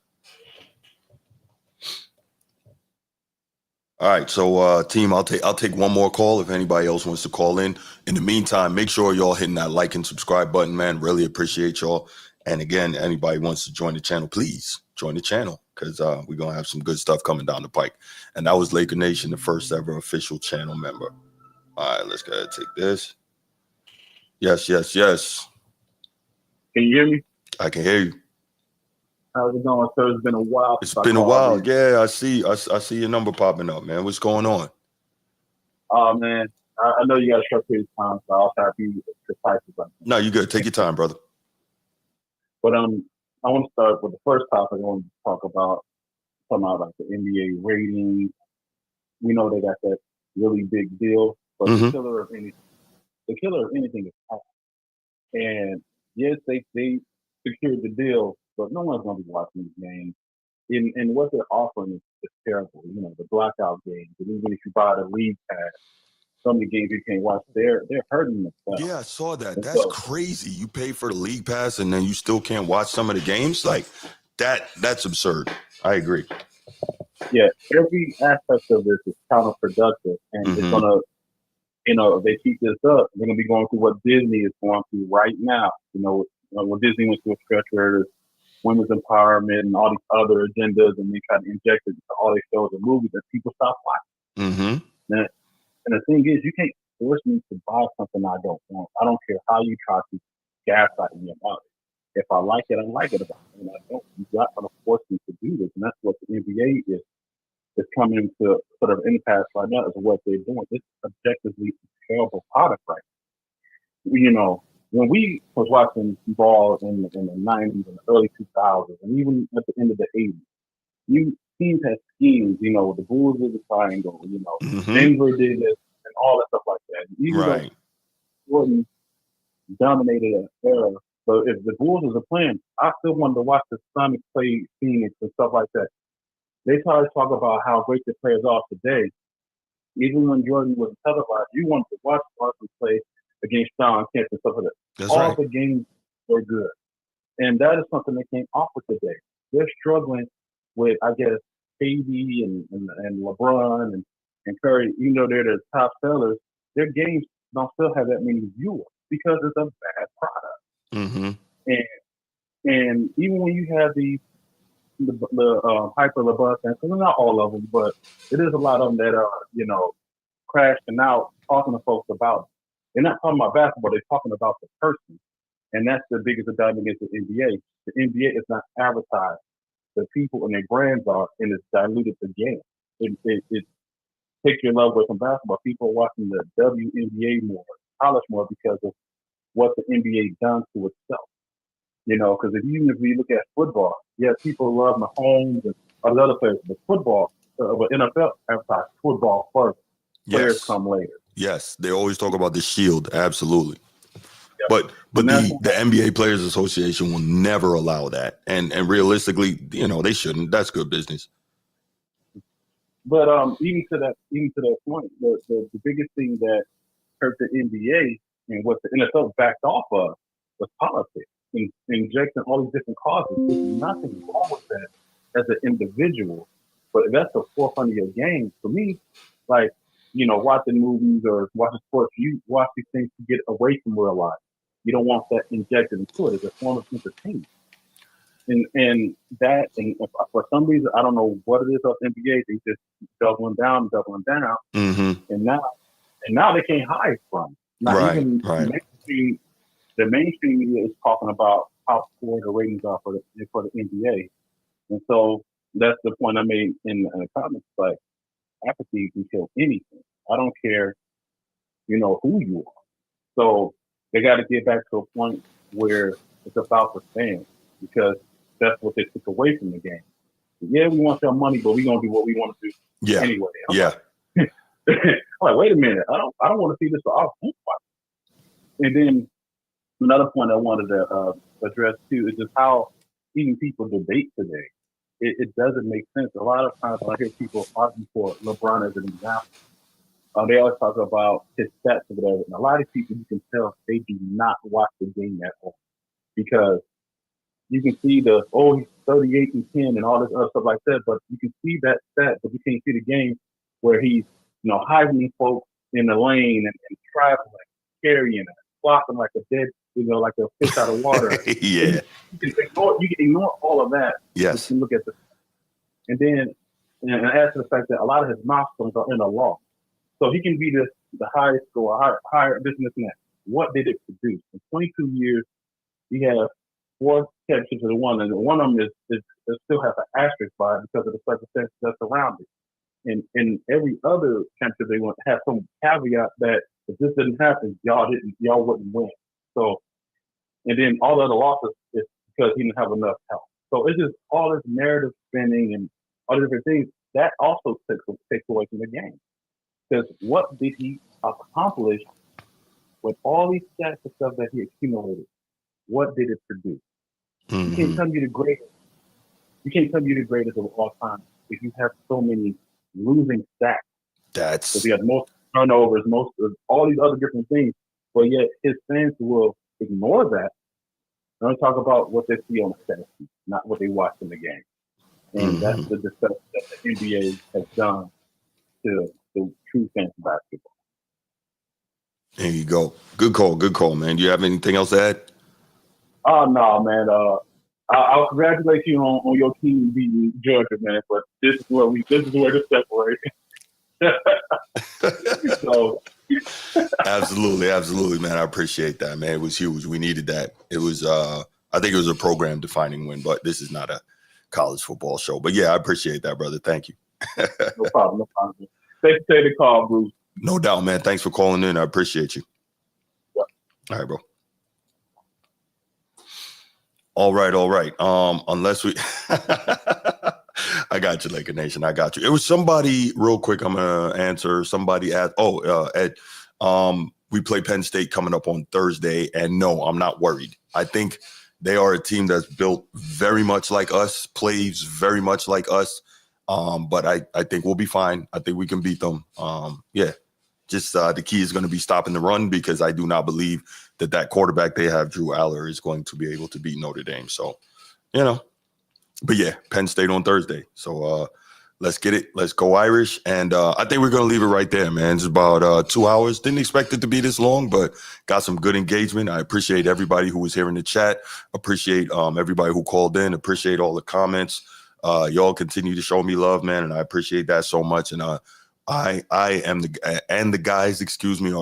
All right, so team, I'll take one more call if anybody else wants to call in. In the meantime, make sure y'all hitting that like and subscribe button, man. Really appreciate y'all. And again, anybody wants to join the channel, please join the channel because we're gonna have some good stuff coming down the pike. And that was Laker Nation, the first ever official channel member. All right, let's go ahead and take this. Yes. Can you hear me? I can hear you. How's it going, sir? It's been a while. It's been a while. Yeah, I see your number popping up, man. What's going on? Oh, man. I know you got a short period of time, so I'll try to be precise about it. No, you good. Take your time, brother. But I want to start with the first topic I want to talk about like the NBA ratings. We know they got that really big deal, but the killer of anything is tax. And yes, they secured the deal, but no one's going to be watching these games. And what they're offering is terrible. You know, the blackout games. And even if you buy the league pass, some of the games you can't watch, they're hurting themselves. Yeah, I saw that. That's crazy. You pay for the league pass and then you still can't watch some of the games? Like that's absurd. I agree. Yeah, every aspect of this is counterproductive. And it's gonna, if they keep this up, they're gonna be going through what Disney is going through right now. When Disney went through a stretch where there's women's empowerment and all these other agendas, and they try to inject it into all these shows and movies that people stop watching. And the thing is, you can't force me to buy something I don't want. I don't care how you try to gaslight me about it. If I like it, I like it. If I don't, you're not going to force me to do this. And that's what the NBA is coming to sort of impasse right now, is what they're doing. It's objectively a terrible product right now. When we was watching ball in the 90s and the early 2000s, and even at the end of the 80s, teams had schemes. The Bulls did the triangle. Denver did this and all that stuff like that. Even though Jordan dominated an era, so if the Bulls was a plan, I still wanted to watch the Sonics play Phoenix and stuff like that. They try to talk about how great the players are today. Even when Jordan was televised, you wanted to watch Barkley play against John Kent and stuff like that. That's all right. the games were good. And that is something they can't offer today. They're struggling with, I guess, KD and LeBron and Curry, even though they're the top sellers, their games don't still have that many viewers because it's a bad product. And even when you have the hyper LeBron fans, not all of them, but it is a lot of them that are, crashing out, talking to folks about it. They're not talking about basketball, they're talking about the person. And that's the biggest indictment against the NBA. The NBA is not advertised. The people and their brands are, and it's diluted the game. It takes your love away from basketball. People are watching the WNBA more, college more, because of what the NBA done to itself. Because even if we look at football, yeah, people love Mahomes and all the other players, but football, but NFL emphasize football first. Players Yes. come later. Yes, they always talk about the shield. Absolutely. Yep. But the NBA Players Association will never allow that. And realistically, they shouldn't. That's good business. But even to that point, the biggest thing that hurt the NBA and what the NFL backed off of was politics and injecting all these different causes. There's nothing wrong with that as an individual, but if that's the forefront of your game, for me, like, watching movies or watching sports, you watch these things to get away from real life. You don't want that injected into it as a form of entertainment. And for some reason, I don't know what it is of NBA, they just doubling down. Mm-hmm. And now they can't hide from it. Not even the mainstream media is talking about how poor the ratings are for the NBA. And so that's the point I made in the comments. Like, apathy can kill anything. I don't care, who you are. So they got to get back to a point where it's about the fans, because that's what they took away from the game. Yeah, we want your money, but we're gonna do what we want to do anyway. I'm like, wait a minute, I don't want to see this for our food fight. And then another point I wanted to address too is just how even people debate today. It doesn't make sense. A lot of times when I hear people argue for LeBron as an example, they always talk about his stats or whatever. And a lot of people, you can tell they do not watch the game at all, because you can see he's 38 and 10 and all this other stuff like that, but you can see that stat, but you can't see the game where he's, hiding folks in the lane and traveling, carrying it, flopping like a dead, like a fish out of water. Yeah. You can ignore all of that. Yes. You can look at and then add to the fact that a lot of his milestones are in the law. So he can be the highest score, higher this and that. What did it produce? In 22 years, he has 4 championships to the one, and one of them is still has an asterisk by it because of the circumstances that's around it. And every other championship they want to have some caveat that if this didn't happen, y'all wouldn't win. So, and then all the other losses is because he didn't have enough help. So it's just all this narrative spinning and all the different things that also takes away from the game. Because what did he accomplish with all these stats and stuff that he accumulated? What did it produce? Mm-hmm. You can't tell me the greatest. You can't tell me the greatest of all time if you have so many losing stats. That's he has most turnovers, most of all these other different things, but yet his fans will ignore that and talk about what they see on the stat sheet, not what they watch in the game. And that's the discussion that the NBA has done to the true fans of basketball. There you go. Good call, man. Do you have anything else to add? Oh no, man. I'll congratulate you on your team beating Georgia, man. But this is where this separates. So absolutely, man. I appreciate that, man. It was huge. We needed that. It was I think it was a program defining win, but this is not a college football show. But yeah, I appreciate that, brother. Thank you. No problem. Thanks for taking the call, Bruce. No doubt, man. Thanks for calling in. I appreciate you. Yeah. All right, bro. All right. Unless we I got you, Laker Nation. I got you. It was somebody real quick. I'm gonna answer. Somebody asked, Ed, we play Penn State coming up on Thursday, and no, I'm not worried. I think they are a team that's built very much like us, plays very much like us. But I think we'll be fine. I think we can beat them. Just the key is going to be stopping the run, because I do not believe that quarterback they have, Drew Aller, is going to be able to beat Notre Dame. So, but yeah, Penn State on Thursday. So let's get it. Let's go Irish. And I think we're going to leave it right there, man. It's about 2 hours. Didn't expect it to be this long, but got some good engagement. I appreciate everybody who was here in the chat. Appreciate everybody who called in. Appreciate all the comments. Y'all continue to show me love, man, and I appreciate that so much. And I am the guys, are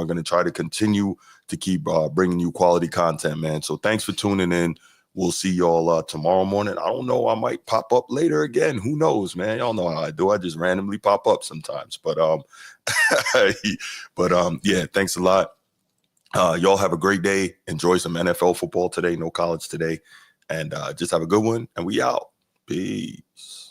going to try to continue to keep bringing you quality content, man. So thanks for tuning in. We'll see y'all tomorrow morning. I don't know. I might pop up later again. Who knows, man? Y'all know how I do. I just randomly pop up sometimes. But yeah, thanks a lot. Y'all have a great day. Enjoy some NFL football today. No college today. And just have a good one. And we out. Peace.